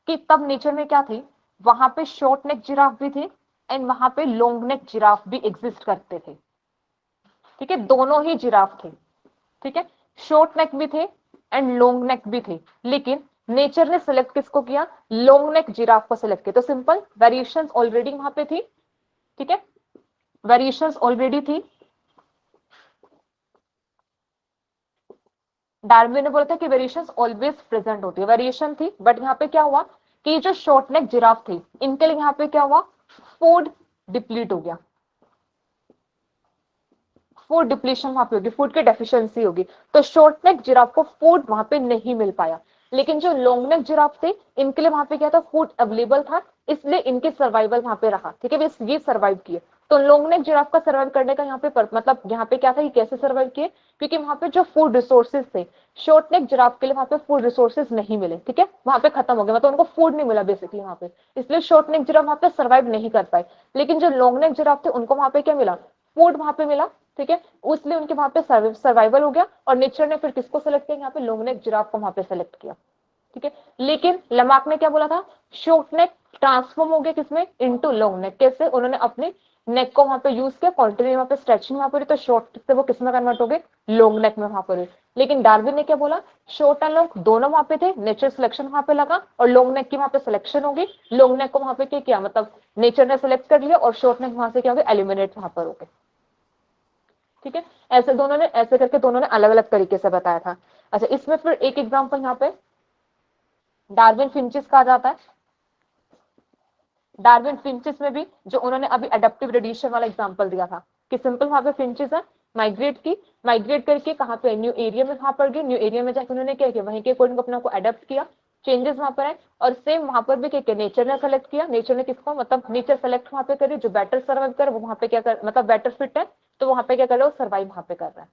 कि तब नेचर में क्या थी, वहां पे शॉर्ट नेक जिराफ भी थे एंड वहां पे लॉन्ग नेक जिराफ भी एग्जिस्ट करते थे। ठीक है, दोनों ही जिराफ थे। ठीक है, शॉर्ट नेक भी थे एंड लॉन्ग नेक भी थे, लेकिन नेचर ने सिलेक्ट किसको किया, लॉन्ग नेक जिराफ को सिलेक्ट किया। तो सिंपल वेरिएशन ऑलरेडी वहां पे थी। ठीक है, वेरिएशन ऑलरेडी थी। डार्विन ने बोला था कि वेरिएशन ऑलवेज प्रेजेंट होती है, वेरिएशन थी, बट यहाँ पे क्या हुआ कि जो शॉर्ट नेक जिराफ थी इनके लिए यहाँ पे क्या हुआ, फूड डिप्लीट हो गया, फूड डिप्लीशन वहां पे होगी, फूड की डेफिशिएंसी होगी, तो शॉर्ट नेक जिराफ को फूड वहां पे नहीं मिल पाया। लेकिन जो लॉन्ग नेक जिराफ थे इनके लिए वहां पे क्या था, फूड अवेलेबल था, इसलिए इनके सर्वाइवल वहां पे रहा। ठीक है, बस ये सर्वाइव किए। तो लॉन्ग नेक जिराफ का सर्वाइव करने का यहाँ पे मतलब यहाँ पे क्या था कि कैसे सर्वाइव किए, क्योंकि वहां पे जो फूड रिसोर्सेज थे शॉर्ट नेक जिराफ के लिए वहां पे फूड रिसोर्सेज नहीं मिले। ठीक है, वहां पे खत्म हो गया, मतलब उनको फूड नहीं मिला बेसिकली वहां पे, इसलिए शॉर्ट नेक जिराफ वहां पे सर्वाइव नहीं कर पाए। लेकिन जो लॉन्ग नेक जिराफ थे उनको वहां पे क्या मिला, फूड वहां पे मिला। ठीक है, इसलिए उनके वहां पे सर्वाइवल हो गया, और नेचर ने फिर किसको सेलेक्ट किया, यहाँ पे लॉन्ग नेक जिराफ को वहां पे सेलेक्ट किया। ठीक है, लेकिन लमार्क ने क्या बोला था, शॉर्ट नेक ट्रांसफॉर्म हो गया किसमें, इनटू लॉन्ग नेक। कैसे, उन्होंने अपने नेक को वहां पे यूज किया, कॉन्टिन्यू वहां पे स्ट्रेचिंग वहां पर, तो शॉर्ट से वो किसमें कन्वर्ट हो गए, लॉन्ग नेक में वहां पर। लेकिन डार्विन ने क्या बोला, शॉर्ट एंड लॉन्ग दोनों वहां पे थे, नेचर सिलेक्शन वहां पे लगा और लॉन्ग नेक की वहां पे सिलेक्शन होगी। लॉन्ग नेक को वहां पे क्या किया, मतलब नेचर ने सिलेक्ट कर लिया, और शॉर्ट नेक वहां से क्या हो गया, एलिमिनेट वहां पर हो गए। ठीक है, ऐसे दोनों ने, ऐसे करके दोनों ने अलग अलग तरीके से बताया था। अच्छा, इसमें फिर एक एग्जांपल यहाँ पे डार्विन फिंचेस कहा जाता है। डार्विन फिंचेस में भी जो उन्होंने अभी एडेप्टिव रेडिएशन वाला एग्जांपल दिया था कि सिंपल वहां पे फिंचेस है, माइग्रेट की, माइग्रेट करके कहाँ पे, न्यू एरिया में वहां पर गए, न्यू एरिया में जाकर उन्होंने क्या किया, वहीं के अकॉर्डिंग अपने को एडेप्ट किया, चेंजेस वहां पर आए, और सेम वहां पर भी क्या किया, नेचर ने सेलेक्ट किया। नेचर ने किसको, मतलब नेचर सेलेक्ट वहां पे करे, जो बेटर सर्वाइव करे वो वहां पे क्या कर, मतलब बेटर फिट है, तो वहां पे क्या कर रहा है, सर्वाइव वहां पे कर रहा है।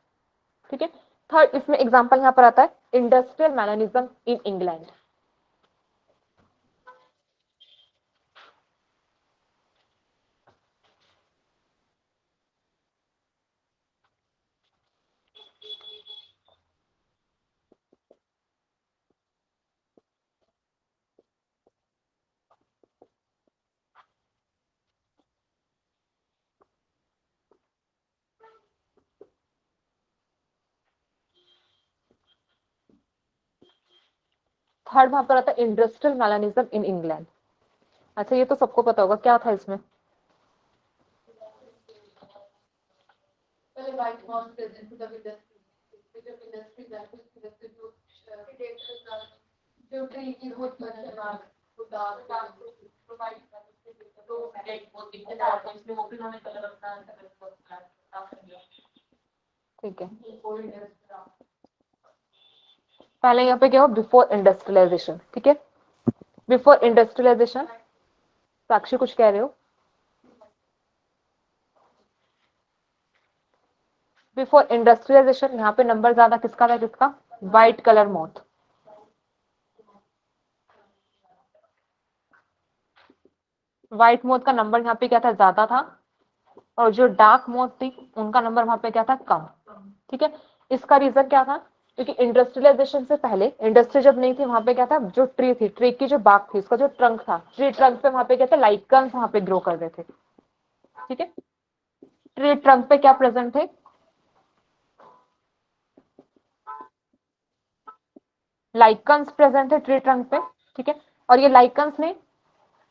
ठीक है, थर्ड इसमें एग्जांपल यहाँ पर आता है इंडस्ट्रियल मैननिज्म इन इंग्लैंड। थर्ड वहां पर आता है इंडस्ट्रियल मैननिज्म इन इंग्लैंड। अच्छा, ये तो सबको पता होगा, क्या था इसमें, ठीक है, पहले यहाँ पे क्या हो, बिफोर इंडस्ट्रियलाइजेशन। ठीक है, बिफोर इंडस्ट्रियलाइजेशन, साक्षी कुछ कह रहे हो, बिफोर इंडस्ट्रियलाइजेशन यहाँ पे नंबर ज्यादा किसका था, किसका, white colour moth. White moth का नंबर यहाँ पे क्या था, ज्यादा था, और जो डार्क मोथ थी उनका नंबर वहां पे क्या था, कम। ठीक है, इसका रीजन क्या था, क्योंकि इंडस्ट्रियलाइजेशन से पहले, इंडस्ट्री जब नहीं थी वहां पे क्या था, जो ट्री थी, ट्री की जो बाग थी, उसका जो ट्रंक था, ट्री ट्रंक पे वहां पे क्या था, लाइकन्स वहां पे ग्रो कर रहे थे। ठीक है, ट्री ट्रंक पे क्या प्रेजेंट थे, लाइकन्स प्रेजेंट है ट्री ट्रंक पे, ठीक है। और ये लाइकन्स ने,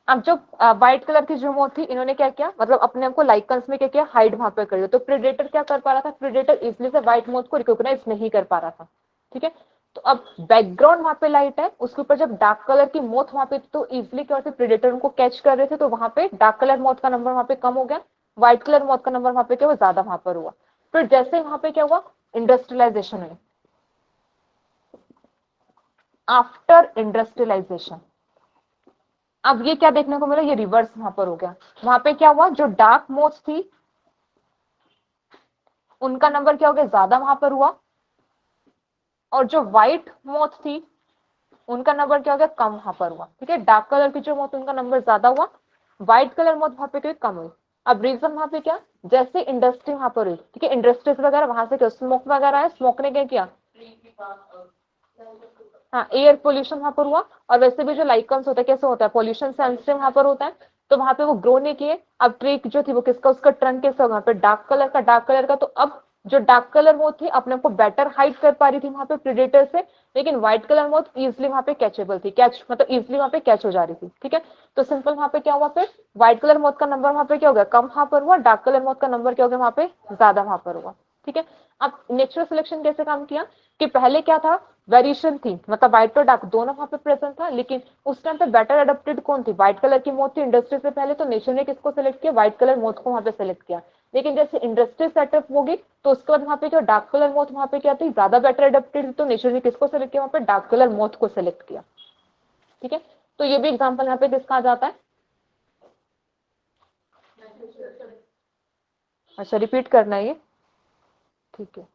अब जो व्हाइट कलर की जो मोथ थी, इन्होंने क्या किया, मतलब अपने आप को लाइकन्स में क्या किया, हाइड वहां पे कर दिया। तो प्रेडेटर क्या कर पा रहा था, प्रेडेटर इजिली से व्हाइट मोथ को रिकॉग्नाइज नहीं कर पा रहा था, ठीक है। तो अब बैकग्राउंड वहां पे लाइट है, उसके ऊपर जब डार्क कलर की मोथ वहां पे, तो इजिली क्या होती, प्रेडेटर उनको कैच कर रहे थे, तो वहां पे डार्क कलर मोथ का नंबर वहां पे कम हो गया, व्हाइट कलर मोथ का नंबर वहां पे क्या हुआ, ज्यादा वहां पर हुआ। फिर जैसे वहां पे क्या हुआ, इंडस्ट्रियलाइजेशन हुई। आफ्टर इंडस्ट्रियलाइजेशन अब ये क्या देखने को मिला, ये रिवर्स वहां पर हो गया। वहां पे क्या हुआ, जो डार्क मोथ थी उनका नंबर क्या हो गया, ज्यादा वहां पर हुआ, और जो व्हाइट मोथ थी उनका नंबर क्या हो गया, कम वहां पर हुआ, ठीक है। डार्क कलर की जो मोथ उनका नंबर ज्यादा हुआ, व्हाइट कलर मोथ वहां पे कम हुई। अब रीजन वहां पे क्या, जैसे इंडस्ट्री वहां पर हुई, ठीक है, इंडस्ट्रीज वगैरह वहां से क्या स्मोक वगैरह है, स्मोक ने क्या किया, हाँ एयर पोल्यूशन वहां पर हुआ। और वैसे भी जो लाइकन्स होता है कैसे होता है, पोल्यूशन सेंसिटिव वहां पर होता है, तो वहां पे वो ग्रो नहीं किए। अब ट्री जो थी वो किसका, उसका ट्रंक कैसा वहां पे डार्क कलर का, डार्क कलर का। तो अब जो डार्क कलर मोथ थी अपने को बेटर हाइड कर पा रही थी वहां पे प्रेडेटर से, लेकिन व्हाइट कलर मोथ इजिली वहां पे कैचेबल थी, कैच मतलब इजिली वहां पे कैच हो जा रही थी, ठीक है। तो सिंपल वहां पे क्या हुआ, फिर व्हाइट कलर मोथ का नंबर वहां पे क्या हो गया, कम वहां पर हुआ, डार्क कलर मोथ का नंबर क्या हो गया वहां पे, ज्यादा वहां पर हुआ, ठीक है। अब नेचुरल सिलेक्शन कैसे काम किया, कि पहले क्या था, वेरिएशन थी, मतलब व्हाइट और डार्क दोनों वहां पे प्रेजेंट था, लेकिन उस टाइम पे बेटर अडेप्टेड कौन थी, व्हाइट कलर की मोथ थी इंडस्ट्री से पहले, तो नेचर ने किसको सेलेक्ट किया, व्हाइट कलर मोथ को वहां पे सेलेक्ट किया। लेकिन जैसे इंडस्ट्री सेटअप होगी तो उसके बाद वहां पे क्या डार्क कलर मोथ वहां पे क्या थी, ज्यादा बेटर अडेप्टेड, तो नेचर ने किसको सेलेक्ट किया, वहां पे डार्क कलर मोथ को सेलेक्ट किया, ठीक है। तो ये भी एग्जाम्पल यहाँ पे किसका आ जाता है, अच्छा रिपीट करना है ये, ठीक है।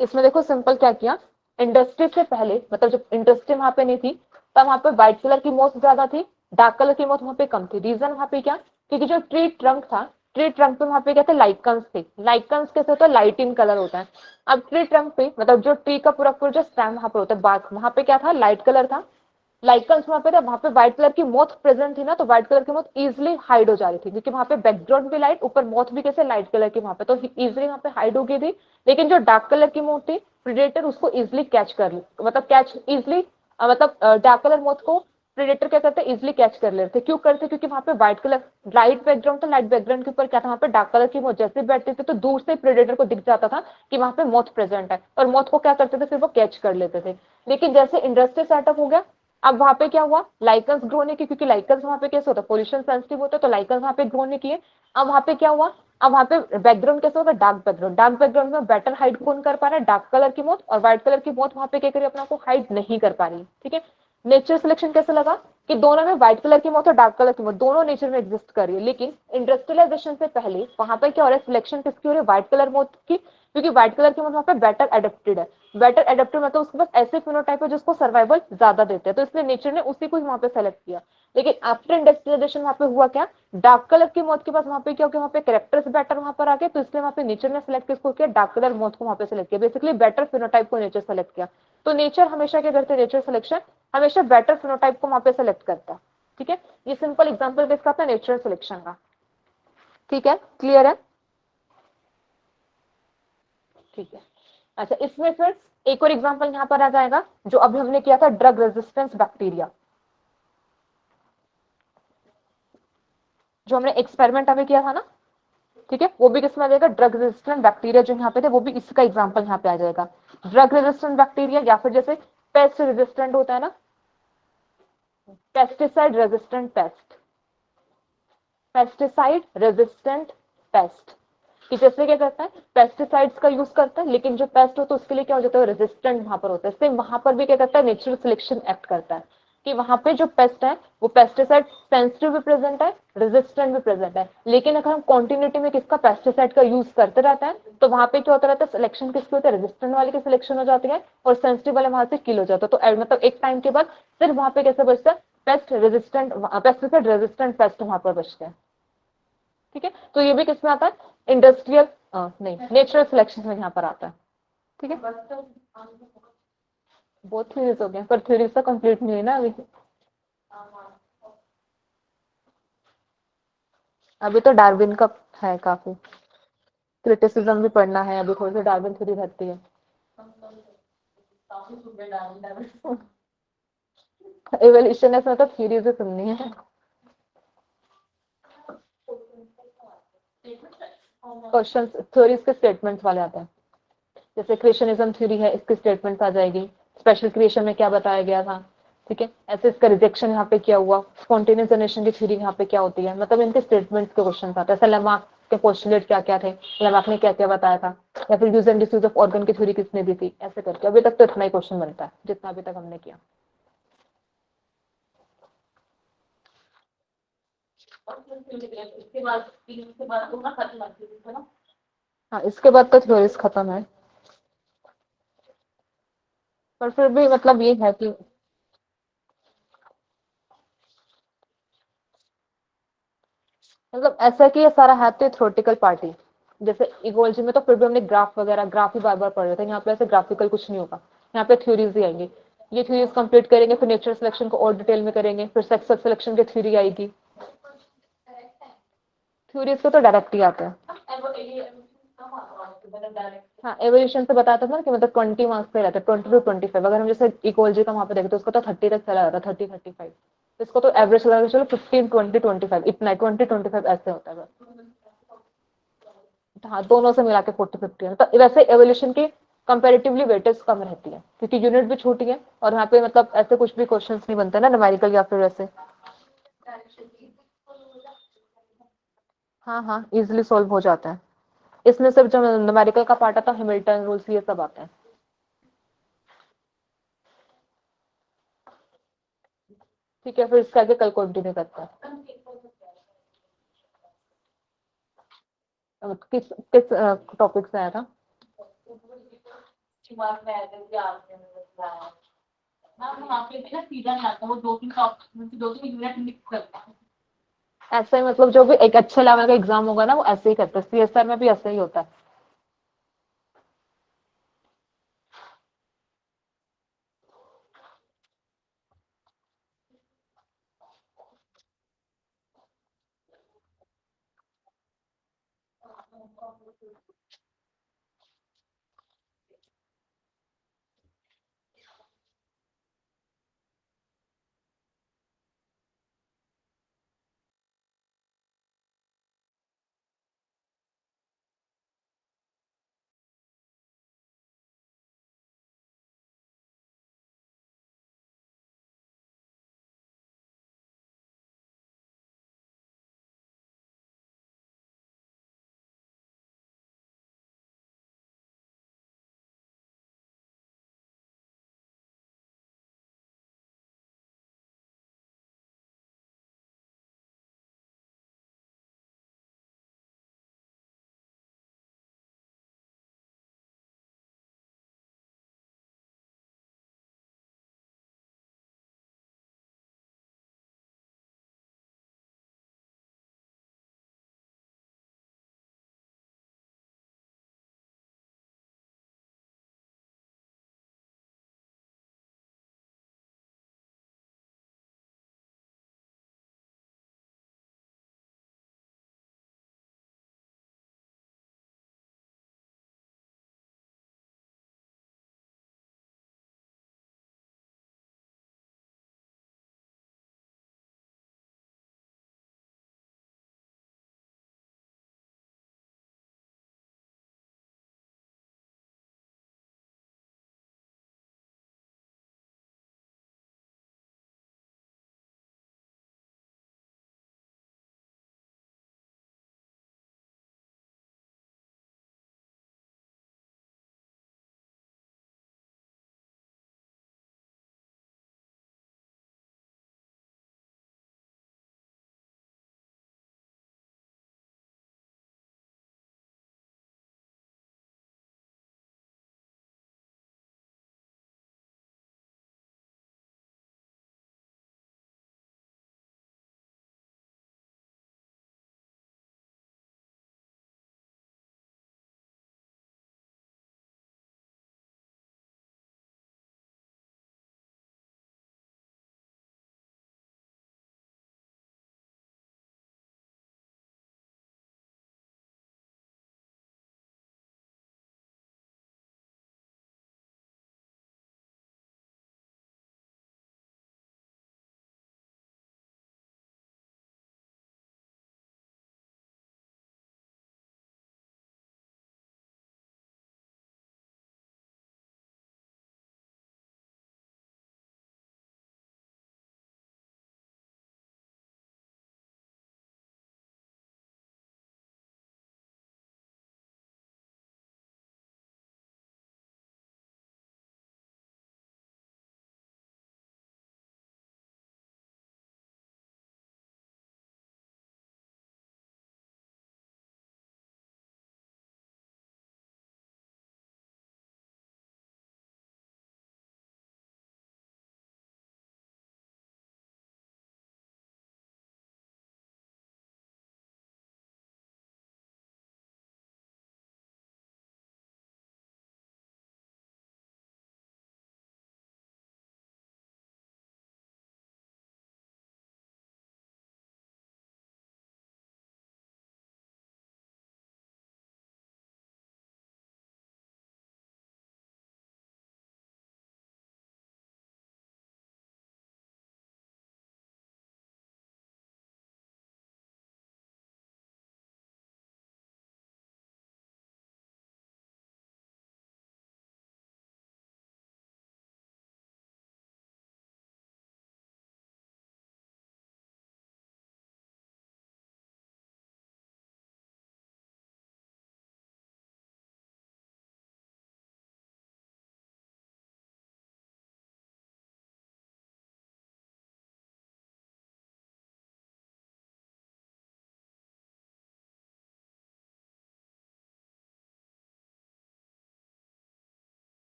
इसमें देखो सिंपल क्या किया, इंडस्ट्री से पहले मतलब जब इंडस्ट्री वहां पे नहीं थी तब वहां पे व्हाइट कलर की मोथ ज्यादा थी, डार्क कलर की मोथ वहां पे कम थी। रीजन वहां पे क्या, क्योंकि जो ट्री ट्रंक था, ट्री ट्रंक पे वहां पे क्या थे, लाइकन्स थे। लाइकन्स कैसे होता है, लाइट इन कलर होता है। अब ट्री ट्रंक पे मतलब जो ट्री का पूरा पूरा जो स्टैम वहां पे होता है, बाग वहां पे क्या था, लाइट कलर था। लाइकन्स वहां पे था, वहां पे व्हाइट कलर की मोथ प्रेजेंट थी ना, तो व्हाइट कलर की मोथ इजिली हाइड हो जा रही थी, क्योंकि वहां पे बैकग्राउंड भी लाइट, ऊपर मोथ भी कैसे लाइट कलर की वहां पे, तो इजिली वहां पे हाइड हो गई थी। लेकिन जो डार्क कलर की मोथ थी, प्रेडेटर उसको इजिली कैच कर ली, मतलब कैच इजिली, मतलब डार्क कलर मोथ को प्रेडेटर क्या करते हैं, इजिली कैच कर लेते। क्यों करते, क्योंकि वहां पे व्हाइट कलर लाइट बैकग्राउंड था, लाइट बैकग्राउंड के ऊपर क्या था, वहां पे डार्क कलर की मोथ जैसे बैठते थे तो दूर से प्रेडेटर को दिख जाता था कि वहां पे मोथ प्रेजेंट है, और मोथ को क्या करते थे, फिर वो कैच कर लेते थे। लेकिन जैसे इंडस्ट्री सेटअप हो गया, अब वहां पे क्या हुआ, लाइकन्स ग्रो नहीं किए, क्योंकि लाइकन्स वहां पे कैसे होता है, पोल्यूशन सेंसिटिव होता है, तो लाइकन्स वहां पे ग्रो नहीं किए। अब वहां पे क्या हुआ, अब वहां पे बैकग्राउंड कैसे होगा, डार्क बैकग्राउंड, डार्क बैकग्राउंड में बेटर हाइड कौन कर पा रहा है, डार्क कलर की मोथ, और व्हाइट कलर की मोथ वहां पे क्या करिए, अपना को हाइड नहीं कर पा रही है, ठीक है। नेचर सिलेक्शन कैसे लगा, कि दोनों में व्हाइट कलर की मोथ और डार्क कलर की मोथ दोनों नेचर में एग्जिस्ट कर रही है, लेकिन इंडस्ट्रियलाइजेशन से पहले वहां पर क्या हो रहा है, सिलेक्शन किसकी हो रही है, व्हाइट कलर मोथ की, क्योंकि व्हाइट कलर की मोथ वहां पे बेटर एडेप्टेड है। बेटर एडेप्टेड मतलब उसके पास ऐसे फिनोटाइप है जिसको सर्वाइवल ज्यादा देते हैं, तो इसलिए नेचर ने उसी को वहां पे सेलेक्ट किया। लेकिन आफ्टर इंडस्ट्रियलाइजेशन वहां पे हुआ क्या, डार्क कलर की मोथ के पास वहां पे क्या हो गया, वहां पे कैरेक्टर्स बेटर वहां पर आ गए, तो इसलिए वहां पे नेचर ने सेलेक्ट किसको किया, डार्क कलर मोथ को वहां पे सेलेक्ट किया, बेसिकली बेटर फिनोटाइप को नेचर सेलेक्ट किया। तो नेचर हमेशा क्या करते हैं, नेचर सिलेक्शन हमेशा बेटर फिनोटाइप को वहां पे सेलेक्ट करता है, ठीक है। ये सिंपल एग्जांपल किसका था, नेचर सिलेक्शन का, ठीक है, क्लियर है, ठीक है। अच्छा इसमें फिर एक और एग्जांपल यहाँ पर आ जाएगा, जो अभी हमने किया था, ड्रग रेजिस्टेंस बैक्टीरिया, जो हमने एक्सपेरिमेंट अभी किया था ना, ठीक है, वो भी किसमें आ जाएगा, ड्रग रेजिस्टेंट बैक्टीरिया जो यहाँ पे थे, वो भी इसका एग्जांपल यहाँ पे आ जाएगा। ड्रग रेजिस्टेंट बैक्टीरिया, या फिर जैसे पेस्ट रेजिस्टेंट होता है ना, pesticide resistant paste, pesticide resistant paste, कि जैसे क्या करता है, पेस्टिसाइड्स का यूज करता है, लेकिन जो पेस्ट होता है उसके लिए क्या हो जाता है, रेजिस्टेंट वहां पर होता है। सेम वहां पर भी क्या करता है, नेचुरल सिलेक्शन एक्ट करता है, कि वहां पे जो पेस्ट है वो पेस्टिसाइड सेंसिटिव भी प्रेजेंट है, रेजिस्टेंट भी प्रेजेंट है, लेकिन अगर हम कॉन्टिन्यूटी में किसका, पेस्टिसाइड का यूज करते रहते हैं, तो वहां पे क्या होता रहता है, सिलेक्शन किसकी होती है, रेजिस्टेंट वाले की सिलेक्शन हो जाती है, और सेंसिटिव वाले वहां से किल हो जाता है। तो मतलब एक टाइम के बाद सिर्फ वहां पे कैसे बचता है, pest resistant, pesticide resistant paste वहां पर बचते हैं, ठीक है। तो ये भी किसमें आता है, इंडस्ट्रियल नहीं, नेचुरल सिलेक्शन में यहाँ पर आता है, ठीक है। बहुत थ्योरीज हो गए, पर थ्योरीज तो कंप्लीट नहीं है ना अभी, अभी तो डार्विन का है, काफी क्रिटिसिज्म भी पढ़ना है, अभी थोड़ी सी डार्विन थ्योरी रहती है। एवोल्यूशन है तो थ्योरी से सुननी है। क्वेश्चन थ्योरीज के स्टेटमेंट्स वाले आते हैं, जैसे क्रिएशनिज्म थ्योरी है, इसकी स्टेटमेंट्स आ जाएगी, स्पेशल क्रिएशन में क्या बताया गया था, ठीक है, ऐसे इसका रिजेक्शन यहाँ पे क्या हुआ, स्पॉन्टेनियस जनरेशन की थ्योरी यहाँ पे क्या होती है, मतलब इनके स्टेटमेंट्स के क्वेश्चन आते हैं। ऐसे लेमार्क के पोस्टुलेट क्या क्या थे, लेमार्क ने क्या क्या बताया था, या फिर use and disuse of organ की थ्योरी किसने दी थी, ऐसे करके अभी तक तो इतना ही क्वेश्चन बनता है जितना अभी तक हमने किया। हाँ, इसके बाद तो थ्योरीज खत्म है, पर फिर भी मतलब ये है कि मतलब ऐसा कि ये सारा है तो थ्योरेटिकल पार्ट ही। जैसे इकोलॉजी में तो फिर भी हमने ग्राफ वगैरह ग्राफ ही बार बार पढ़ रहे थे, यहाँ पे ऐसे ग्राफिकल कुछ नहीं होगा, यहाँ पे थ्योरीज ही आएंगी। ये थ्योरीज कंप्लीट करेंगे, फिर नेचर सिलेक्शन को और डिटेल में करेंगे, फिर सेक्स सिलेक्शन की थ्योरी आएगी। थ्योरीज को तो डायरेक्ट ही आता है। हाँ, एवोल्यूशन से बताया था ना कि मतलब 20 मार्क्स पे रहता है, 20 to 25। अगर हम जैसे इकोलॉजी का वहां पे देखें तो उसको तो 30 तक चला जाता है, 30-35। इसको तो एवरेज लगा के चलो 15-20-25, इतना 20-25 ऐसे होता है बस। हाँ, दोनों से मिला के 40-50 है, तो वैसे एवोल्यूशन की कंपेरेटिवली वेटेज कम रहती है क्योंकि यूनिट भी छोटी है, और यहाँ पे मतलब ऐसे कुछ भी क्वेश्चन नहीं बनते ना न्यूमेरिकल या फिर ऐसे। हाँ हाँ, इजिली सोल्व हो जाता है। इसमें सिर्फ जो न्यूमेरिकल का पार्ट आता है, हैमिल्टन रूल्स ये सब आते हैं। ठीक है, फिर इसके आगे कल कंटिन्यू करते हैं। किस किस टॉपिक से आया था? ऐसे ही मतलब जो भी एक अच्छे लेवल का एग्जाम होगा ना वो ऐसे ही करते हैं, सीएसआर में भी ऐसे ही होता है।